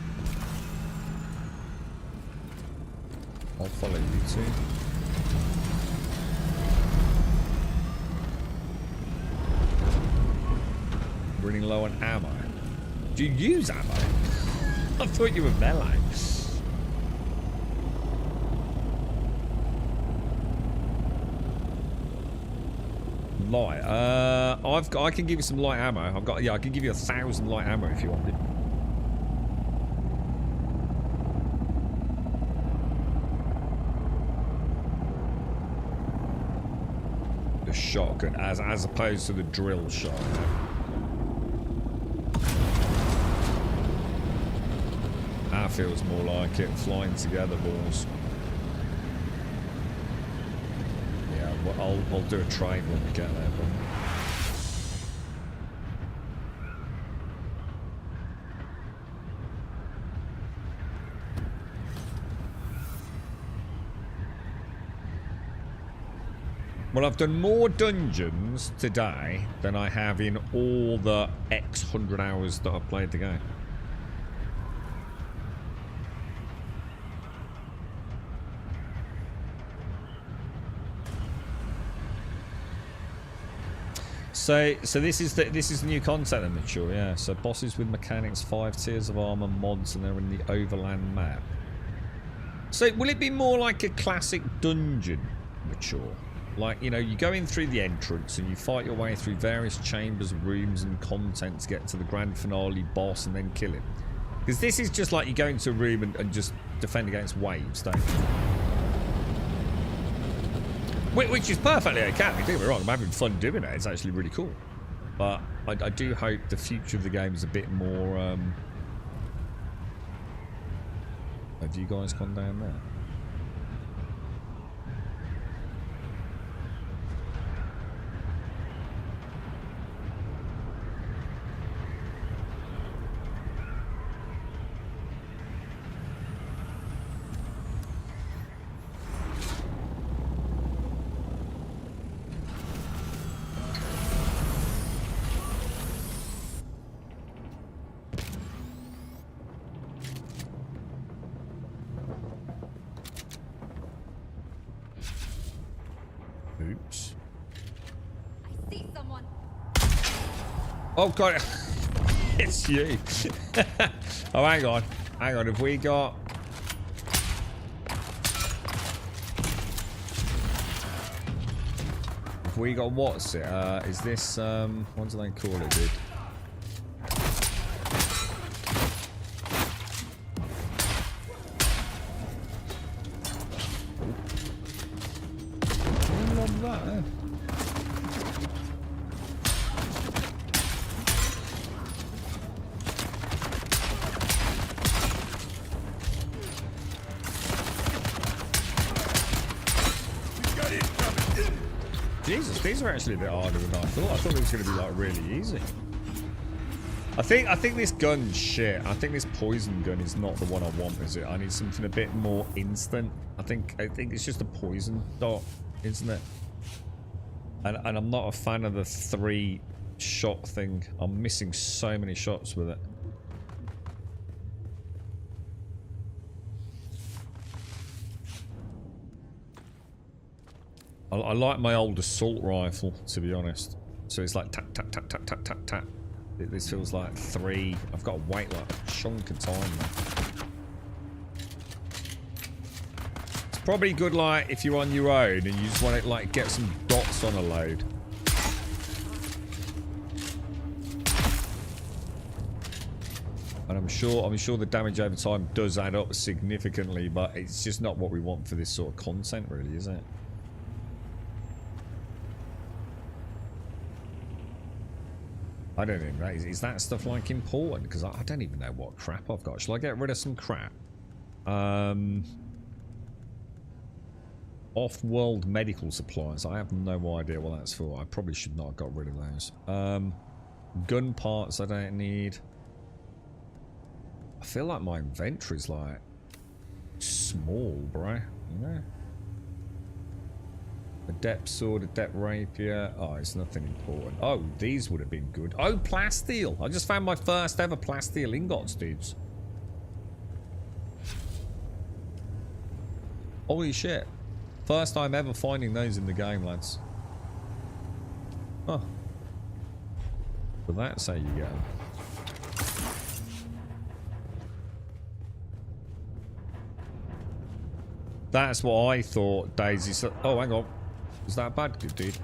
I'll follow you two. Running low on ammo. Do you use ammo? I thought you were melee. Light. I can give you some light ammo. I can give you 1,000 light ammo if you want it. The shotgun, as opposed to the drill shot. That feels more like it. Flying together, balls. I'll do a trade when we get there, but... Well, I've done more dungeons today than I have in all the X 100 hours that I've played the game. So this is the new content then, Mature, yeah. So bosses with mechanics, 5 tiers of armor, mods, and they're in the overland map. So will it be more like a classic dungeon, Mature? Like, you know, you go in through the entrance and you fight your way through various chambers, rooms, and content to get to the grand finale boss and then kill him. Because this is just like you go into a room and just defend against waves, don't you? Which is perfectly okay. Don't get me wrong, I'm having fun doing it. It's actually really cool. But I do hope the future of the game is a bit more... Have you guys gone down there? Oops. I see someone. Oh god, it's you. Oh, hang on. Have we got... what's it? Is this, what do they call it, dude? Love that, eh? Jesus, these are actually a bit harder than I thought. I thought it was going to be like really easy. I think this gun's shit. I think this poison gun is not the one I want, is it? I need something a bit more instant. I think it's just a poison dot, isn't it? And I'm not a fan of the 3-shot thing. I'm missing so many shots with it. I like my old assault rifle, to be honest. So it's like tap, tap, tap, tap, tap, tap, tap. This feels like 3. I've got to wait like a chunk of time now. It's probably good like if you're on your own and you just want to like get some dots on a load. And I'm sure the damage over time does add up significantly, but it's just not what we want for this sort of content, really, is it? I don't even know. Is that stuff like important? Because I don't even know what crap I've got. Shall I get rid of some crap? Off-world medical supplies. I have no idea what that's for. I probably should not have got rid of those. Gun parts I don't need. I feel like my inventory's like small, bro. You know? Adept sword, adept rapier. Oh, it's nothing important. Oh, these would have been good. Oh, plasteel. I just found my first ever plasteel ingots, dudes. Holy shit. First time ever finding those in the game, lads. Huh. So that's how you get them. That's what I thought, Daisy. Oh, hang on. Is that bad, good dude?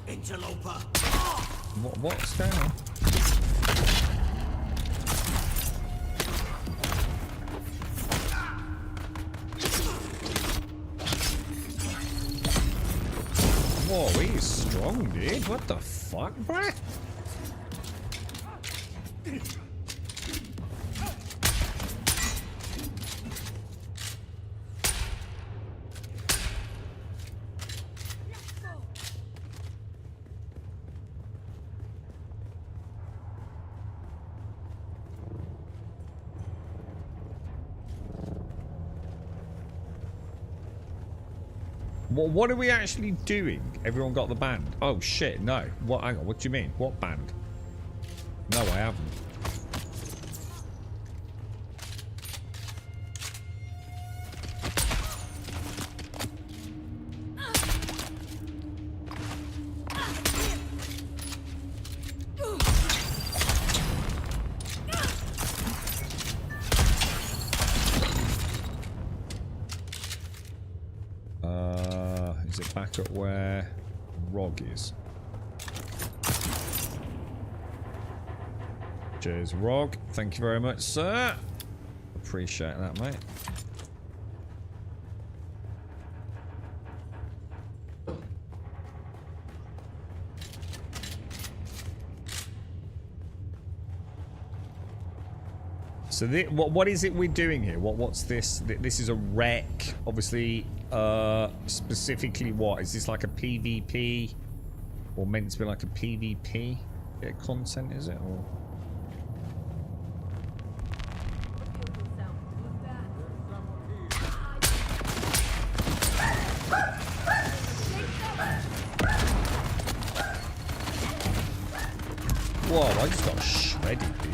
Interloper. What's going on? Whoa, he's strong, dude. What the fuck, bruh? What are we actually doing? Everyone got the band? Oh shit, no. What? Hang on, what do you mean? What band? No, I haven't. back at where Rog is. Cheers, Rog. Thank you very much, sir. Appreciate that, mate. So what is it we're doing here? What's this? This is a wreck. Obviously, specifically what? Is this like a PvP? Or meant to be like a PvP bit of content, is it? Or... Whoa, I just got shredded, dude.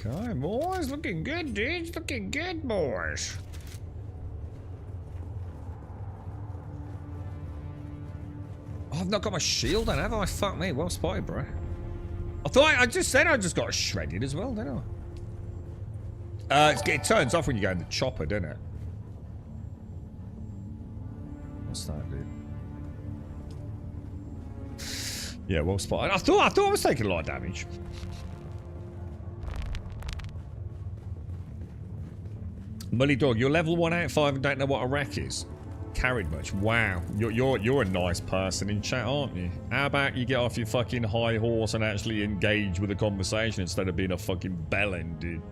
Okay, boys, looking good, dudes. Looking good, boys. Oh, I've not got my shield on, have I? Fuck me. Well spotted, bro. I just said I just got shredded as well, didn't I? It turns off when you go in the chopper, doesn't it? What's that, dude? Yeah, well spotted. I thought I was taking a lot of damage. Mully Dog, you're level 1 out of 5 and don't know what a wreck is. Carried much. Wow. You're a nice person in chat, aren't you? How about you get off your fucking high horse and actually engage with a conversation instead of being a fucking bellend, dude?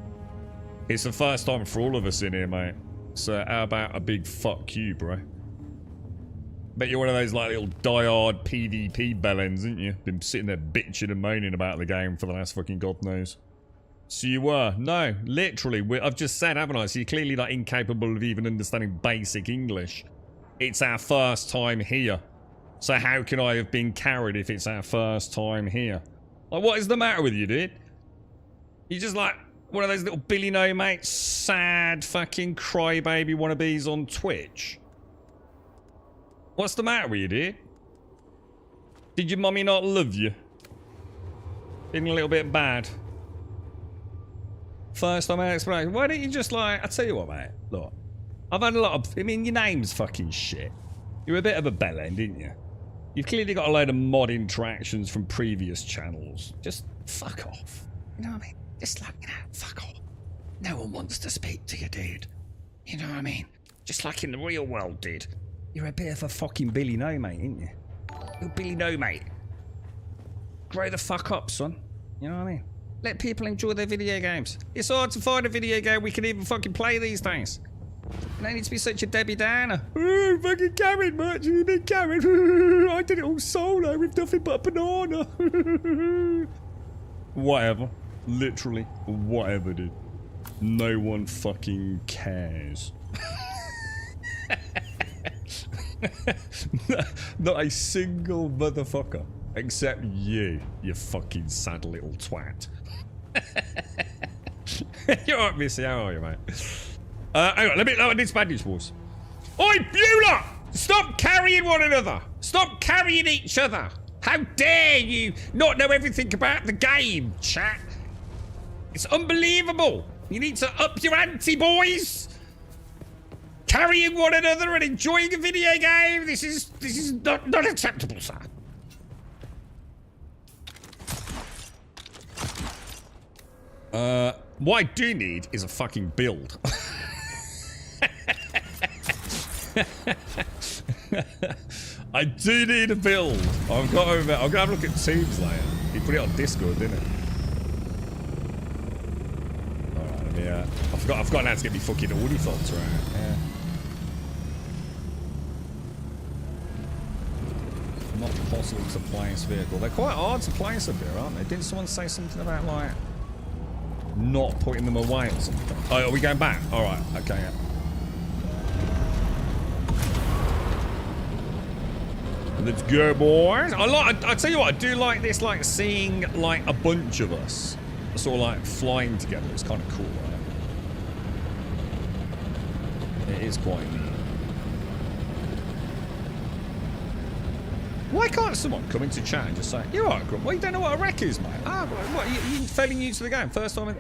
It's the first time for all of us in here, mate. So how about a big fuck you, bro? Bet you're one of those like little diehard PvP bellends, isn't you? Been sitting there bitching and moaning about the game for the last fucking god knows. So you were? No, literally. I've just said, haven't I? So you're clearly like incapable of even understanding basic English. It's our first time here. So how can I have been carried if it's our first time here? Like, what is the matter with you, dude? You're just like one of those little Billy No Mates, sad fucking crybaby wannabes on Twitch. What's the matter with you, dude? Did your mummy not love you? Feeling a little bit bad? First time I explain. Why don't you just like... I tell you what, mate. Look. I've had a lot of... I mean, your name's fucking shit. You're a bit of a bellend, didn't you? You've clearly got a load of mod interactions from previous channels. Just fuck off. You know what I mean? Just like, you know, fuck off. No one wants to speak to you, dude. You know what I mean? Just like in the real world, dude. You're a bit of a fucking Billy No Mate, ain't you? You're Billy No Mate. Grow the fuck up, son. You know what I mean? Let people enjoy their video games. It's hard to find a video game we can even fucking play these days. You don't need to be such a Debbie Downer. Oh, fucking carried much. You've been carried. I did it all solo with nothing but a banana. Whatever. Literally. Whatever, dude. No one fucking cares. Not a single motherfucker. Except you fucking sad little twat. You're alright, Missy. How are you, mate? Hang on, let me lower this bandage, boys. Oi, Beulah! Stop carrying one another! Stop carrying each other! How dare you not know everything about the game, chat? It's unbelievable! You need to up your ante, boys! Carrying one another and enjoying a video game! This is not acceptable, sir. What I do need is a fucking build. I do need a build. I'm gonna have a look at Tubes later. He put it on Discord, didn't he? Alright, let me, I've got now to get me fucking audio filter out. Yeah. Not possible to place vehicle. They're quite hard to place a bit, aren't they? Didn't someone say something about like not putting them away or something. Oh, are we going back? All right. Okay. Yeah. Let's go, boys. I tell you what, I do like this, like seeing like a bunch of us sort of like flying together. It's kind of cool, right? It is quite neat. Why can't someone come into chat and just say, "You're right, Grump. Well, you don't know what a wreck is, mate. Ah, what? You fairly new to the game, first time.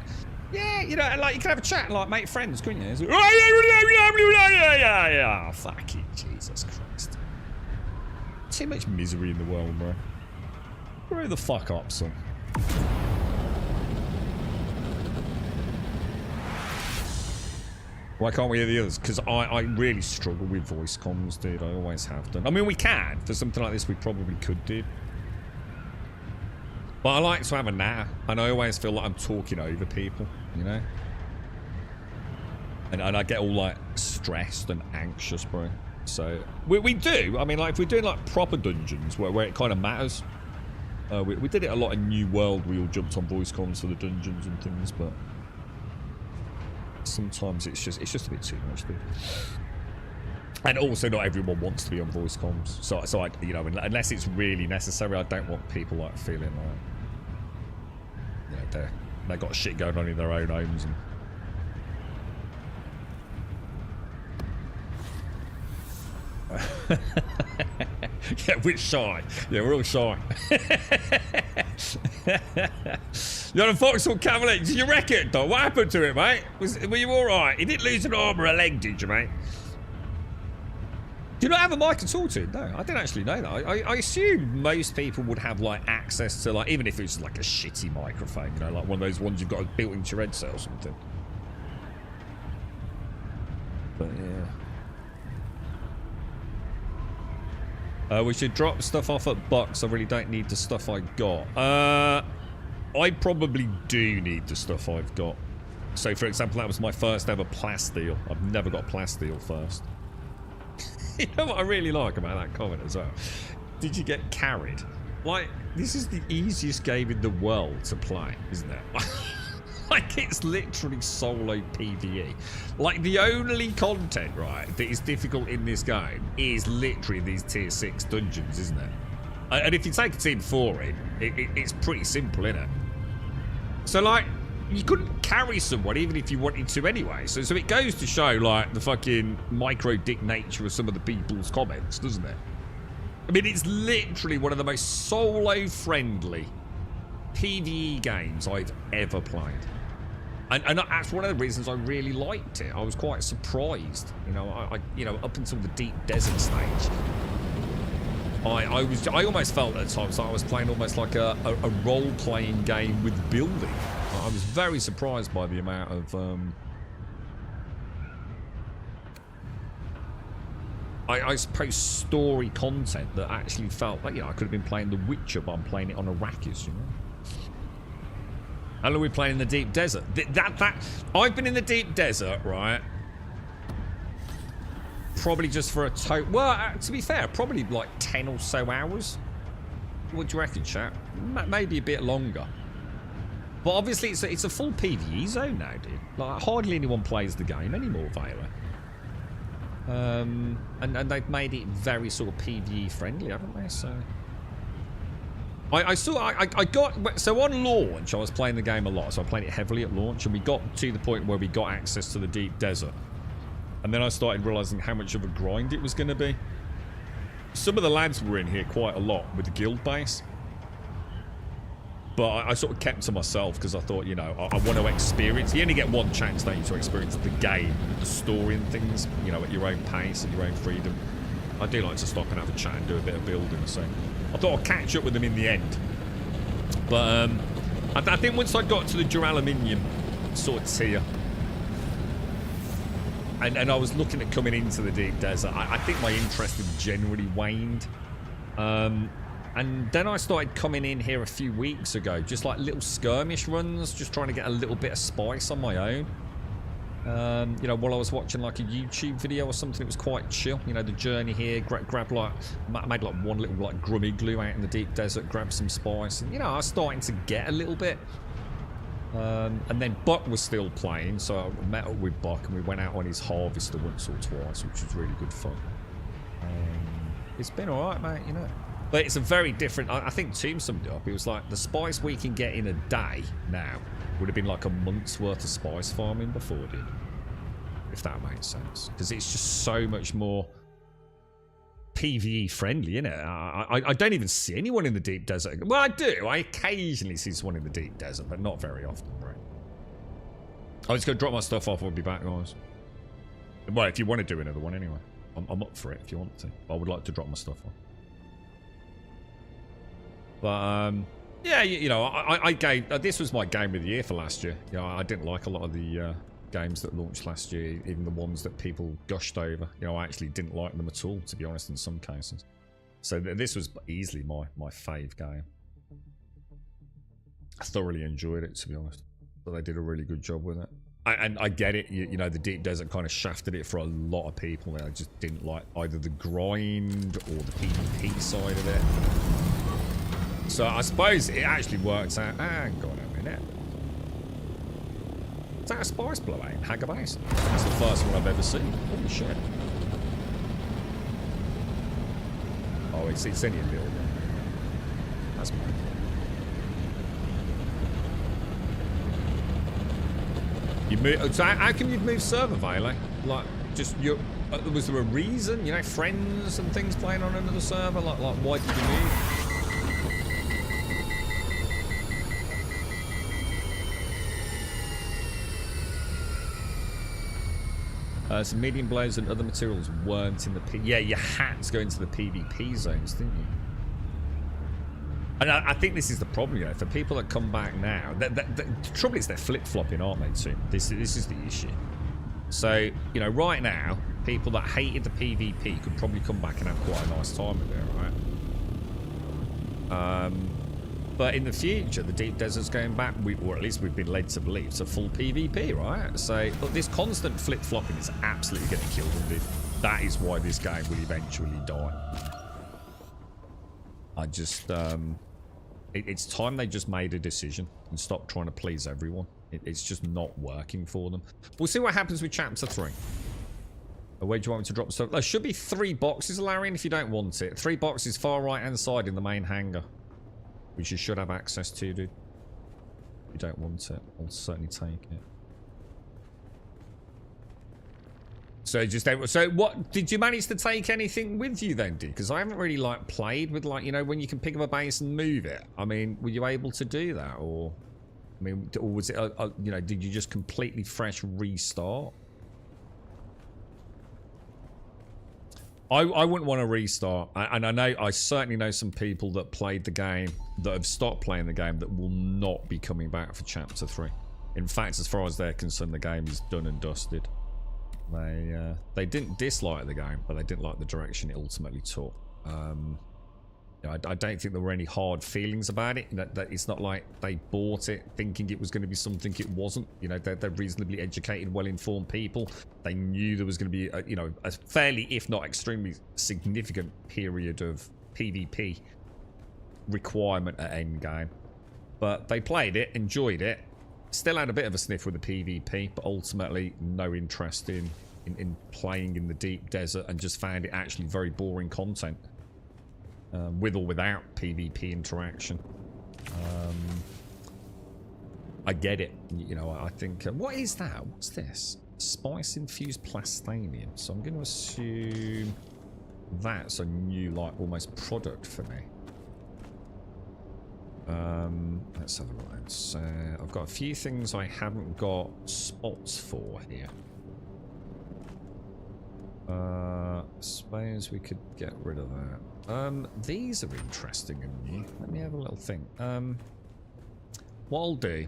Yeah, you know, like you can have a chat and like make friends, couldn't you? Oh, fuck you, Jesus Christ. Too much misery in the world, bro. Grow the fuck up, son. Why can't we hear the others? Because I really struggle with voice comms, dude. I always have done. I mean, we can. For something like this, we probably could do. But I like to have a natter. And I always feel like I'm talking over people, you know? And I get all, like, stressed and anxious, bro. So, we do. I mean, like, if we're doing, like, proper dungeons where it kind of matters. We did it a lot in New World. We all jumped on voice comms for the dungeons and things, but... sometimes it's just a bit too much, dude. And also, not everyone wants to be on voice comms. So I, you know, unless it's really necessary, I don't want people like feeling like, you know, they got shit going on in their own homes. And yeah, we're shy. Yeah, we're all shy. You're on Foxhole Cavalier. Did you wreck it, though? What happened to it, mate? Were you alright? You didn't lose an arm or a leg, did you, mate? Do you not have a mic at all, dude? No, I didn't actually know that. I assume most people would have, like, access to, like, even if it's like a shitty microphone, you know, like one of those ones you've got built into your headset or something. But, yeah. We should drop stuff off at Bucks. I really don't need the stuff I got. I probably do need the stuff I've got. So, for example, that was my first ever plasteel. I've never got plasteel first. You know what I really like about that comment as well? Did you get carried? Like, this is the easiest game in the world to play, isn't it? Like, it's literally solo PvE. Like, the only content, right, that is difficult in this game is literally these tier 6 dungeons, isn't it? And if you take a team 4 in, it's pretty simple, isn't it? So, like, you couldn't carry someone even if you wanted to anyway. So it goes to show, like, the fucking micro-dick nature of some of the people's comments, doesn't it? I mean, it's literally one of the most solo-friendly PvE games I've ever played. And that's one of the reasons I really liked it. I was quite surprised. You know, you know, up until the deep desert stage, I almost felt at times like I was playing almost like a role-playing game with building. I was very surprised by the amount of I suppose story content that actually felt like, you know, I could have been playing The Witcher, but I'm playing it on Arrakis, you know. How long are we playing in the deep desert? I've been in the deep desert, right? Probably just for a total... Well, to be fair, probably like 10 or so hours. What do you reckon, chat? Maybe a bit longer. But obviously, it's a full PvE zone now, dude. Like, hardly anyone plays the game anymore, Vela. And they've made it very sort of PvE friendly, haven't they? So... I got... So on launch, I was playing the game a lot. So I played it heavily at launch. And we got to the point where we got access to the deep desert. And then I started realising how much of a grind it was going to be. Some of the lads were in here quite a lot with the guild base. But I sort of kept to myself because I thought, you know, I want to experience... You only get one chance, don't you, to experience the game, the story and things, you know, at your own pace and your own freedom. I do like to stop and have a chat and do a bit of building, so... I thought I'd catch up with them in the end. But, I think once I got to the duraluminum sort of tier... And I was looking at coming into the deep desert, I think my interest had generally waned. And then I started coming in here a few weeks ago, just like little skirmish runs, just trying to get a little bit of spice on my own. You know, while I was watching like a YouTube video or something, it was quite chill. You know, the journey here, grab like, I made like one little like grum igloo out in the deep desert, grab some spice. And, you know, I was starting to get a little bit. And then Buck was still playing, so I met up with Buck and we went out on his harvester once or twice, which was really good fun. It's been alright, mate, you know. But it's a very different... I think Tomb summed it up. It was like the spice we can get in a day now would have been like a month's worth of spice farming before, dude. If that makes sense. Because it's just so much more PvE friendly, innit? I don't even see anyone in the deep desert. Well, I do. I occasionally see someone in the deep desert, but not very often, right? I'm just going to drop my stuff off. I'll be back, guys. Well, if you want to do another one anyway. I'm up for it if you want to. I would like to drop my stuff off. But, yeah, you know, I gave... this was my game of the year for last year. You know, I didn't like a lot of the games that launched last year, even the ones that people gushed over. You know, I actually didn't like them at all, to be honest, in some cases. So this was easily my fave game. I thoroughly enjoyed it, to be honest. But they did a really good job with it. And I get it, you know, the Deep Desert kind of shafted it for a lot of people. They just didn't like either the grind or the PvP side of it. So I suppose it actually works out. Hang on a minute. Is that a spice blower in Hagar Basin? That's the first one I've ever seen. Holy shit. Oh, it's only a little bit. That's mad. You move, so how come you've moved server, Violet? Like, just you? Was there a reason? You know, friends and things playing on another server. Like why did you move? Some medium blows and other materials weren't in the yeah, you had to go into the PvP zones, didn't you? And I think this is the problem, you know, for people that come back now. The trouble is they're flip-flopping, aren't they, too? This is the issue. So, you know, right now, people that hated the PvP could probably come back and have quite a nice time with it, right? But in the future, the Deep Desert's going back, or at least we've been led to believe, to full PvP, right? So, look, this constant flip-flopping is absolutely going to kill them, dude. That is why this game will eventually die. I just, it's time they just made a decision and stopped trying to please everyone. It's just not working for them. We'll see what happens with Chapter 3. Where do you want me to drop stuff? There should be 3 boxes, Larian, if you don't want it. 3 boxes far right-hand side in the main hangar. Which you should have access to, dude. If you don't want it, I'll certainly take it. So what did you manage to take anything with you then, dude? Because I haven't really like played with like, you know, when you can pick up a base and move it. I mean, were you able to do that, or I mean, or was it you know, did you just completely fresh restart? I wouldn't want to restart, and I certainly know some people that played the game that have stopped playing the game that will not be coming back for Chapter 3. In fact, as far as they're concerned, the game is done and dusted. They didn't dislike the game, but they didn't like the direction it ultimately took. You know, I don't think there were any hard feelings about it. That it's not like they bought it thinking it was going to be something it wasn't. You know, they're reasonably educated, well-informed people. They knew there was going to be, you know, a fairly, if not extremely significant period of PvP requirement at endgame. But they played it, enjoyed it. Still had a bit of a sniff with the PvP, but ultimately no interest in playing in the Deep Desert, and just found it actually very boring content, with or without PvP interaction. I get it, you know. I think what is that? What's this? Spice infused plastanium. So I'm going to assume that's a new, like, almost product for me. Let's have a look. So I've got a few things I haven't got spots for here. Suppose we could get rid of that. These are interesting and new. Let me have a little think. What I'll do,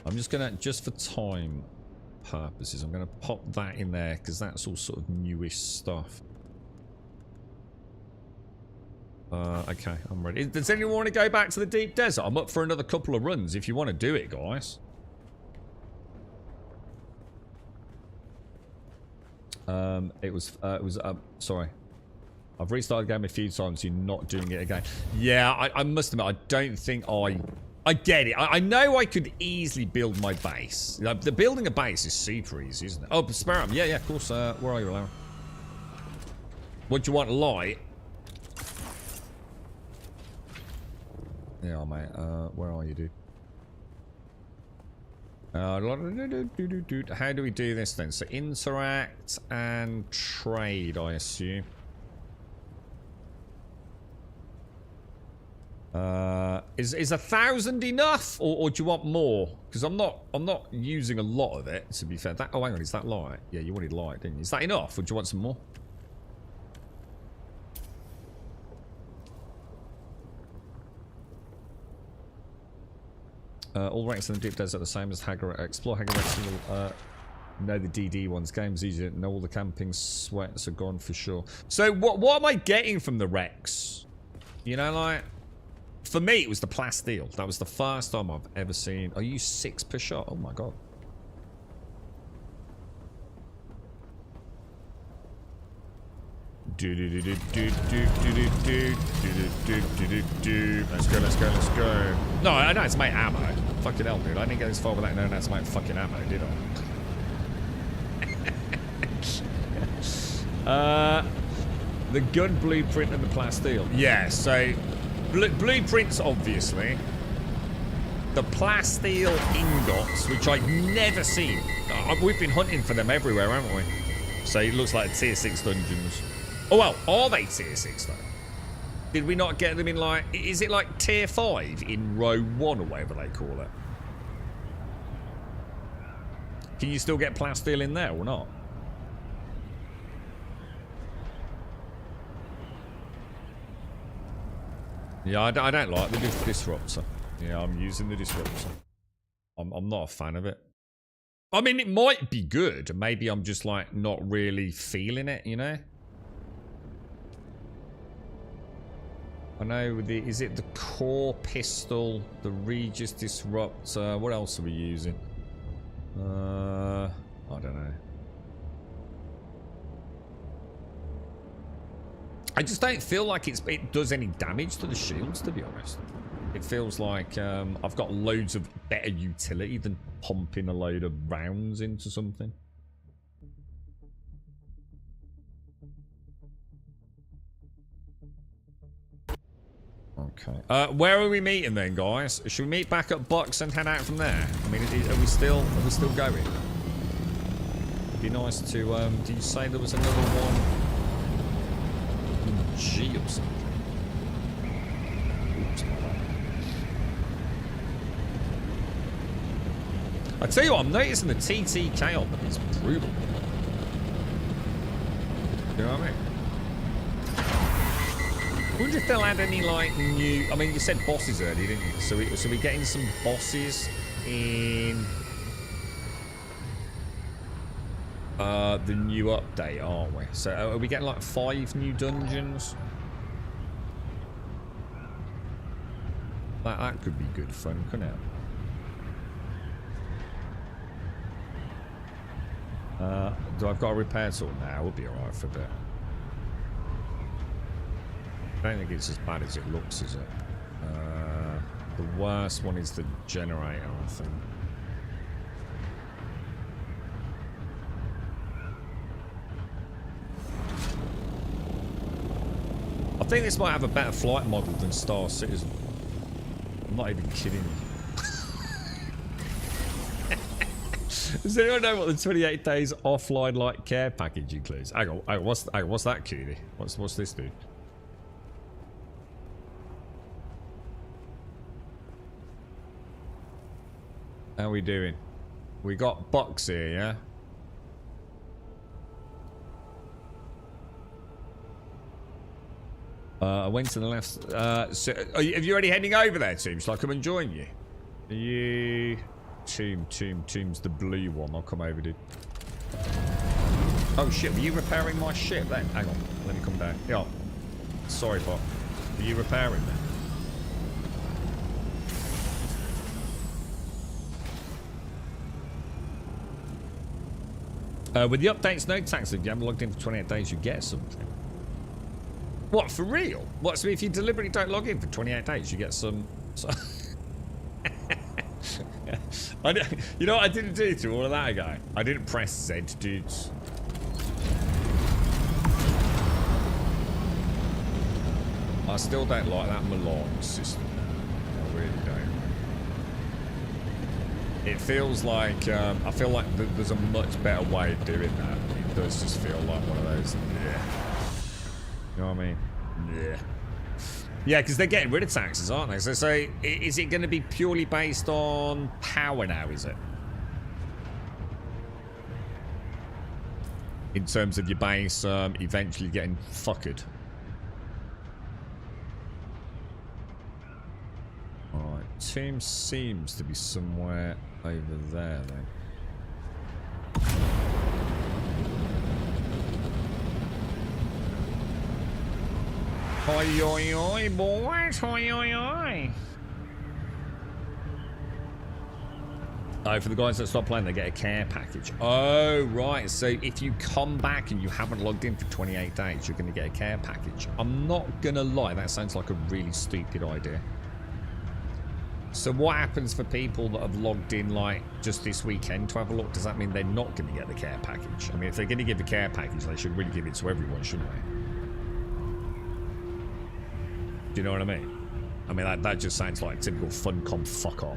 I'm just gonna, just for time purposes, I'm gonna pop that in there because that's all sort of newish stuff. Okay, I'm ready. Does anyone want to go back to the Deep Desert? I'm up for another couple of runs if you want to do it, guys. Sorry. I've restarted the game a few times, you're not doing it again. Yeah, I must admit, I don't think I I get it. I know I could easily build my base. The building a base is super easy, isn't it? Oh, Sparrow. Yeah, of course. Where are you, Lara? What do you want? Light? Yeah, mate. Where are you, dude? How do we do this then? So interact and trade, I assume. Is 1,000 enough, or do you want more? Because I'm not using a lot of it. To be fair, oh hang on, is that light? Yeah, you wanted light, didn't you? Is that enough, or do you want some more? All ranks in the deep desert are the same as Hagar. Explore Hagar. Know the DD ones. Game's easier. Know all the camping sweats are gone for sure. So what am I getting from the Rex? You know, like, for me it was the plasteel. That was the first time I've ever seen. I use 6 per shot. Oh my god. Let's go. No, I know it's my ammo. Fucking hell, dude. I didn't get this far without knowing that's my fucking ammo, did I? The gun blueprint and the plasteel. Yeah, so blueprints, obviously. The plasteel ingots, which I've never seen. We've been hunting for them everywhere, haven't we? So it looks like tier 6 dungeons. Oh, well, are they tier 6, though? Did we not get them in, like... Is it, like, tier 5 in row 1 or whatever they call it? Can you still get plasteel in there or not? Yeah, I don't like the disruptor. Yeah, I'm using the disruptor. I'm not a fan of it. I mean, it might be good. Maybe I'm just, like, not really feeling it, you know? I know is it the core pistol, the Regis disruptor? What else are we using? I don't know. I just don't feel like it does any damage to the shields, to be honest. It feels like I've got loads of better utility than pumping a load of rounds into something. Okay. Where are we meeting then, guys? Should we meet back at Bucks and head out from there? I mean, are we still going? It'd be nice to. Did you say there was another one? G or something. Oops, my bad. I tell you what, I'm noticing the TTK on them is brutal. You know what I mean? I wonder if they'll add any, like, new... I mean, you said bosses earlier, didn't you? So we're getting some bosses in... the new update, aren't we? So are we getting, like, 5 new dungeons? That could be good fun, couldn't it? Do I've got a repair tool now? We'll be alright for a bit. I don't think it's as bad as it looks, is it? The worst one is the generator, I think. I think this might have a better flight model than Star Citizen. I'm not even kidding you. Does anyone know what the 28 days offline light care package includes? Hang on, what's that, cutie? What's this, dude? How are we doing? We got Bucks here, yeah? I went to the left. So have you already heading over there, Tomb? Shall I come and join you? Are you... Tomb's the blue one. I'll come over, dude. Oh shit, were you repairing my ship then? Hang on, let me come down. Yeah. Sorry, Pop. Were you repairing then? With the updates, no tax. If you haven't logged in for 28 days, you get something. What, for real? What, so if you deliberately don't log in for 28 days, you get some... You know what I didn't do to all of that ago? I didn't press Z, dudes. I still don't like that Milan system. I really don't. It feels like, I feel like there's a much better way of doing that. It does just feel like one of those, yeah. You know what I mean? Yeah. Yeah, because they're getting rid of taxes, aren't they? So is it going to be purely based on power now, is it? In terms of your base eventually getting fucked. Alright, team seems to be somewhere over there then. Oi, oi, oi, boys, oi, oi, oi. Oh, for the guys that stop playing, they get a care package. Oh, right. So if you come back and you haven't logged in for 28 days, you're going to get a care package. I'm not going to lie, that sounds like a really stupid idea. So what happens for people that have logged in, like, just this weekend to have a look? Does that mean they're not going to get the care package? I mean, if they're going to give a care package, they should really give it to everyone, shouldn't they? Do you know what I mean? I mean, that just sounds like typical Funcom fuck on.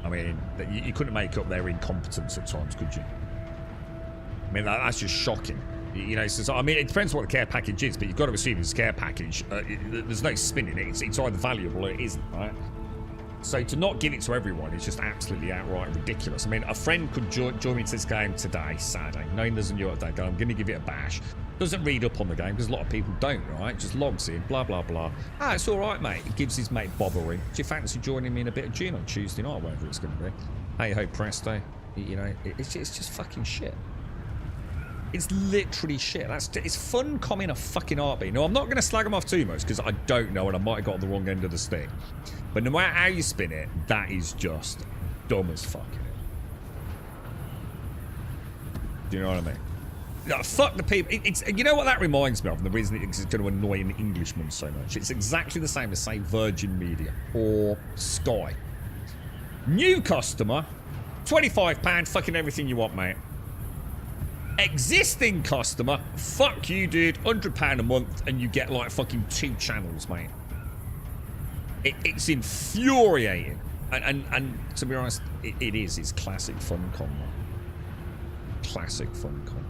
I mean, you couldn't make up their incompetence at times, could you? I mean, that's just shocking. You know, so, I mean, it depends on what the care package is, but you've got to assume it's a care package. There's no spinning it. It's either valuable or it isn't, right? So to not give it to everyone is just absolutely outright ridiculous. I mean, a friend could join me to this game today, Saturday, knowing there's a new update going, I'm going to give it a bash. Doesn't read up on the game, because a lot of people don't, right? Just logs in, blah, blah, blah. Ah, it's all right, mate. He gives his mate Bob a ring. Do you fancy joining me in a bit of Dune on Tuesday night, whatever it's going to be? Hey ho, presto. You know, it's just fucking shit. It's literally shit. It's fun coming a fucking heartbeat. No, I'm not going to slag them off too much, because I don't know, and I might have got on the wrong end of the stick. But no matter how you spin it, that is just dumb as fuck. Do you know what I mean? No, fuck the people. You know what that reminds me of? And the reason it's going to annoy an Englishman so much. It's exactly the same as, say, Virgin Media or Sky. New customer, £25, fucking everything you want, mate. Existing customer, fuck you, dude, £100 a month, and you get like fucking 2 channels, mate. It's infuriating, and to be honest, it is. It's classic Funcom, man. Classic Funcom.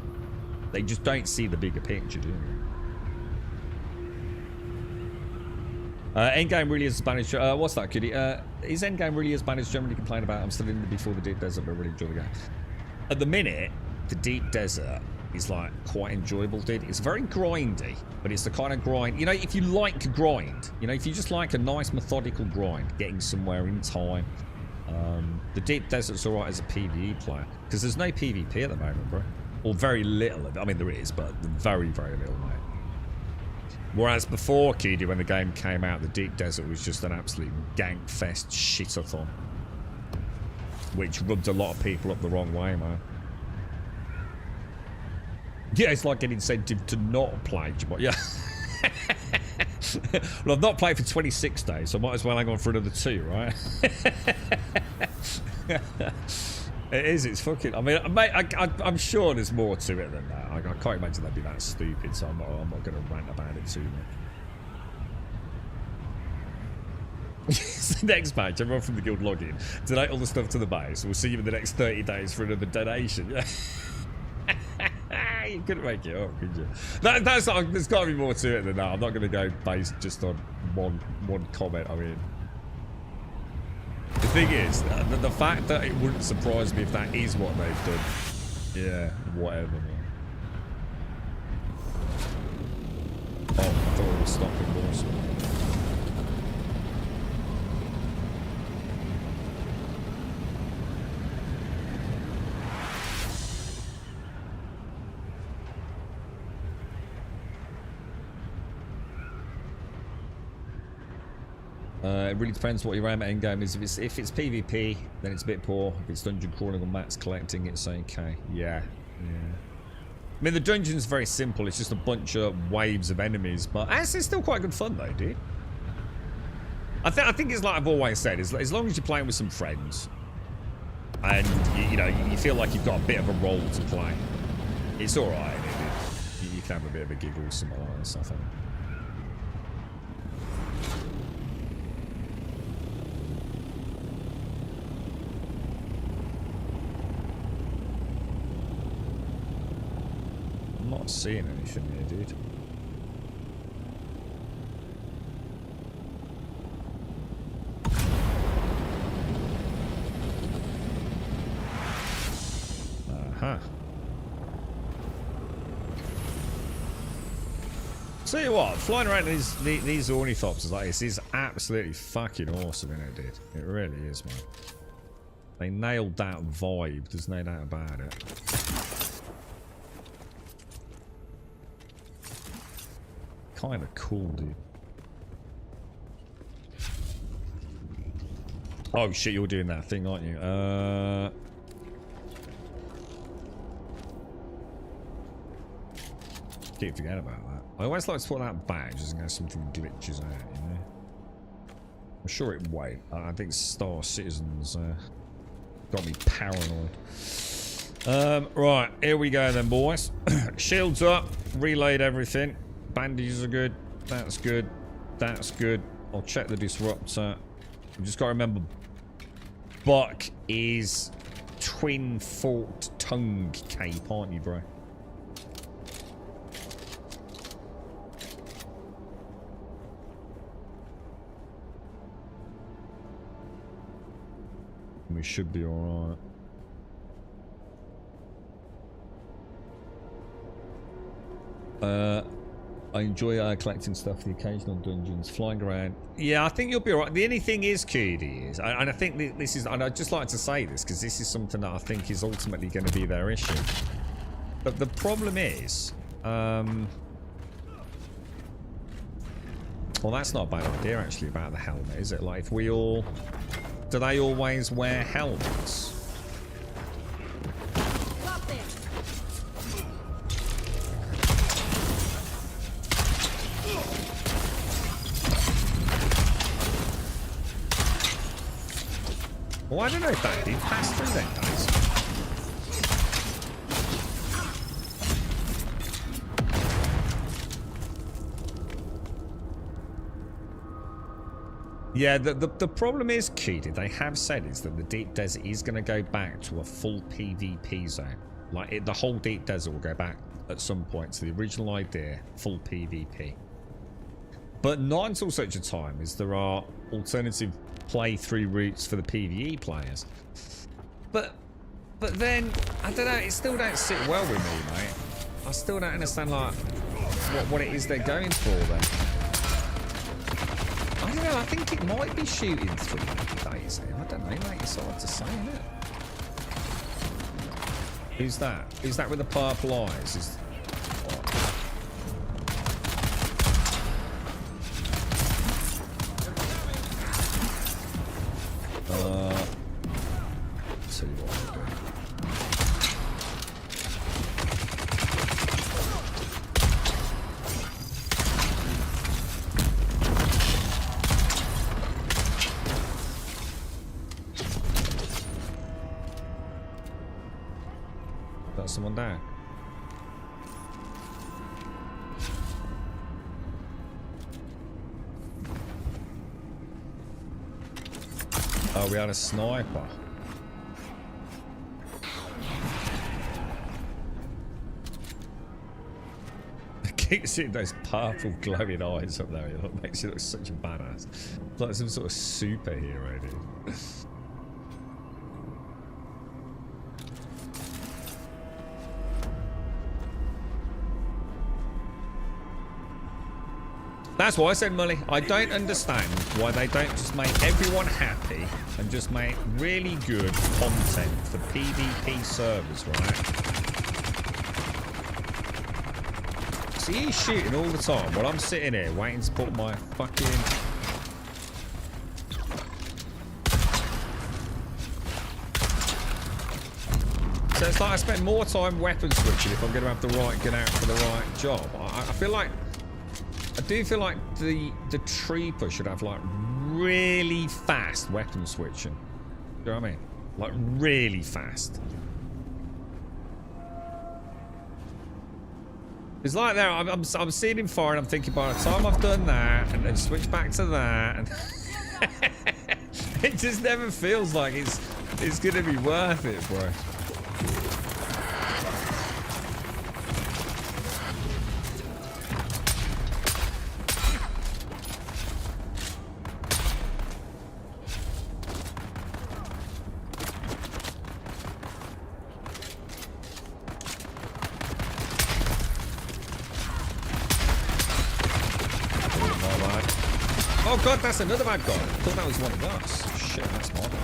They just don't see the bigger picture, do they? Endgame really is Spanish. What's that, kiddie? Is Endgame really as Spanish generally complain about? I'm still in the Before the Deep Desert, but I really enjoy the game. At the minute, the Deep Desert is like quite enjoyable, dude. It's very grindy, but it's the kind of grind, you know, if you like grind, you know, if you just like a nice methodical grind, getting somewhere in time, the Deep Desert's alright as a PvE player, because there's no PvP at the moment, bro. Or very little. I mean, there is, but very, very little, mate. Whereas before, Kidi, when the game came out, the Deep Desert was just an absolute gankfest shit-a-thon, which rubbed a lot of people up the wrong way, man. Yeah, it's like an incentive to not play. Yeah. Well, I've not played for 26 days, so I might as well hang on for another 2, right? It is, it's fucking... I mean, mate, I'm sure there's more to it than that. I can't imagine they'd be that stupid, so I'm not going to rant about it too much. The next match, everyone from the guild log in, donate all the stuff to the base. We'll see you in the next 30 days for another donation. You couldn't make it up, could you? There's got to be more to it than that. I'm not going to go based just on one comment. I mean, the thing is, the fact that it wouldn't surprise me if that is what they've done. Yeah, whatever, man. Oh, I thought it was stopping also. It really depends what your aim at endgame is. If it's PvP, then it's a bit poor. If it's dungeon crawling or mats collecting, it's okay. Yeah. I mean, the dungeon's very simple. It's just a bunch of waves of enemies, but it's still quite good fun, though, dude. I think it's like I've always said, as long as you're playing with some friends, and you know, you feel like you've got a bit of a role to play. It's all right. You can have a bit of a giggle or something like this, I think. I'm not seeing anything here, dude. Uh-huh. Tell you what, flying around these ornithopters like this is absolutely fucking awesome, isn't it, dude? It really is, man. They nailed that vibe, there's no doubt about it. Kind of cool, dude. Oh shit, you're doing that thing, aren't you? Keep forgetting about that. I always like to put that back just in case something glitches out, you know? I'm sure it won't. I think Star Citizen's got me paranoid. Right, here we go then, boys. Shields up, relayed everything. Bandages are good. That's good. That's good. I'll check the disruptor. I've just got to remember Buck is twin forked tongue cape, aren't you, bro? We should be alright. I enjoy collecting stuff for the occasional dungeons, flying around. Yeah, I think you'll be alright. The only thing is, Cudi, is, and I think this is, and I'd just like to say this because this is something that I think is ultimately going to be their issue. But the problem is, well, that's not a bad idea actually about the helmet, is it? Like, if we all, do they always wear helmets? Well, I don't know if that did pass through then, guys. Yeah, the problem is, Keedy, they have said is that the Deep Desert is going to go back to a full PvP zone. Like, the whole Deep Desert will go back at some point to the original idea, full PvP. But not until such a time as there are alternative playthrough routes for the PvE players. But then, I don't know, it still don't sit well with me, mate. I still don't understand, like, what it is they're going for then. I don't know, I think it might be shooting through days. I don't know, mate, it's hard to say, isn't it? Who's that? Who's that with the purple eyes? Tell you what I'll do. Got someone down. Oh, we had a sniper. I keep seeing those purple glowing eyes up there. It makes you look such a badass. It's like some sort of superhero, dude. That's why I said, Mully, I don't understand why they don't just make everyone happy and just make really good content for PvP servers, right? See, he's shooting all the time while I'm sitting here waiting to put my fucking... So it's like I spend more time weapon switching if I'm going to have the right gun out for the right job. I feel like... I do feel like the Trooper should have like really fast weapon switching. Do you know what I mean? Like, really fast. It's like there, I'm seeing him fire and I'm thinking, by the time I've done that and then switch back to that, and it just never feels like it's gonna be worth it, bro. Oh god, that's another bad guy. I thought that was one of us. Shit, that's my bad.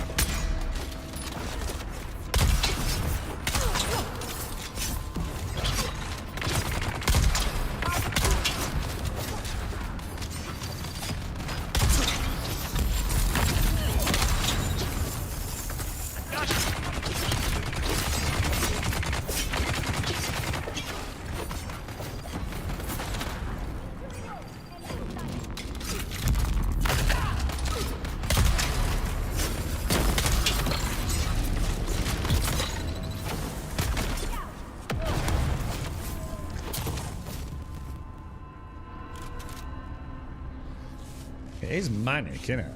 It is manic, isn't it?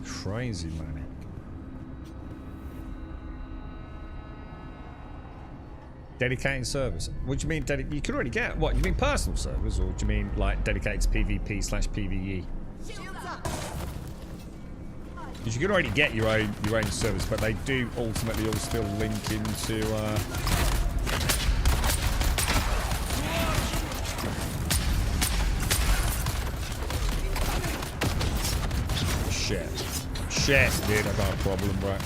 Crazy manic. Dedicating servers. What do you mean? You could already get what? You mean personal servers, or do you mean like dedicated to PvP/PvE? Because you can already get your own servers, but they do ultimately all still link into. Shit, dude, I got a problem, right?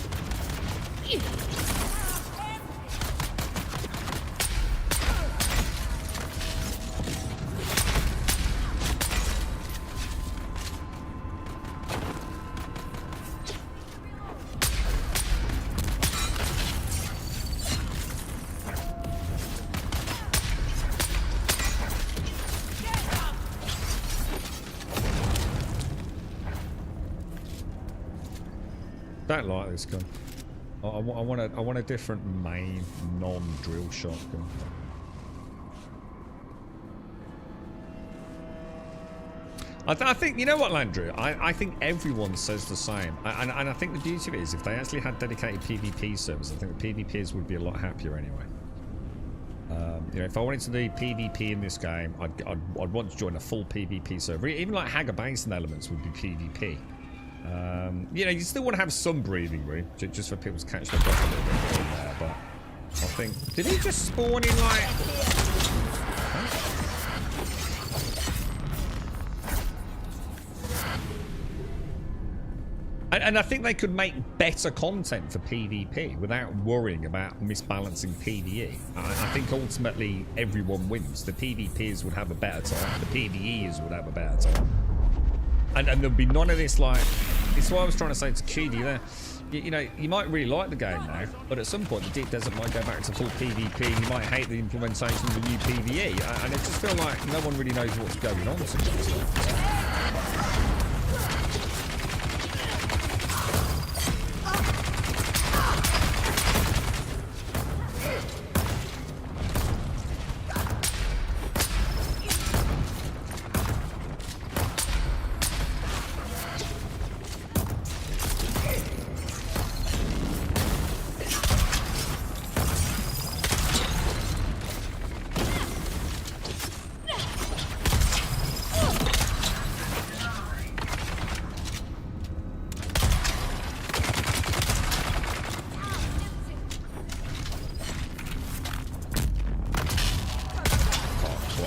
Don't like this gun. I want a different main non-drill shotgun. I think, you know what, Landry? I think everyone says the same. And I think the beauty of it is, if they actually had dedicated PvP servers, I think the PvPers would be a lot happier anyway. You know, if I wanted to do PvP in this game, I'd want to join a full PvP server. Even like Hagar Basin elements would be PvP. You know, you still want to have some breathing room, just for people to catch their breath a little bit in there, but I think... Did he just spawn in like... Huh? And I think they could make better content for PvP without worrying about misbalancing PvE. I think ultimately everyone wins. The PvPers would have a better time, the PvEers would have a better time. And there'd be none of this, like, it's what I was trying to say to Kudi there. You know, you might really like the game now, but at some point the Deep Desert might go back to full PvP. You might hate the implementation of the new PvE, and it just feels like no one really knows what's going on sometimes.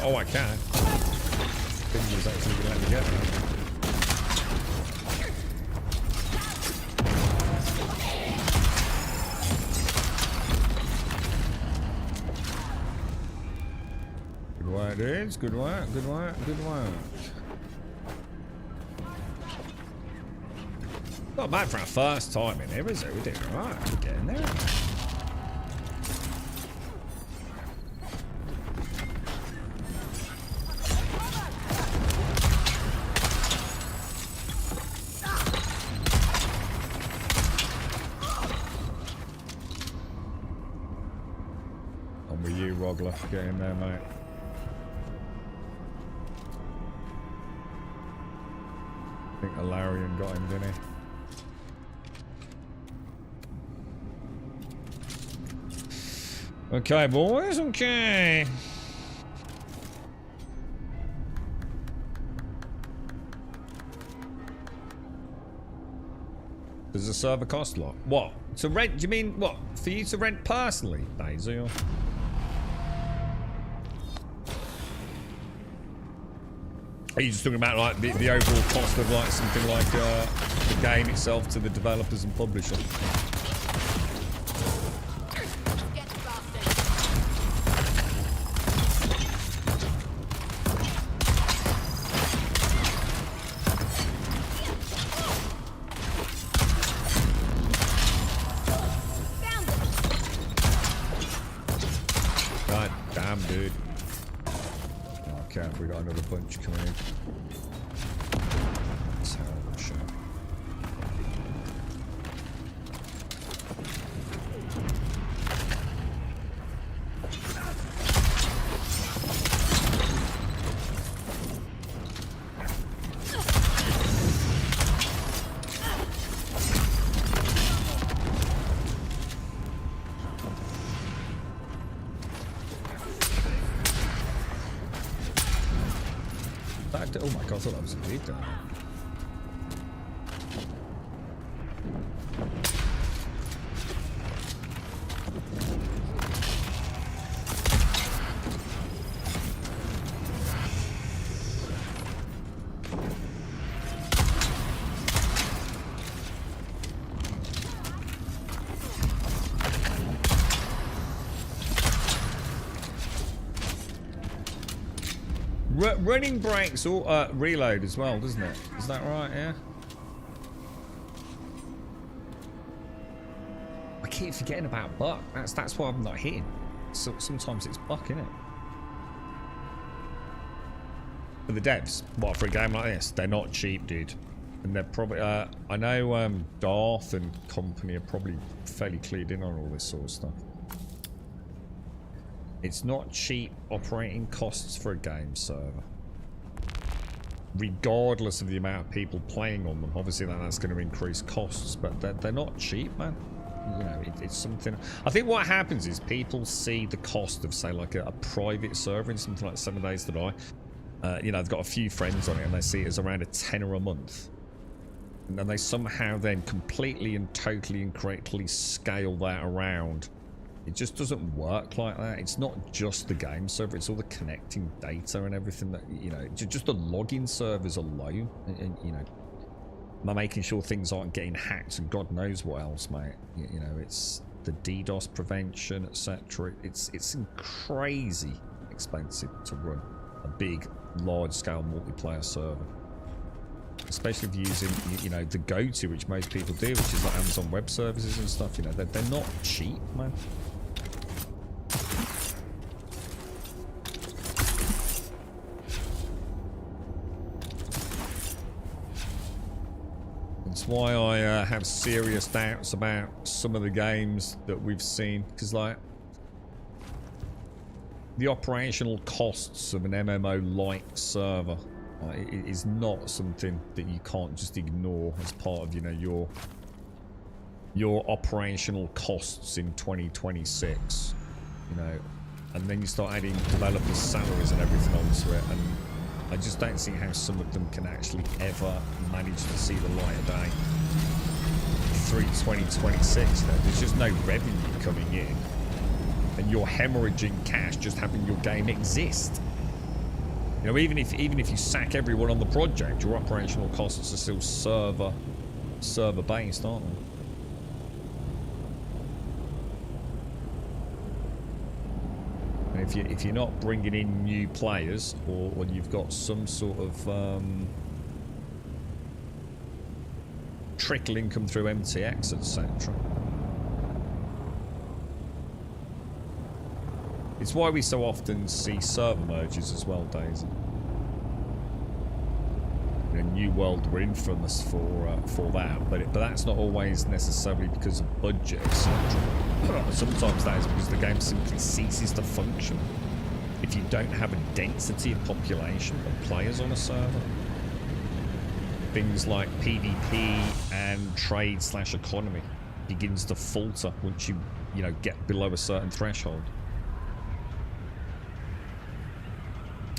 Oh, I can. Didn't was actually going to let me get that. Good work, dudes. Good work, good work, good work. Not bad for our first time in here, is it? We did alright. We're getting there. goggler. Get in there, mate. I think Alarian got him, didn't he? Okay, boys, okay. Does the server cost a lot? What? To rent? Do you mean what? For you to rent personally, Daisy? Or? Are you just talking about like the overall cost of like something like the game itself to the developers and publishers? Get bastard. Found it. God damn, dude. Okay, we got another bunch coming in. Terrible shit. Oh my god, I thought that was a lead down. Running breaks or reload as well, doesn't it? Is that right? Yeah. I keep forgetting about buck. That's why I'm not hitting. So sometimes it's buck, innit? For the devs, what, for a game like this, they're not cheap, dude. And they're probably I know Darth and company are probably fairly clued in on all this sort of stuff. It's not cheap operating costs for a game server. Regardless of the amount of people playing on them, obviously that's going to increase costs, but they're not cheap, man. You know, it's something... I think what happens is people see the cost of, say, like a private server in something like 7 Days to Die. You know, they've got a few friends on it and they see it as around a tenner a month. And then they somehow then completely and totally incorrectly scale that around. It just doesn't work like that. It's not just the game server, it's all the connecting data and everything that, you know, just the login servers alone. And you know, making sure things aren't getting hacked and God knows what else, mate. You know, it's the DDoS prevention, etc. It's crazy expensive to run a big, large-scale multiplayer server. Especially if you're using, you know, the go-to, which most people do, which is like Amazon Web Services and stuff. You know, they're not cheap, man. That's why I have serious doubts about some of the games that we've seen, because like the operational costs of an MMO-like server it is not something that you can't just ignore as part of, you know, your operational costs in 2026. You know, and then you start adding developers' salaries and everything onto it, and I just don't see how some of them can actually ever manage to see the light of day through 2026. There's just no revenue coming in, and you're hemorrhaging cash just having your game exist. You know, even if you sack everyone on the project, your operational costs are still server based, aren't they? And if you're not bringing in new players, or you've got some sort of trickle income through MTX, etc. It's why we so often see server merges as well, Daisy. in a new world, we're infamous for that. But that's not always necessarily because of budget, etc. Sometimes that is because the game simply ceases to function if you don't have a density of population of players on a server. Things like PvP and trade/economy begins to falter once you get below a certain threshold.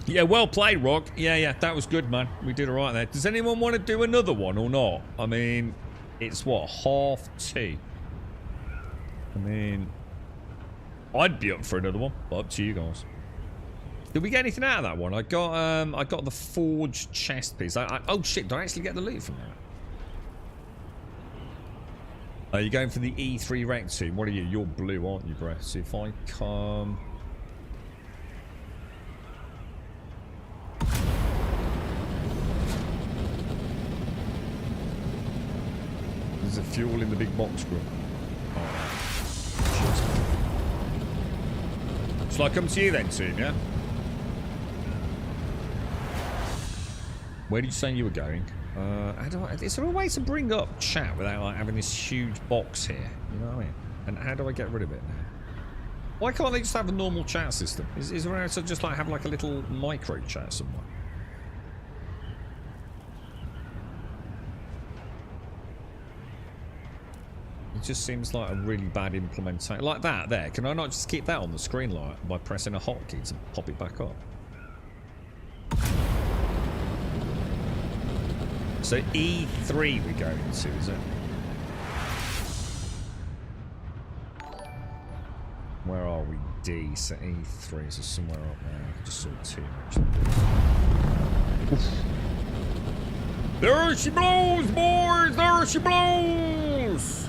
Yeah, well played, Rock. Yeah, that was good, man. We did all right there. Does anyone want to do another one or not? I mean, it's what, 2:30? I mean, I'd be up for another one, but up to you guys. Did we get anything out of that one? I got the forged chest piece. Oh shit! Did I actually get the loot from that? Are you going for the E3 Rectum? What are you? You're blue, aren't you, bro? So if I come... There's a fuel in the big box group. Oh, shall I come to you then, soon, yeah? Where did you say you were going? Is there a way to bring up chat without like having this huge box here? You know what I mean? And how do I get rid of it now? Why can't they just have a normal chat system? Is there a way to just like have like a little micro chat somewhere? It just seems like a really bad implementation. Like that there. Can I not just keep that on the screen like by pressing a hotkey to pop it back up? So E3 we're going to, is it? Where are we? D. So E3, so somewhere up there. I just saw too much. There she blows, boys! There she blows!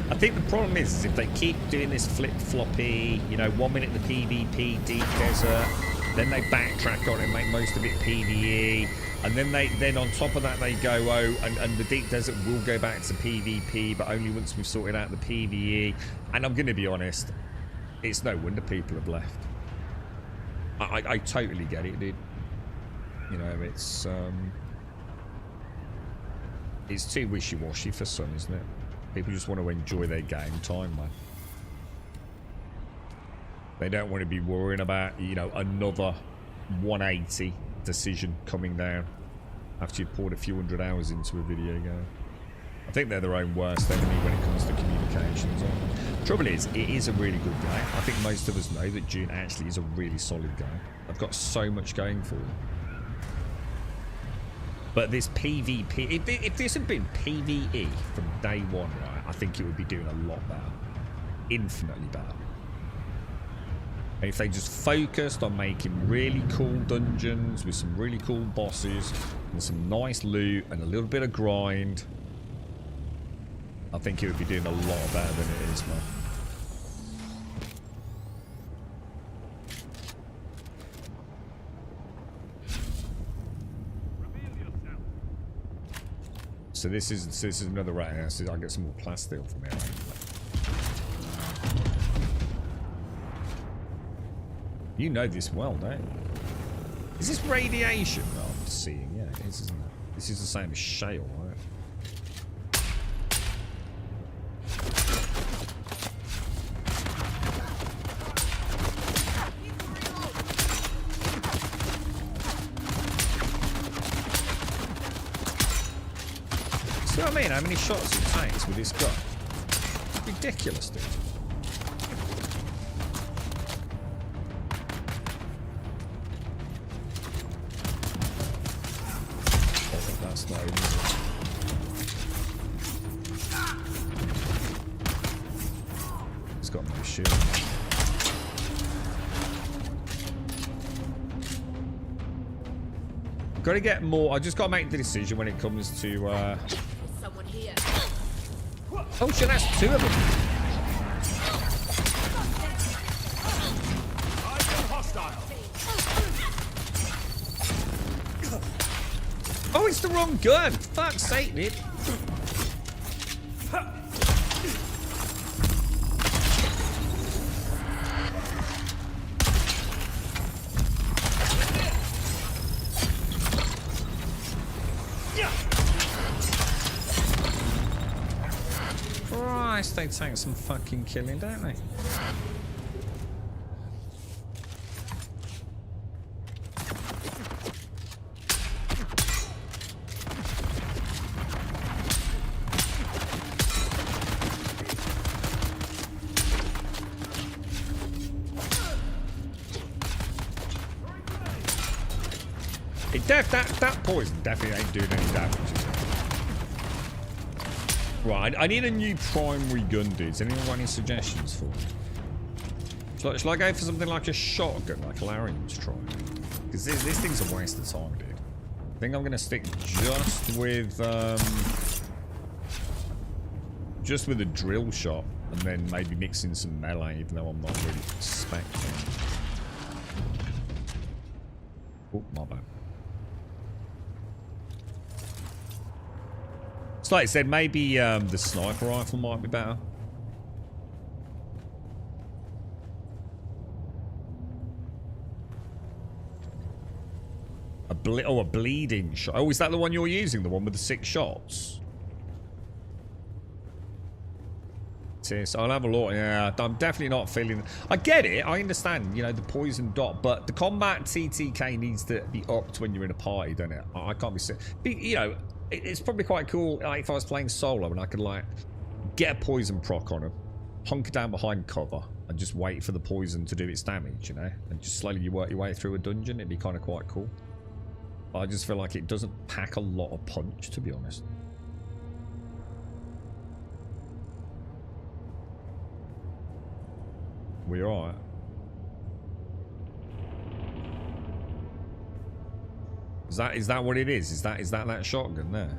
I think the problem is if they keep doing this flip-floppy, 1 minute the PvP, deep desert, then they backtrack on it and make most of it PvE, and then on top of that they go, and the deep desert will go back to PvP, but only once we've sorted out the PvE. And I'm going to be honest, it's no wonder people have left. I totally get it, dude. It's too wishy-washy for some, isn't it? People just want to enjoy their game time, man. They don't want to be worrying about, another 180 decision coming down after you've poured a few hundred hours into a video game. I think they're their own worst enemy when it comes to communications. Trouble is, it is a really good game. I think most of us know that Dune actually is a really solid game. I've got so much going for it. But this PvP, if this had been PvE from day one, right, I think it would be doing a lot better. Infinitely better. And if they just focused on making really cool dungeons with some really cool bosses and some nice loot and a little bit of grind, I think it would be doing a lot better than it is, man. So this is another rat house. I'll get some more plastic from here. You know this well, don't you? Is this radiation that I'm seeing? Yeah, it is, isn't it? This is the same as shale, right? See what I mean? How many shots it takes with this gun? It's ridiculous, dude. That's not even it. It's got no shield. Got to get more. I just got to make the decision when it comes to. Someone here. Oh shit, that's two of them. Oh, it's the wrong gun. Fuck's sake, Nick. they take some fucking killing, don't they? That poison definitely ain't doing any damage, is it? Right, I need a new primary gun, dudes. Anyone got any suggestions for me? Shall I go for something like a shotgun, like Larian's trying? Because this thing's a waste of time, dude. I think I'm going to stick just with a drill shot, and then maybe mix in some melee, even though I'm not really expecting. Oh, my bad. So like I said, maybe the sniper rifle might be better. A bleeding shot. Oh, is that the one you're using? The one with the 6 shots? It is. I'll have a look. Yeah, I'm definitely not feeling... I get it. I understand, you know, the poison dot. But the combat TTK needs to be upped when you're in a party, doesn't it? I can't be... You know... It's probably quite cool, like, if I was playing solo and I could, like, get a poison proc on him, hunker down behind cover, and just wait for the poison to do its damage, you know? And just slowly you work your way through a dungeon. It'd be kind of quite cool. But I just feel like it doesn't pack a lot of punch, to be honest. We alright? Is that what it is? Is that shotgun there?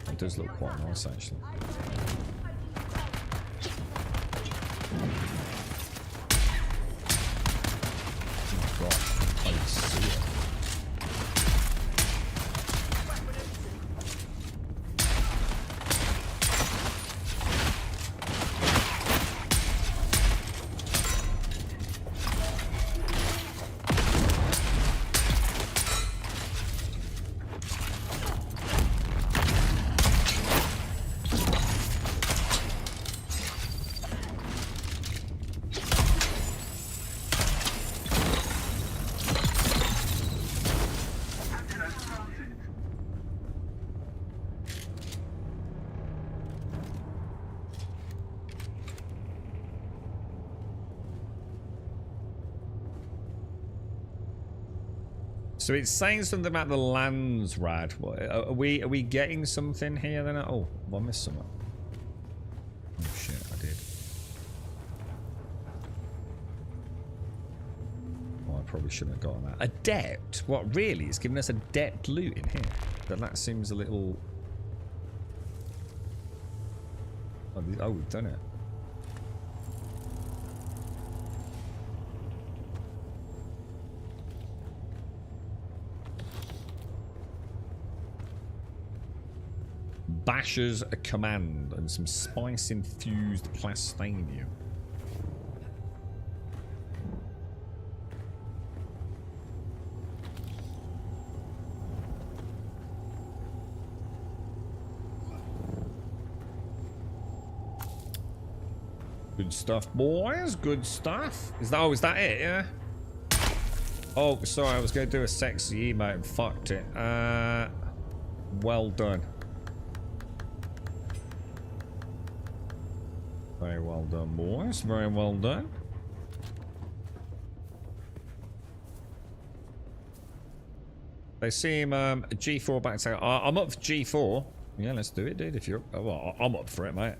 It does look quite nice, actually. Oh my god, I can see it. So it's saying something about the lands, Rad. Are we getting something here then? Oh, have I missed something? Oh shit, I did. Oh, I probably shouldn't have gotten that. Adept? What, really? It's giving us adept loot in here. But that seems a little... Oh, we've done it. Basher's a command and some spice-infused plastanium. Good stuff, boys. Good stuff. Is that it? Yeah. Oh, sorry. I was going to do a sexy emote and fucked it. Well done. Very well done, boys. Very well done. They seem G4 back to... I'm up for G4. Yeah, let's do it, dude. If you're... Well, I'm up for it, mate.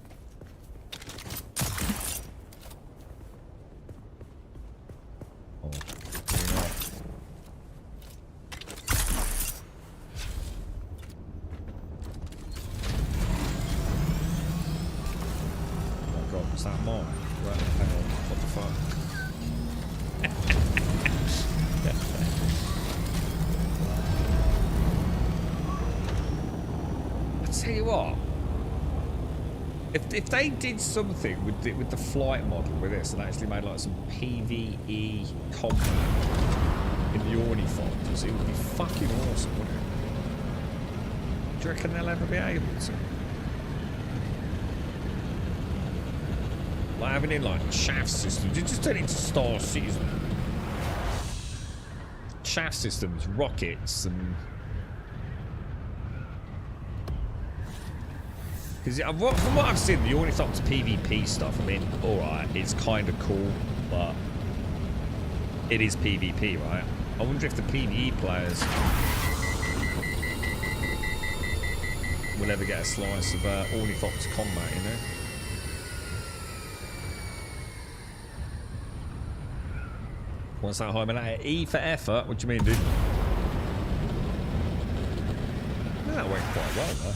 Oh, is that mine? Right, hang on. What the fuck? I tell you what. If they did something with the flight model with this and actually made like some PvE combat in the Orny fighters, it would be fucking awesome, wouldn't it? Do you reckon they'll ever be able to? Like having in like chaff systems. You just turn it into Star Citizen. Chaff systems, rockets, and because from what I've seen, the Ornithopter PvP stuff, I mean, alright, it's kind of cool, but it is PvP, right? I wonder if the PvE players will ever get a slice of Ornithopter combat, you know? What's that, Hyman? E for effort? What do you mean, dude? That went quite well, though.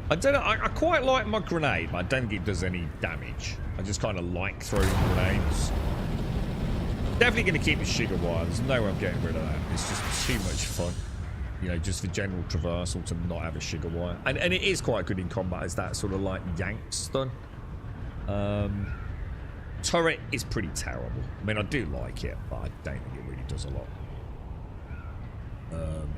I don't know, I quite like my grenade, but I don't think it does any damage. I just kind of like throwing grenades. Definitely going to keep the sugar wire. There's no way I'm getting rid of that. It's just too much fun. You know, just for general traversal to not have a sugar wire. And it is quite good in combat as that sort of like yank stun. Turret is pretty terrible. I mean, I do like it, but I don't think it really does a lot.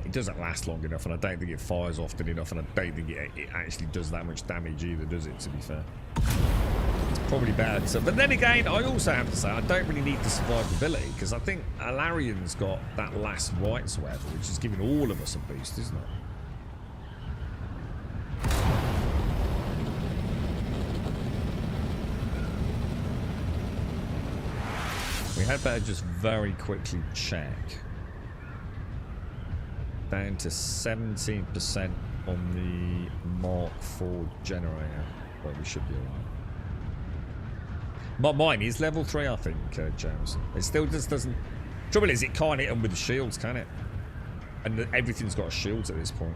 It doesn't last long enough, and I don't think it fires often enough, and I don't think it actually does that much damage either, does it, to be fair? It's probably bad. So, but then again, I also have to say, I don't really need the survivability, because I think Alarian's got that last rights whatever, which is giving all of us a boost, isn't it? We had better just very quickly check. Down to 17% on the Mark IV generator, but we should be alright. Mine is level 3, I think, Jameson. It still just doesn't. Trouble is, it can't hit them with the shields, can it? And everything's got shields at this point.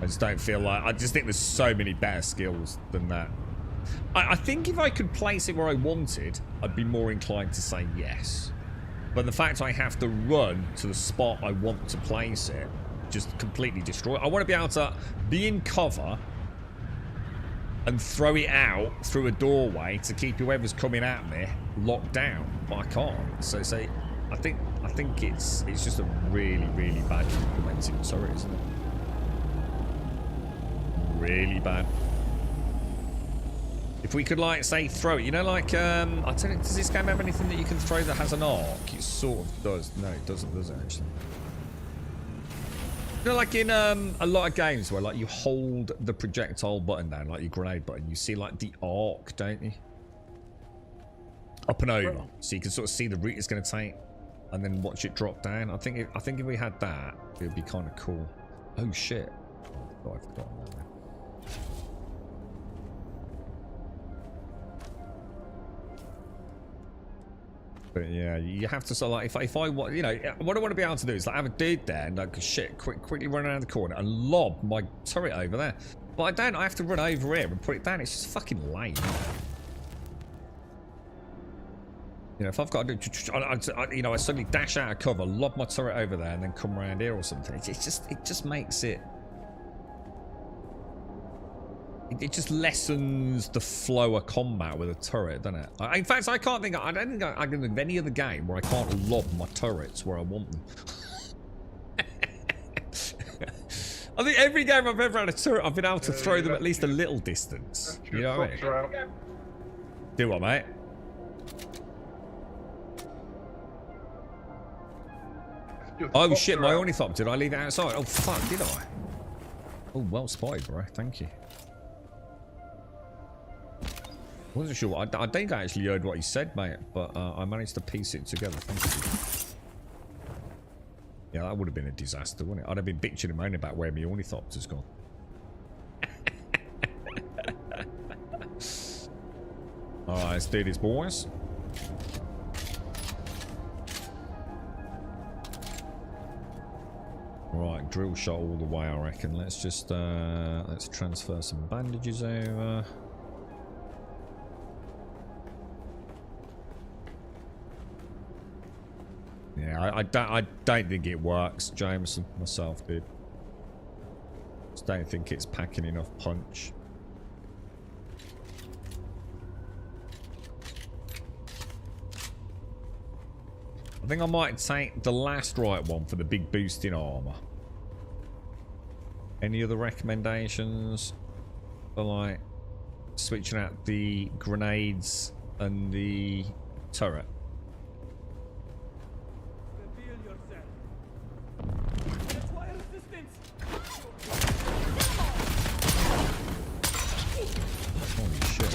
I just don't feel like. I just think there's so many better skills than that. I think if I could place it where I wanted, I'd be more inclined to say yes. But the fact I have to run to the spot I want to place it just completely destroy it. I want to be able to be in cover and throw it out through a doorway to keep whoever's coming at me locked down. But I can't. So I think it's just a really, really bad implemented turret, isn't it? Really bad. If we could, like, say, throw it, you know, like, I don't know, does this game have anything that you can throw that has an arc? It sort of does. No, it doesn't, does it, actually? You know, like in a lot of games where, like, you hold the projectile button down, like your grenade button, you see, like, the arc, don't you? Up and over. So you can sort of see the route it's going to take and then watch it drop down. I think if we had that, it would be kind of cool. Oh, shit. Oh, I've forgotten that now. But yeah, you have to sort of like if I want, you know, what I want to be able to do is like have a dude there and like shit, quickly run around the corner and lob my turret over there. But I don't. I have to run over here and put it down. It's just fucking lame. You know, if I've got to do, you know, I suddenly dash out of cover, lob my turret over there, and then come around here or something. It just makes it. It just lessens the flow of combat with a turret, doesn't it? In fact, I don't think I can think of any other game where I can't lob my turrets where I want them. I think every game I've ever had a turret, I've been able to throw them at least a little distance. You know what I mean? Do what, mate? Oh shit, my ornithopter, did I leave it outside? Oh fuck, did I? Oh, well spotted, bro. Thank you. Wasn't sure. I don't think I actually heard what he said, mate, but I managed to piece it together. Thank you. Yeah, that would have been a disaster, wouldn't it? I'd have been bitching and moaning about where my ornithopter's gone. Alright, let's do this, boys. Right, drill shot all the way, I reckon. Let's just let's transfer some bandages over. Yeah, I don't think it works, Jameson. Myself, dude. Just don't think it's packing enough punch. I think I might take the last right one for the big boost in armor. Any other recommendations for like switching out the grenades and the turret? Holy shit.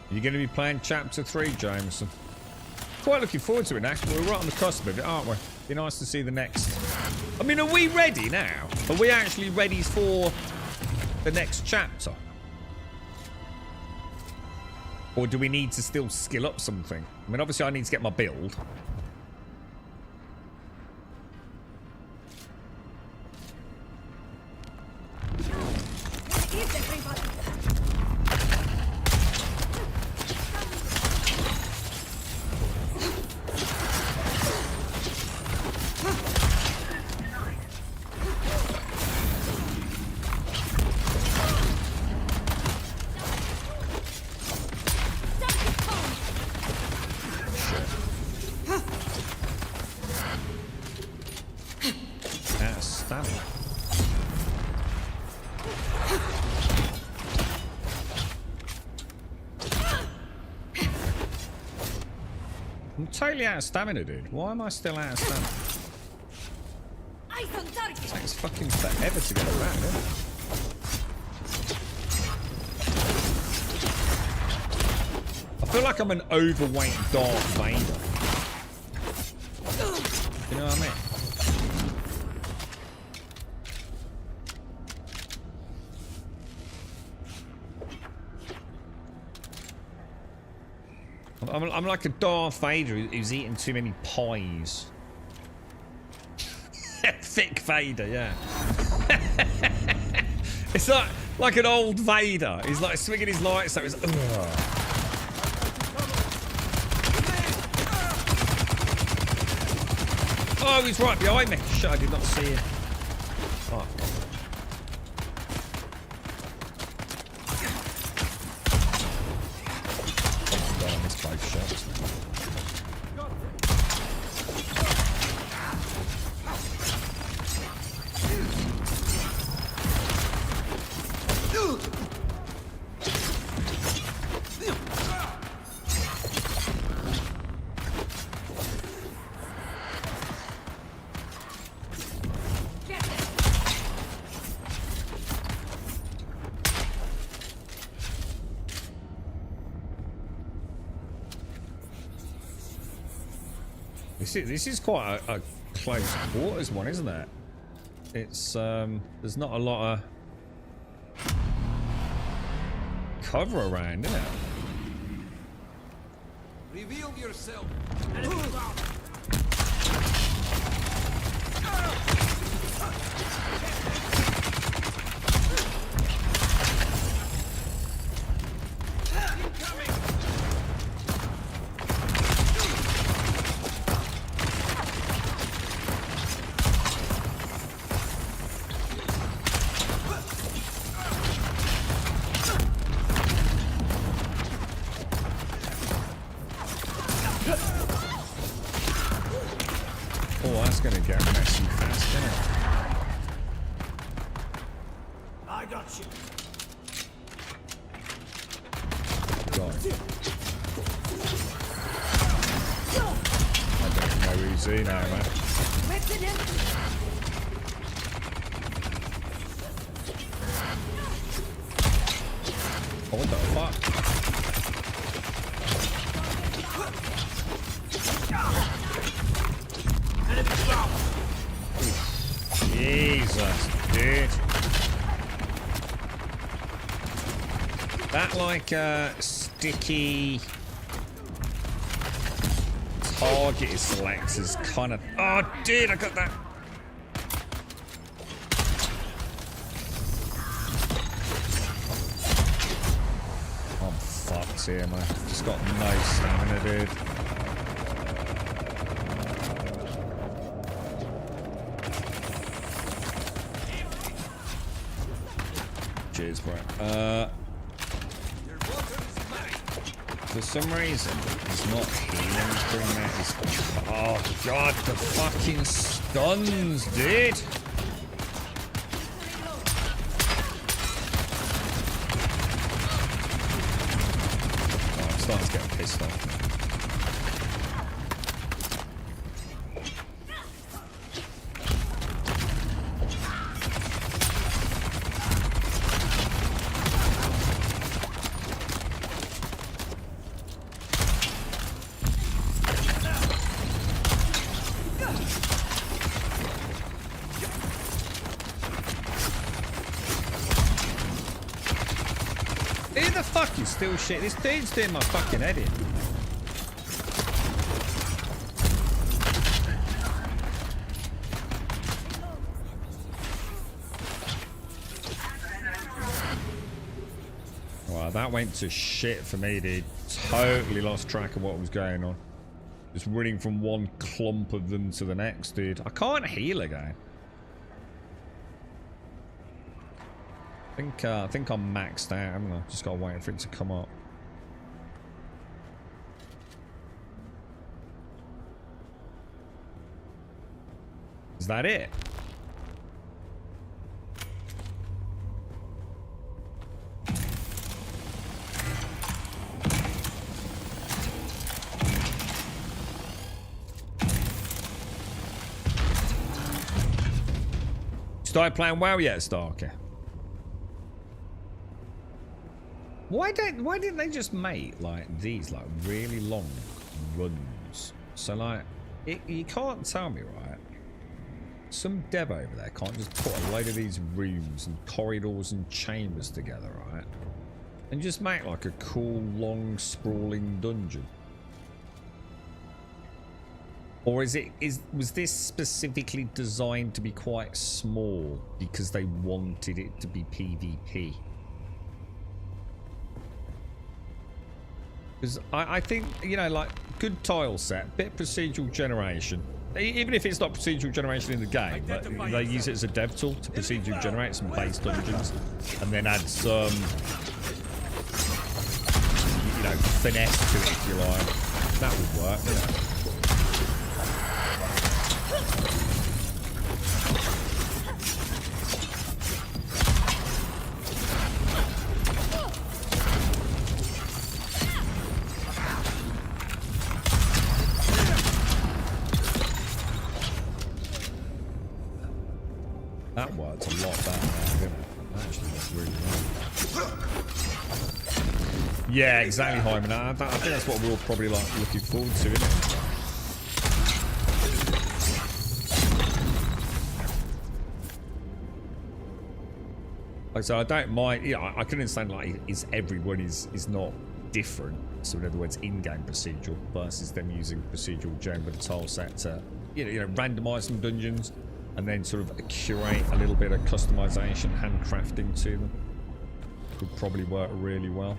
You're going to be playing Chapter 3, Jameson. Quite looking forward to it, actually. We're right on the cusp of it, aren't we? Be nice to see the next... I mean, are we ready now? Are we actually ready for the next chapter? Or do we need to still skill up something? I mean, obviously I need to get my build. Where is everybody? Out of stamina. I'm totally out of stamina, dude. Why am I still out of stamina? Eyes on target. It takes fucking forever to get around, isn't it? I feel like I'm an overweight Darth Vader. You know what I mean? I'm like a Darth Vader who's eating too many pies. Thick Vader, yeah. It's like an old Vader. He's like swinging his lightsaber. He's like, oh, he's right behind me. Shit, I did not see him. Fuck. Oh god, I missed both shots. This is quite a close quarters one, isn't it? It's there's not a lot of cover around, is it? Reveal yourself. Oh, that's gonna get messy fast, isn't it? I got you. God. I don't know who's he now, man. Weapon empty. Oh, what the fuck? Jesus, dude. That like sticky target select is kind of... Oh, dude, I got that. I'm fucked here, man. Just got no stamina, dude. Cheers, bro. For some reason, it's not healing during that. Oh god, the fucking stuns, dude! Oh, I'm starting to get pissed off. Who the fuck is still shit? This dude's doing my fucking head in. Wow, that went to shit for me, dude. Totally lost track of what was going on. Just running from one clump of them to the next, dude. I can't heal again. I think I'm maxed out, haven't I? Just gotta wait for it to come up. Is that it? Started playing WoW yet, Starker? Why didn't they just make like these like really long runs? So like you can't tell me, right? Some dev over there can't just put a load of these rooms and corridors and chambers together, right? And just make like a cool long sprawling dungeon. Or was this specifically designed to be quite small because they wanted it to be PvP? Because I think, you know, like, good tile set, bit procedural generation. Even if it's not procedural generation in the game, but they use it as a dev tool to procedurally generate some base dungeons. And then add some, you know, finesse to it, if you like. That would work, wouldn't it? That worked a lot better now, didn't it? That actually worked really well. Yeah, exactly, Hyman. I think that's what we're all probably like looking forward to, isn't it? Like, so I don't mind. Yeah, I can understand like everyone is not different. So in other words, in-game procedural versus them using procedural gen with a tile set to you know randomize some dungeons. And then sort of curate a little bit of customization, handcrafting to them. Would probably work really well.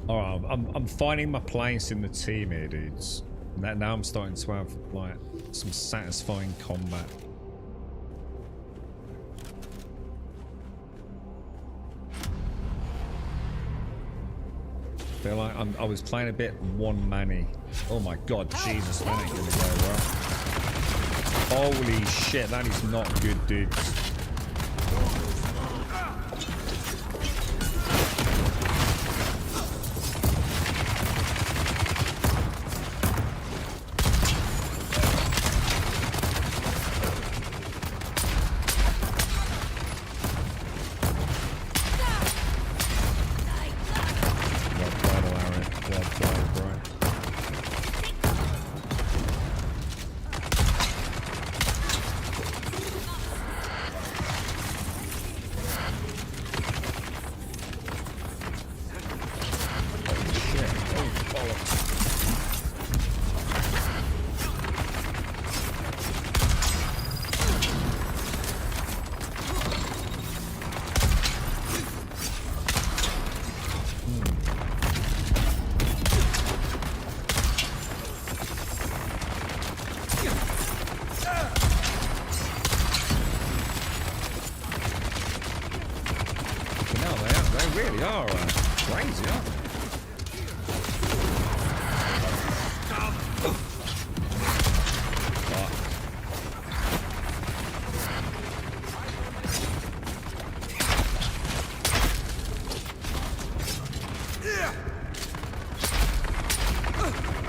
Alright, I'm finding my place in the team here, dudes. Now I'm starting to have, like, some satisfying combat. I feel like I was playing a bit one-manny. Oh my god, Jesus, that ain't gonna go well. Holy shit, that is not good, dudes.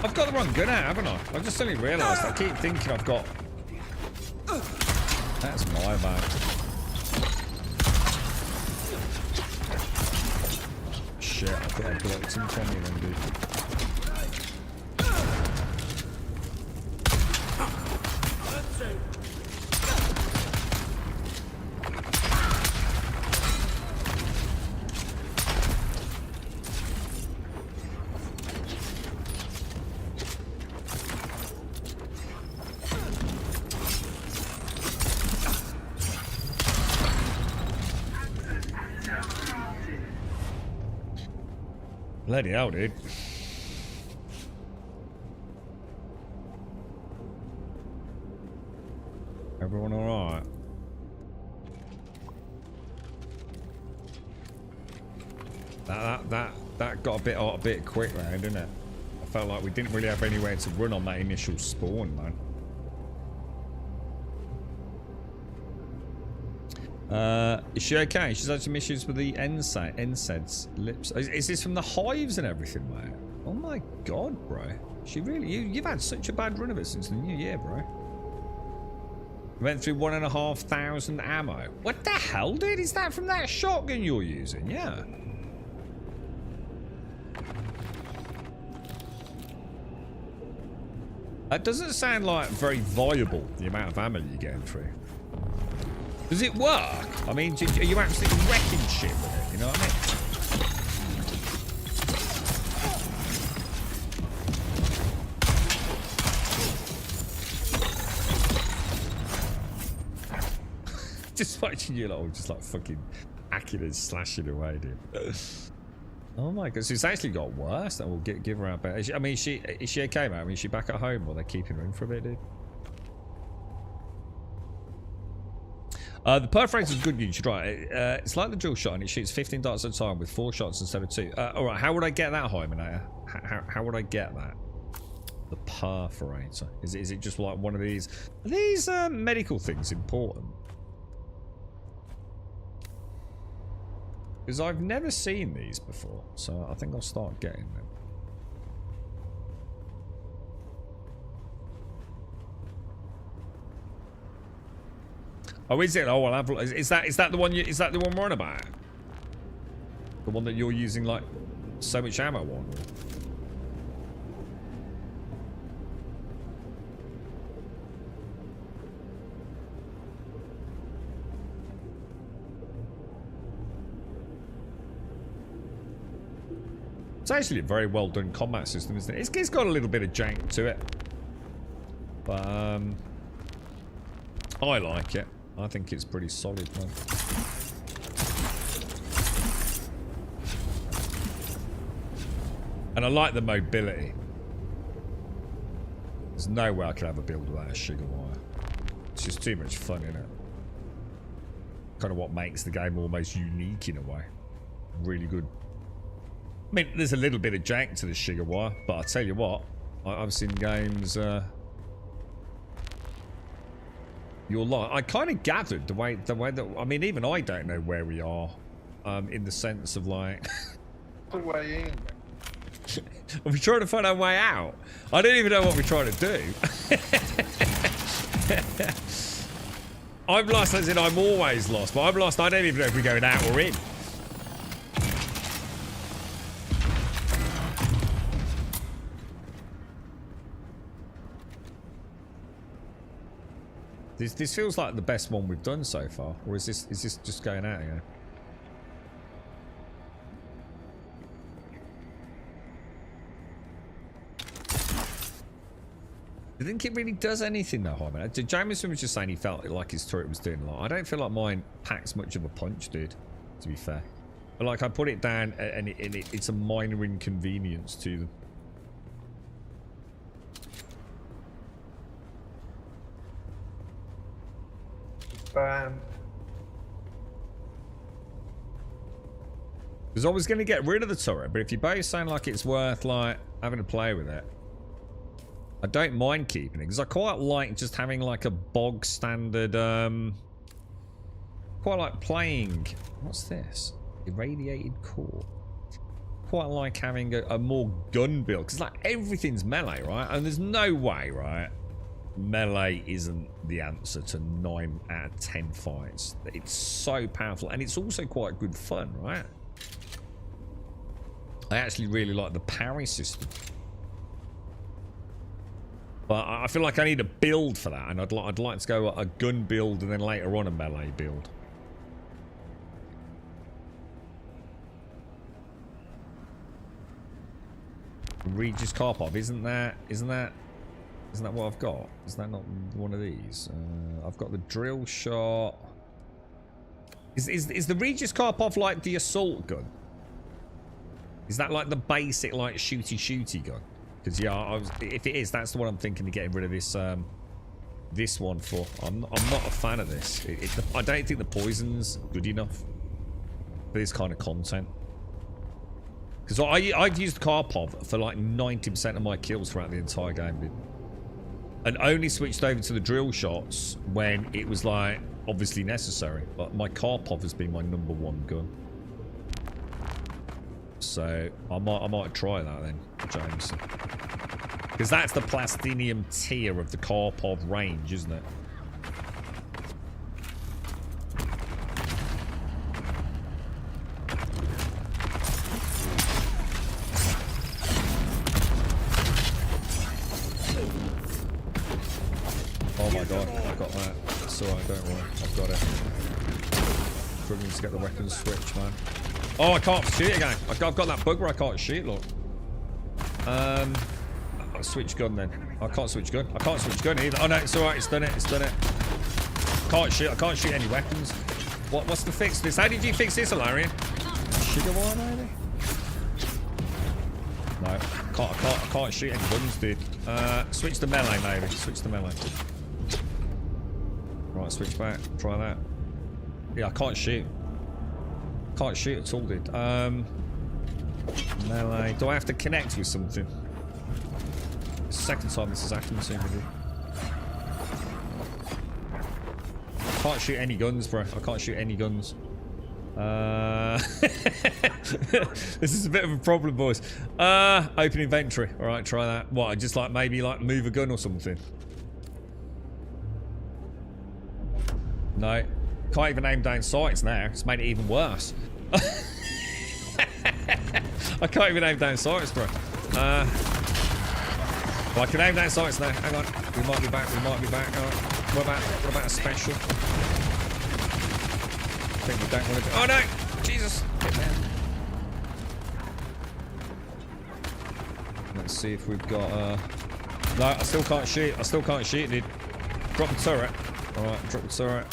I've got the wrong gun out, haven't I? I just suddenly realised. I keep thinking I've got... That's my bad. Shit, I thought I blocked him from me then, dude. Bloody hell, dude. Everyone alright? That got a bit quick there, didn't it? I felt like we didn't really have anywhere to run on that initial spawn, man. Is she okay? She's had some issues with the NSAID's lips. Is this from the hives and everything, mate? Oh my god, bro. She really... You've had such a bad run of it since the new year, bro. Went through 1,500 ammo. What the hell, dude? Is that from that shotgun you're using? Yeah. That doesn't sound like very viable, the amount of ammo you're getting through. Does it work? I mean, are you absolutely wrecking shit with it? You know what I mean? Just watching you lot just like fucking hacking and slashing away, dude. Oh my god, so it's actually got worse. That will give her out better. Is she okay, man? I mean, is she back at home or they're keeping her in for a bit, dude? The perforator is good. You should try it. It's like the drill shot and it shoots 15 darts at a time with 4 shots instead of 2. Alright, how would I get that, Hymenator? How would I get that? The perforator. Is it just like one of these? Are these medical things important? Because I've never seen these before, so I think I'll start getting them. Oh, is it? Oh, well, is that the one? Is that the one we're on about? The one that you're using like so much ammo on? It's actually a very well done combat system, isn't it? It's got a little bit of jank to it, but I like it. I think it's pretty solid, man. And I like the mobility. There's no way I could have a build without a sugar wire. It's just too much fun, isn't it? Kind of what makes the game almost unique in a way. Really good. I mean, there's a little bit of jank to the sugar wire, but I tell you what, I've seen games. You're like, I kind of gathered the way that, I mean, even I don't know where we are, in the sense of like. The way in. Are we trying to find our way out? I don't even know what we're trying to do. I'm lost as in I'm always lost, but I'm lost. I don't even know if we're going out or in. This feels like the best one we've done so far, or is this just going out again? I think it really does anything though, Harman. Jameson was just saying he felt like his turret was doing a lot. I don't feel like mine packs much of a punch, dude, to be fair. But like I put it down and it's a minor inconvenience to them. Bam. Because I was going to get rid of the turret, but if you're both saying like it's worth like having to play with it, I don't mind keeping it because I quite like just having like a bog standard. Quite like playing. What's this? Irradiated core. Quite like having a more gun build because like everything's melee, right? And there's no way, right? Melee isn't the answer to 9 out of 10 fights. It's so powerful and it's also quite good fun, right? I actually really like the parry system. But I feel like I need a build for that, and I'd like to go a gun build and then later on a melee build. Regis Karpov, isn't that what I've got? Is that not one of these? I've got the drill shot. Is the Regis Karpov like the assault gun? Is that like the basic like shooty gun? Because yeah, if it is, that's the one I'm thinking of getting rid of this this one for. I'm not a fan of this. I don't think the poison's good enough for this kind of content. Because I've used Karpov for like 90% of my kills throughout the entire game, dude. And only switched over to the drill shots when it was like obviously necessary. But my Karpov has been my #1 gun. So I might try that then, Jameson. Because that's the Plastinium tier of the Karpov range, isn't it? Oh my god, I've got that. It's alright, don't worry. I've got it. Struggling to get the weapons switch, man. Oh, I can't shoot again. I've got that bug where I can't shoot, look. I'll switch gun then. I can't switch gun. I can't switch gun either. Oh no, it's alright, it's done it, it's done it. I can't shoot any weapons. What's the fix to this? How did you fix this, Alarian? Sugar wire, maybe? No, I can't shoot any guns, dude. Switch to melee, maybe. Switch to melee. Right, switch back. Try that. Yeah, I can't shoot. Can't shoot at all, dude. Melee. Do I have to connect with something? It's the second time this has happened to me, dude. Can't shoot any guns, bro. I can't shoot any guns. This is a bit of a problem, boys. Open inventory. Alright, try that. What, just like maybe like move a gun or something? No. Can't even aim down sights now. It's made it even worse. I can't even aim down sights, bro. Well, I can aim down sights now. Hang on. We might be back. We might be back. What about a special? I think we don't want to do. Oh no! Jesus! Get down. Let's see if we've got. No, I still can't shoot. I still can't shoot, dude. Drop the turret. Alright, drop the turret.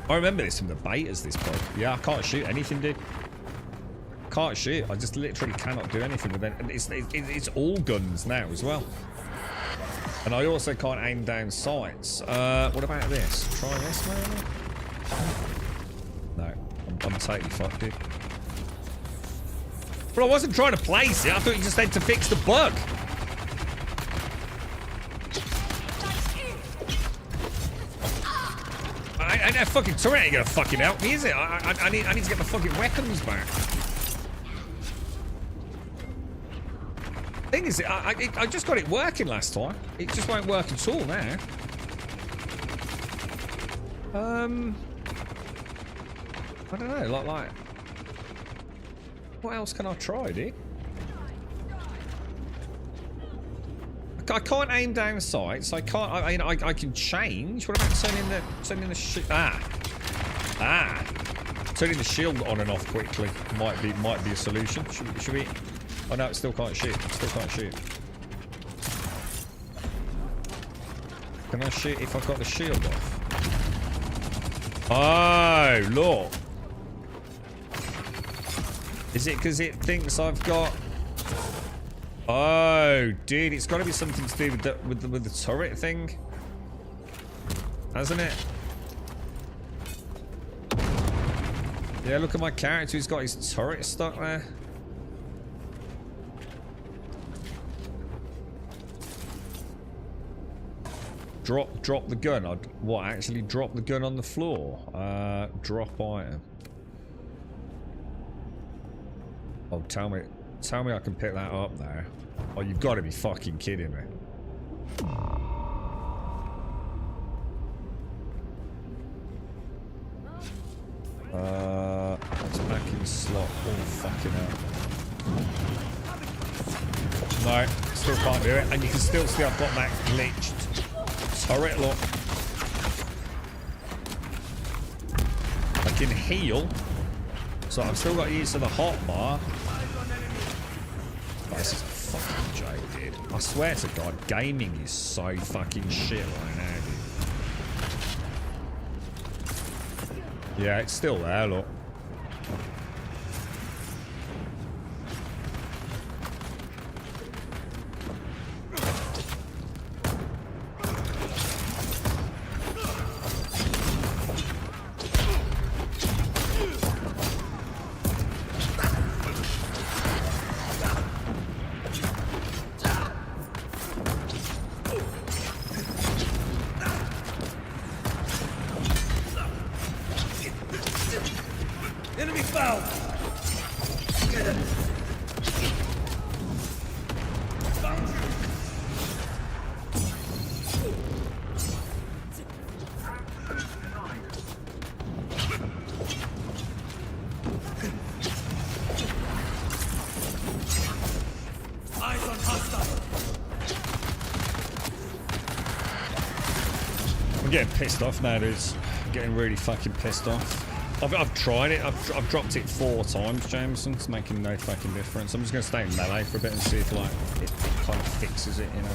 I remember this from the betas, this bug. Yeah, I can't shoot anything, dude. Can't shoot. I just literally cannot do anything with it. And it's all guns now as well. And I also can't aim down sights. What about this? Try this, maybe? No. I'm totally fucked, dude. But I wasn't trying to place it. I thought you just had to fix the bug. Ain't that fucking turret ain't gonna fucking help me, is it? I need to get the fucking weapons back. Thing is, I just got it working last time. It just won't work at all now. I don't know, like what else can I try, dude? I can't aim down sights. I can't. I can change. What about turning the turning the shield on and off quickly might be a solution. Should we? Oh no, it still can't shoot. Still can't shoot. Can I shoot if I've got the shield off? Oh look. Is it because it thinks I've got? Oh, dude, it's got to be something to do with the turret thing, hasn't it? Yeah, look at my character. He's got his turret stuck there. Drop the gun. What? Actually, drop the gun on the floor. Drop item. Oh, tell me I can pick that up there. Oh, you've got to be fucking kidding me. It's back in slot. Oh, fucking hell. No, still can't do it. And you can still see I've got that glitched turret, look. I can heal. So I've still got use of the hotbar. This is a fucking joke, dude. I swear to God, gaming is so fucking shit right now, dude. Yeah, it's still there, look. Getting pissed off now, dude. Getting really fucking pissed off. I've tried it. I've dropped it 4 times, Jameson. It's making no fucking difference. I'm just gonna stay in melee for a bit and see if like it kind of fixes it, you know.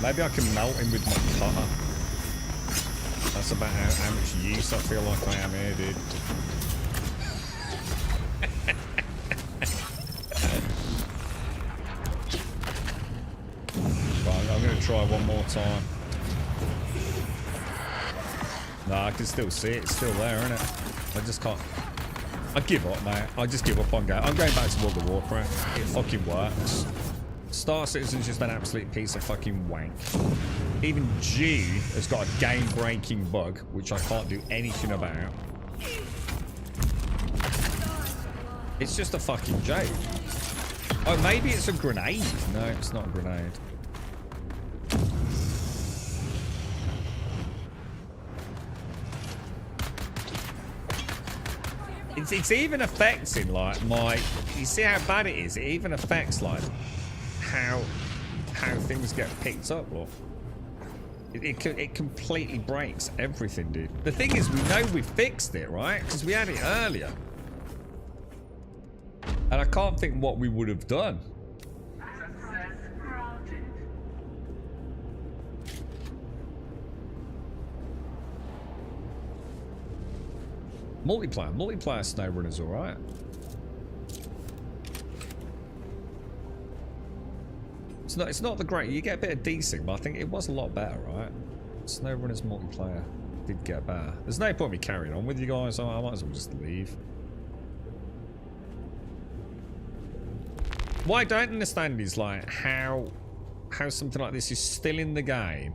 Maybe I can melt him with my cutter. That's about how much use I feel like I am here, dude. Try one more time. No, I can still see it. It's still there, isn't it? I just can't. I give up, mate. I just give up on game. I'm going back to World of Warcraft. It fucking works. Star Citizen's just an absolute piece of fucking wank. Even G has got a game-breaking bug, which I can't do anything about. It's just a fucking joke. Oh, maybe it's a grenade. No, it's not a grenade. It's even affecting like my. You see how bad it is? It even affects like how things get picked up. Look, it completely breaks everything, dude. The thing is, we know we fixed it, right? Because we had it earlier, and I can't think what we would have done. Multiplayer SnowRunner's alright. It's not the great. You get a bit of decent, but I think it was a lot better, right? SnowRunner's multiplayer did get better. There's no point me carrying on with you guys. I might as well just leave. What I don't understand is like how something like this is still in the game,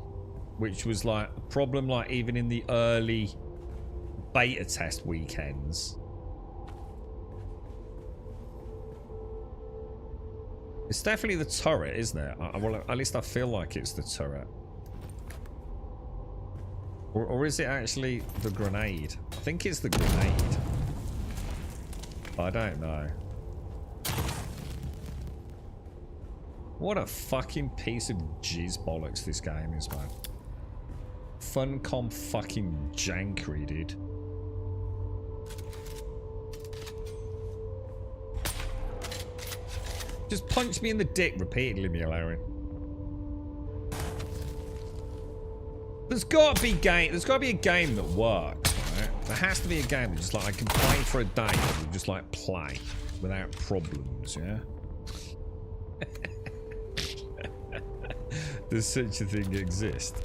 which was like a problem like even in the early beta test weekends. It's definitely the turret, isn't it? Well, at least I feel like it's the turret. Or is it actually the grenade? I think it's the grenade. I don't know. What a fucking piece of jizz bollocks this game is, man. Funcom fucking jankery, dude. Just punch me in the dick repeatedly, Mealarian. There's got to be a game that works, right? There has to be a game that just like I can play for a day and just like play without problems, yeah? Does such a thing exist?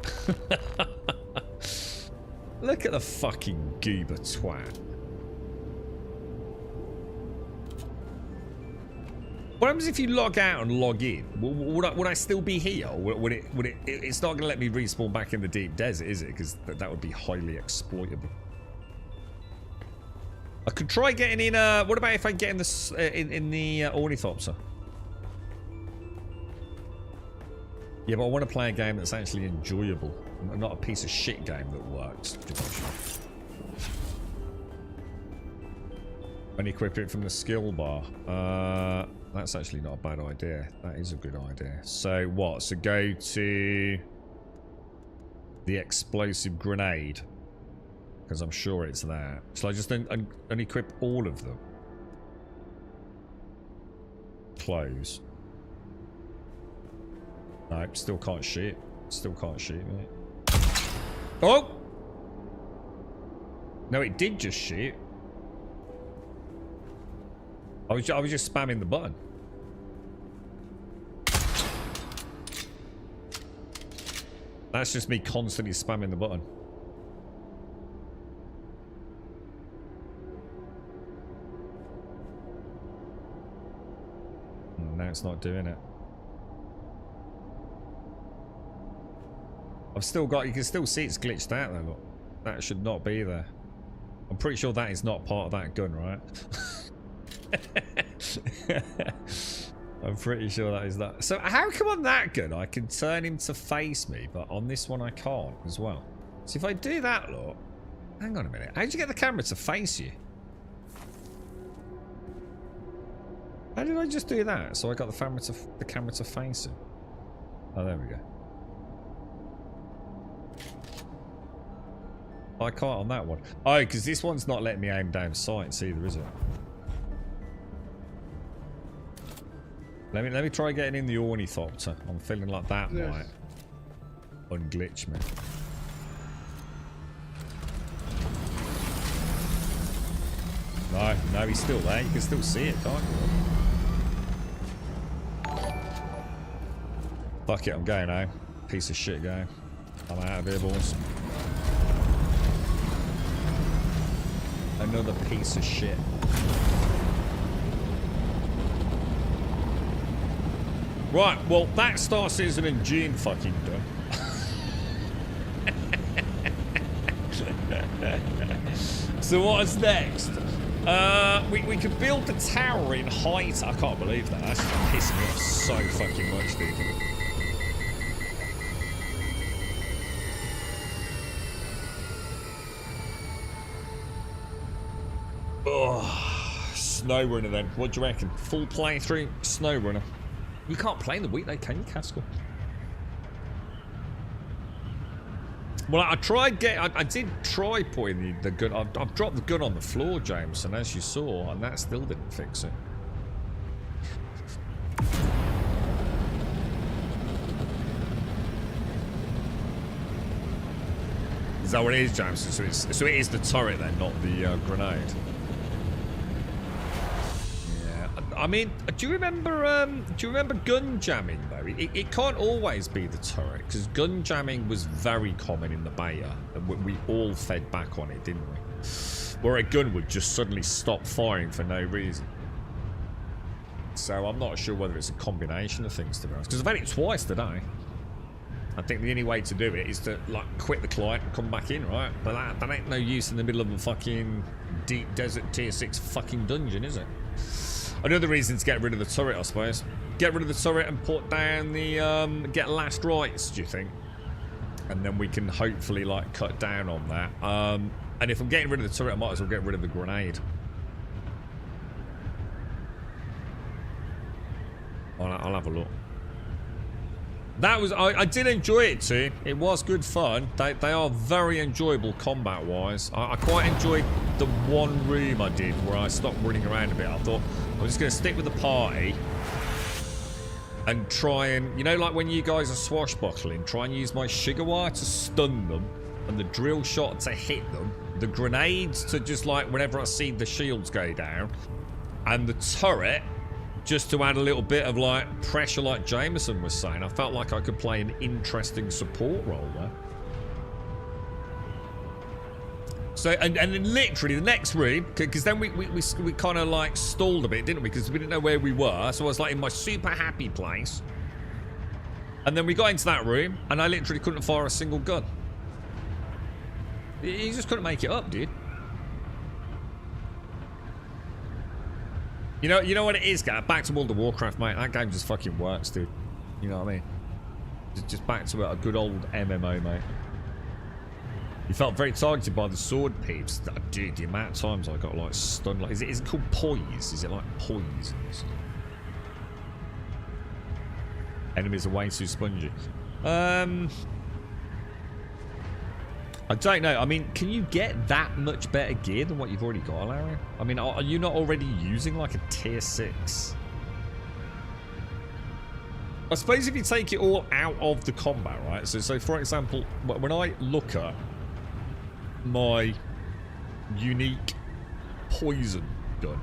Look at the fucking goober twat. What happens if you log out and log in? Would I still be here? Or would it? It's not going to let me respawn back in the deep desert, is it? Because that would be highly exploitable. I could try getting in. What about if I get in the ornithopter? Yeah, but I want to play a game that's actually enjoyable, not a piece of shit game that works. Unequip it from the skill bar. That's actually not a bad idea. That is a good idea. So what? So go to the explosive grenade, because I'm sure it's there. Shall I just unequip all of them? Close. Nope, still can't shoot. Still can't shoot, mate. Oh! No, it did just shoot. I was just spamming the button. That's just me constantly spamming the button. No, it's not doing it. I've still got, you can still see it's glitched out though, look. That should not be there. I'm pretty sure that is not part of that gun, right? I'm pretty sure that is that. So how come on that gun I can turn him to face me, but on this one I can't as well? So if I do that, look. Hang on a minute. How did you get the camera to face you? How did I just do that? So I got the camera to face him. Oh, there we go. I can't on that one. Oh, because this one's not letting me aim down sights either, is it? Let me try getting in the ornithopter. I'm feeling like that might unglitch me. No, he's still there. You can still see it, can't you? Fuck it, I'm going now. Piece of shit game. I'm out of here, boys. Another piece of shit. Right, well, that Star Citizen in Dune fucking done. So what's next? We could build the tower in height. I can't believe that. That's pissing me off so fucking much, dude. Oh, SnowRunner then. What do you reckon? Full playthrough SnowRunner. You can't play in the week though, can you, Castle? Well, I did try putting the gun. I've dropped the gun on the floor, James, and as you saw, and that still didn't fix it. Is that what it is, Jameson? So it is the turret then, not the grenade. Yeah. I mean, do you remember gun jamming though? It can't always be the turret, because gun jamming was very common in the beta, and we all fed back on it, didn't we? Where a gun would just suddenly stop firing for no reason. So I'm not sure whether it's a combination of things, to be honest. Because I've had it twice today. I think the only way to do it is to like quit the client and come back in, right? But that ain't no use in the middle of a fucking deep desert tier 6 fucking dungeon, is it? Another reason to get rid of the turret, I suppose. Get rid of the turret and put down the get last rights, do you think? And then we can hopefully like cut down on that. And if I'm getting rid of the turret, I might as well get rid of the grenade. I'll have a look. That was... I did enjoy it too. It was good fun. They are very enjoyable combat-wise. I quite enjoyed the one room I did where I stopped running around a bit. I thought, I'm just going to stick with the party and try and... You know, like when you guys are swashbuckling, try and use my sugar wire to stun them and the drill shot to hit them. The grenades to just like whenever I see the shields go down, and the turret just to add a little bit of like pressure, like Jameson was saying. I felt like I could play an interesting support role there. So and then literally the next room, because then we kind of like stalled a bit, didn't we? Because we didn't know where we were. So I was like in my super happy place, and then we got into that room, and I literally couldn't fire a single gun. You just couldn't make it up, dude. You know what it is, guys? Back to World of Warcraft, mate. That game just fucking works, dude. You know what I mean? Just back to a good old MMO, mate. You felt very targeted by the sword peeps. Dude, the amount of times I got like stunned. Like, is it called poise? Is it like poisons? Enemies are way too spongy. I don't know. I mean, can you get that much better gear than what you've already got, Larry? I mean, are you not already using like a tier 6? I suppose if you take it all out of the combat, right? So for example, when I look at my unique poison gun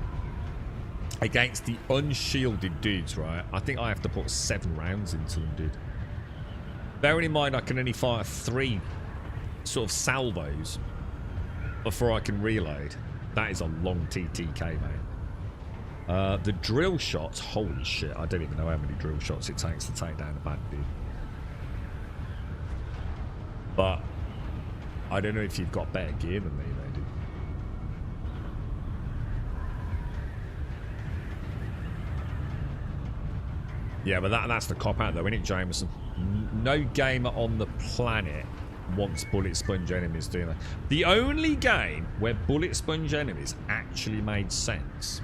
against the unshielded dudes, right? I think I have to put 7 rounds into them, dude. Bearing in mind I can only fire 3 sort of salvos before I can reload. That is a long TTK, mate. The drill shots, holy shit, I don't even know how many drill shots it takes to take down a bad dude. But I don't know if you've got better gear than me, though, dude. Yeah, but that's the cop-out, though, isn't it, Jameson? No gamer on the planet wants bullet sponge enemies, do they? The only game where bullet sponge enemies actually made sense,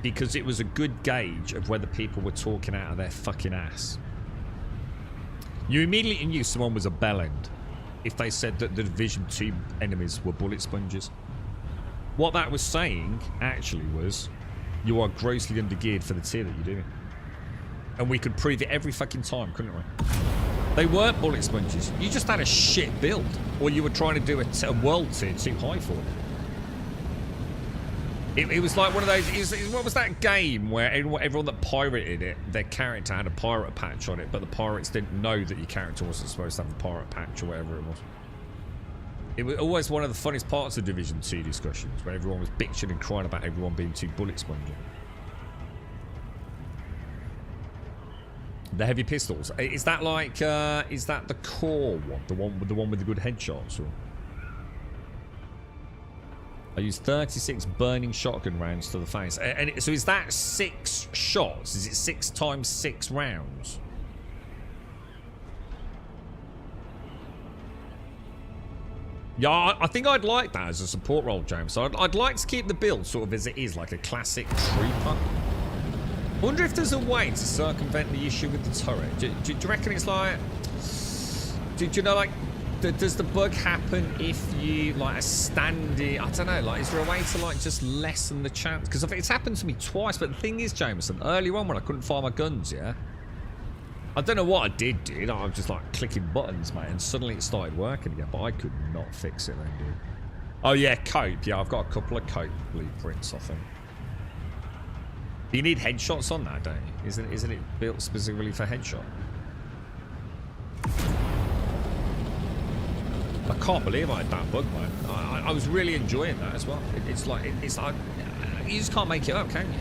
because it was a good gauge of whether people were talking out of their fucking ass. You immediately knew someone was a bellend if they said that the Division 2 enemies were bullet sponges. What that was saying, actually, was you are grossly undergeared for the tier that you're doing. And we could prove it every fucking time, couldn't we? They weren't bullet sponges. You just had a shit build. Or you were trying to do a world tier too high for it. It was like one of those... what was that game where everyone that pirated it, their character had a pirate patch on it, but the pirates didn't know that your character wasn't supposed to have a pirate patch or whatever it was. It was always one of the funniest parts of Division 2 discussions, where everyone was bitching and crying about everyone being too bullet spongy. The heavy pistols. Is that like, is that the core one? The one with the good headshots? Or? I used 36 burning shotgun rounds to the face. And so is that 6 shots? Is it 6 times 6 rounds? Yeah, I think I'd like that as a support role, James. So I'd like to keep the build sort of as it is, like a classic trooper. I wonder if there's a way to circumvent the issue with the turret. Do you reckon it's like... Do you know, like... Does the bug happen if you, like, are standing... I don't know, like, is there a way to, like, just lessen the chance? Because it's happened to me twice, but the thing is, Jameson, earlier on when I couldn't fire my guns, yeah? I don't know what I did, dude. I was just like clicking buttons, mate, and suddenly it started working again, but I could not fix it then, dude. Oh yeah, cope. Yeah, I've got a couple of cope blueprints, I think. You need headshots on that, don't you? Isn't it built specifically for headshot? I can't believe I had that bug, man. I was really enjoying that as well. It's like you just can't make it up, can you?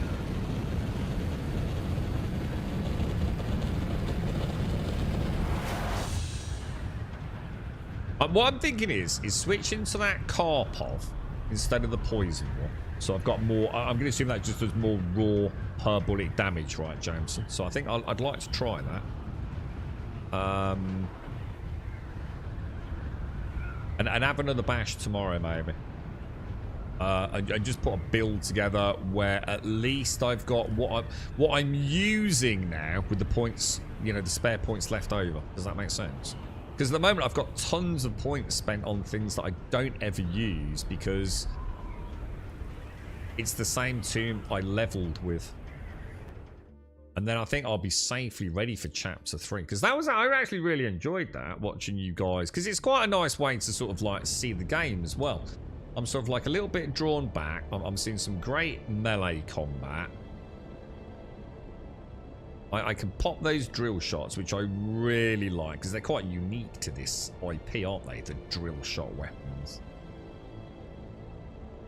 What I'm thinking is switching to that Karpov instead of the poison one. So I've got more. I'm going to assume that just does more raw per bullet damage, right, Jameson? So I think I'd like to try that. And have another bash tomorrow, maybe. I just put a build together where at least I've got what I'm using now with the points, you know, the spare points left over. Does that make sense? Because at the moment I've got tons of points spent on things that I don't ever use because it's the same tomb I leveled with. And then I think I'll be safely ready for chapter 3. Because I actually really enjoyed that, watching you guys. Because it's quite a nice way to sort of like see the game as well. I'm sort of like a little bit drawn back. I'm seeing some great melee combat. I can pop those drill shots, which I really like. Because they're quite unique to this IP, aren't they? The drill shot weapons.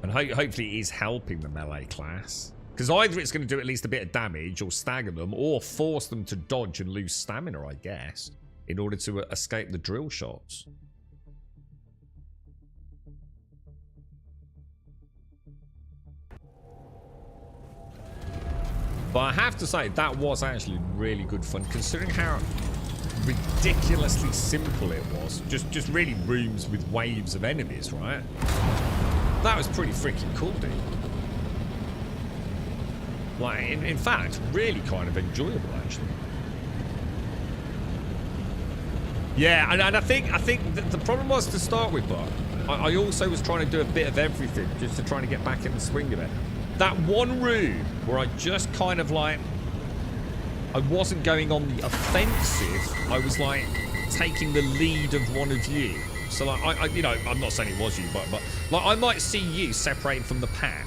And hopefully it is helping the melee class. Because either it's going to do at least a bit of damage or stagger them or force them to dodge and lose stamina, I guess, in order to escape the drill shots. But I have to say, that was actually really good fun, considering how ridiculously simple it was. Just really rooms with waves of enemies, right? That was pretty freaking cool, dude. Like, in fact, really kind of enjoyable, actually. Yeah, and I think the problem was to start with, but I also was trying to do a bit of everything just to try to get back in the swing of it. That one room where I just kind of like, I wasn't going on the offensive. I was like taking the lead of one of you. So like, you know, I'm not saying it was you, but like I might see you separating from the pack.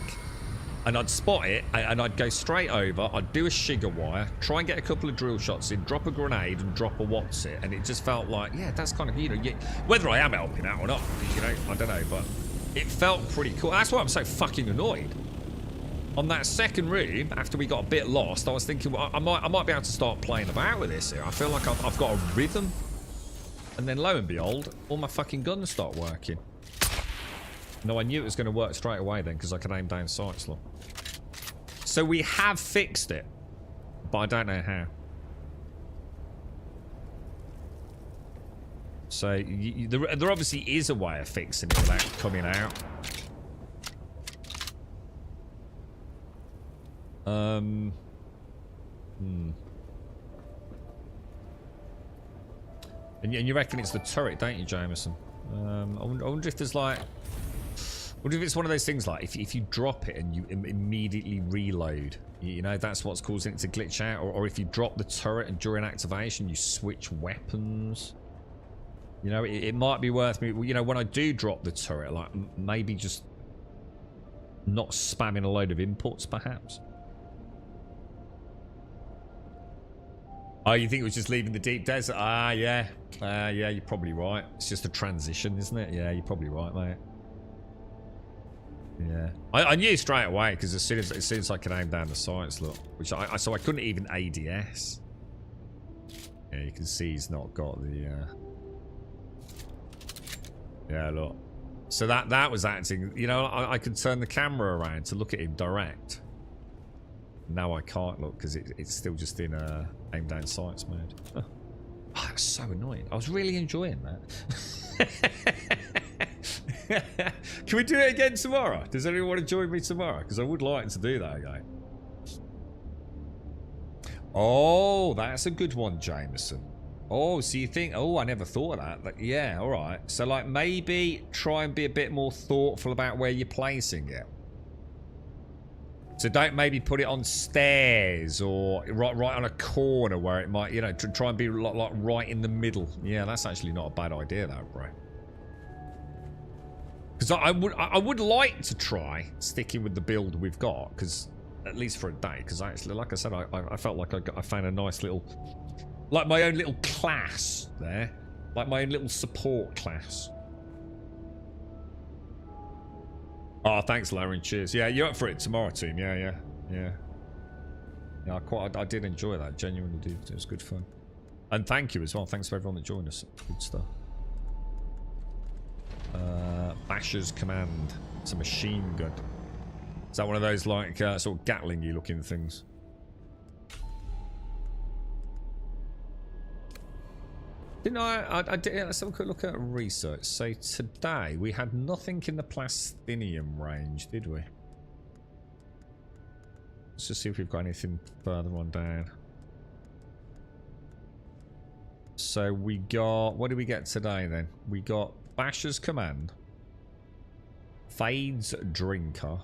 And I'd spot it, and I'd go straight over, I'd do a sugar wire, try and get a couple of drill shots in, drop a grenade, and drop a what's it. And it just felt like, yeah, that's kind of, you know, whether I am helping out or not, you know, I don't know, but it felt pretty cool. That's why I'm so fucking annoyed. On that second room, after we got a bit lost, I was thinking, well, I might be able to start playing about with this here. I feel like I've got a rhythm. And then lo and behold, all my fucking guns start working. No, I knew it was going to work straight away then, because I could aim down sights, look. So we have fixed it, but I don't know how. So there obviously is a way of fixing it without coming out. And you reckon it's the turret, don't you, Jameson? I wonder if there's like... What if it's one of those things like if you drop it and you immediately reload, you know, that's what's causing it to glitch out, or if you drop the turret and during activation you switch weapons, you know, it might be worth me, you know, when I do drop the turret, like maybe just not spamming a load of inputs, perhaps. Oh, you think it was just leaving the deep desert? Ah, yeah, yeah, you're probably right. It's just a transition, isn't it? Yeah, you're probably right, mate. Yeah, I knew straight away because as soon as I could aim down the sights, look, which so I couldn't even ADS. Yeah, you can see he's not got the. Yeah, look. So that was acting. You know, I could turn the camera around to look at him direct. Now I can't look because it's still just in aim down sights mode. Oh, that's so annoying. I was really enjoying that. Can we do it again tomorrow? Does anyone want to join me tomorrow? Because I would like to do that again. Oh, that's a good one, Jameson. Oh, so you think... Oh, I never thought of that. Yeah, all right. So, like, maybe try and be a bit more thoughtful about where you're placing it. So don't maybe put it on stairs or right on a corner where it might, you know, try and be like right in the middle. Yeah, that's actually not a bad idea, though, bro. Because I would like to try sticking with the build we've got, because at least for a day. Because actually, like I said, I felt like I found a nice little, like my own little class there, like my own little support class. Oh, thanks, Lauren. Cheers. Yeah, you're up for it tomorrow, team. Yeah. Yeah, I did enjoy that. Genuinely did. It was good fun. And thank you as well. Thanks for everyone that joined us. Good stuff. Basher's Command. It's a machine gun. Is that one of those, like, sort of Gatling-y looking things? Didn't I did, let's have a quick look at research. So today we had nothing in the plastinium range, did we? Let's just see if we've got anything further on down. So we got, what did we get today then? We got Basher's Command, Fade's Drinker,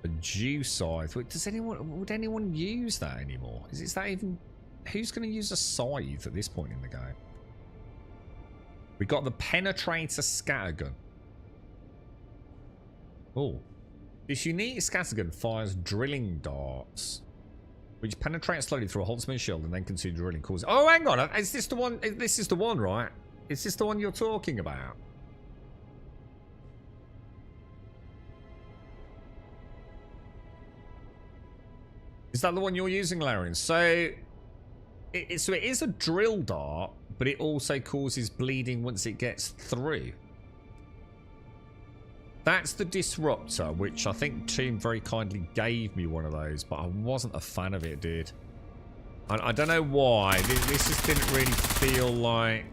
a Jew Scythe. Would anyone use that anymore? Is that even... Who's going to use a scythe at this point in the game? We got the Penetrator Scattergun. Oh. This unique scattergun fires drilling darts, which penetrate slowly through a Holtzman shield and then continue drilling, causing... Oh, hang on. Is this the one? This is the one, right? Is this the one you're talking about? Is that the one you're using, Larian? So... So it is a drill dart, but it also causes bleeding once it gets through. That's the Disruptor, which I think Team very kindly gave me one of those, but I wasn't a fan of it, dude. I don't know why. This just didn't really feel like...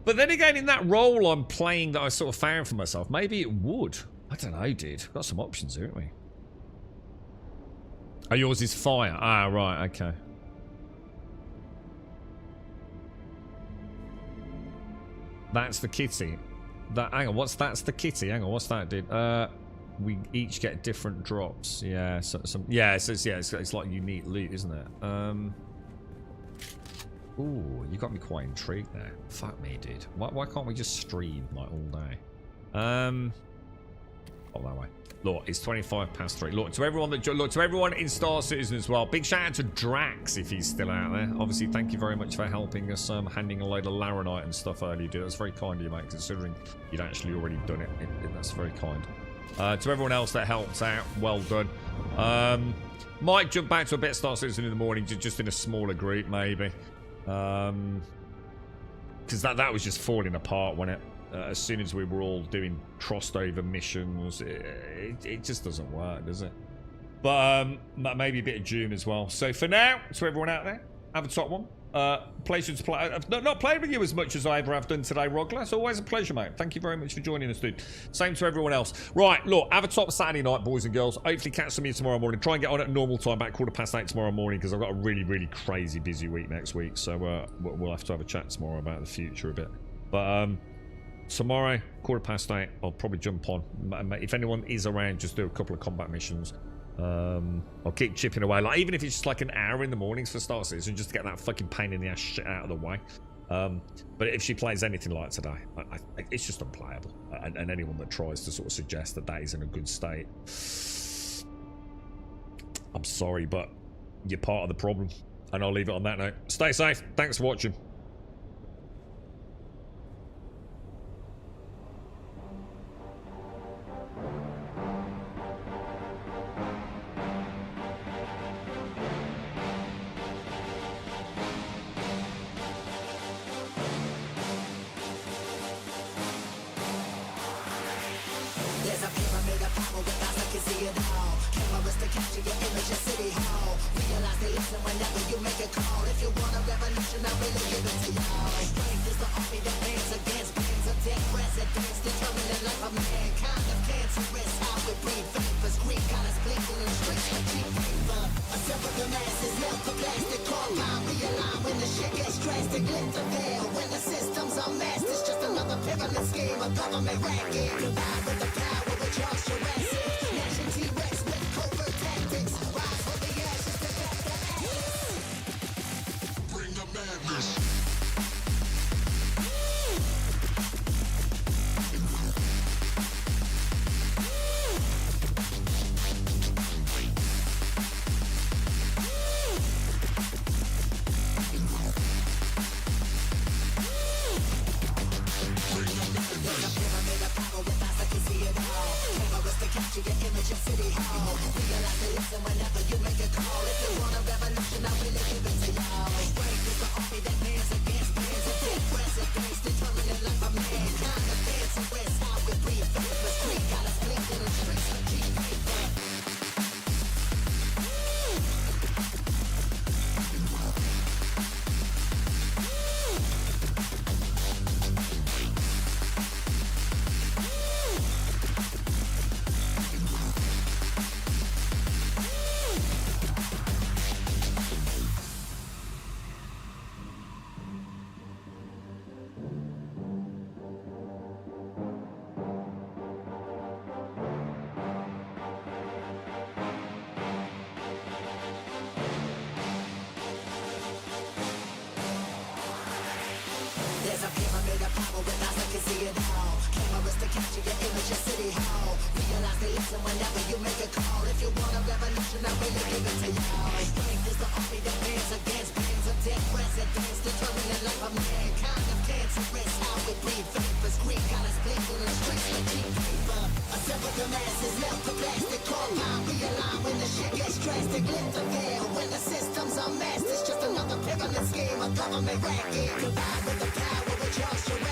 But then again, in that role I'm playing that I sort of found for myself, maybe it would. I don't know, dude. We've got some options here, haven't we? Oh, yours is fire. Ah, right, okay. That's the kitty. Hang on, that's the kitty? Hang on, what's that, dude? We each get different drops. Yeah, it's like unique loot, isn't it? Ooh, you got me quite intrigued there. Fuck me, dude. Why can't we just stream like all day? Oh, that way. Look, it's 3:25. Look, to everyone to everyone in Star Citizen as well. Big shout out to Drax if he's still out there. Obviously, thank you very much for helping us handing a load of Laranite and stuff earlier, dude. That's very kind of you, mate, considering you'd actually already done it. That's very kind. To everyone else that helped out, well done. Might jump back to a bit of Star Citizen in the morning, just in a smaller group, maybe. Because that was just falling apart when it. As soon as we were all doing crossed over missions, it just doesn't work, does it? But maybe a bit of Dune as well. So for now, to everyone out there, have a top one. Pleasure to play. I've not played with you as much as I ever have done today, Rogler. It's always a pleasure, mate. Thank you very much for joining us, dude. Same to everyone else. Right, look, have a top Saturday night, boys and girls. Hopefully catch some of you tomorrow morning. Try and get on at normal time, about 8:15 tomorrow morning, because I've got a really, really crazy busy week next week. So we'll have to have a chat tomorrow about the future a bit. But tomorrow, 8:15, I'll probably jump on. If anyone is around, just do a couple of combat missions. I'll keep chipping away, like even if it's just like an hour in the mornings for Star Citizen, just to get that fucking pain in the ass shit out of the way. But if she plays anything like today, it's just unplayable. And anyone that tries to sort of suggest that is in a good state, I'm sorry, but you're part of the problem. And I'll leave it on that note. Stay safe. Thanks for watching. When the systems are masked, it's just another pyramid scheme. A government Bring the madness. There's a pyramid of power with eyes that can see it all. Cameras to capture your image at City Hall. Realize they listen whenever you make a call. If you want a revolution, I really give it to y'all. Strength is the army that bands against bands of dead presidents, determining the life of mankind. Of cancerous, how we breathe vapors. Greek got us bleeding in the streets like cheap paper. Assemble the masses, melt the plastic compound. Realign when the shit gets drastic. Lift the veil when the system's unmasked. It's just another pyramid scheme, a government racket. Combined with the power, we trust your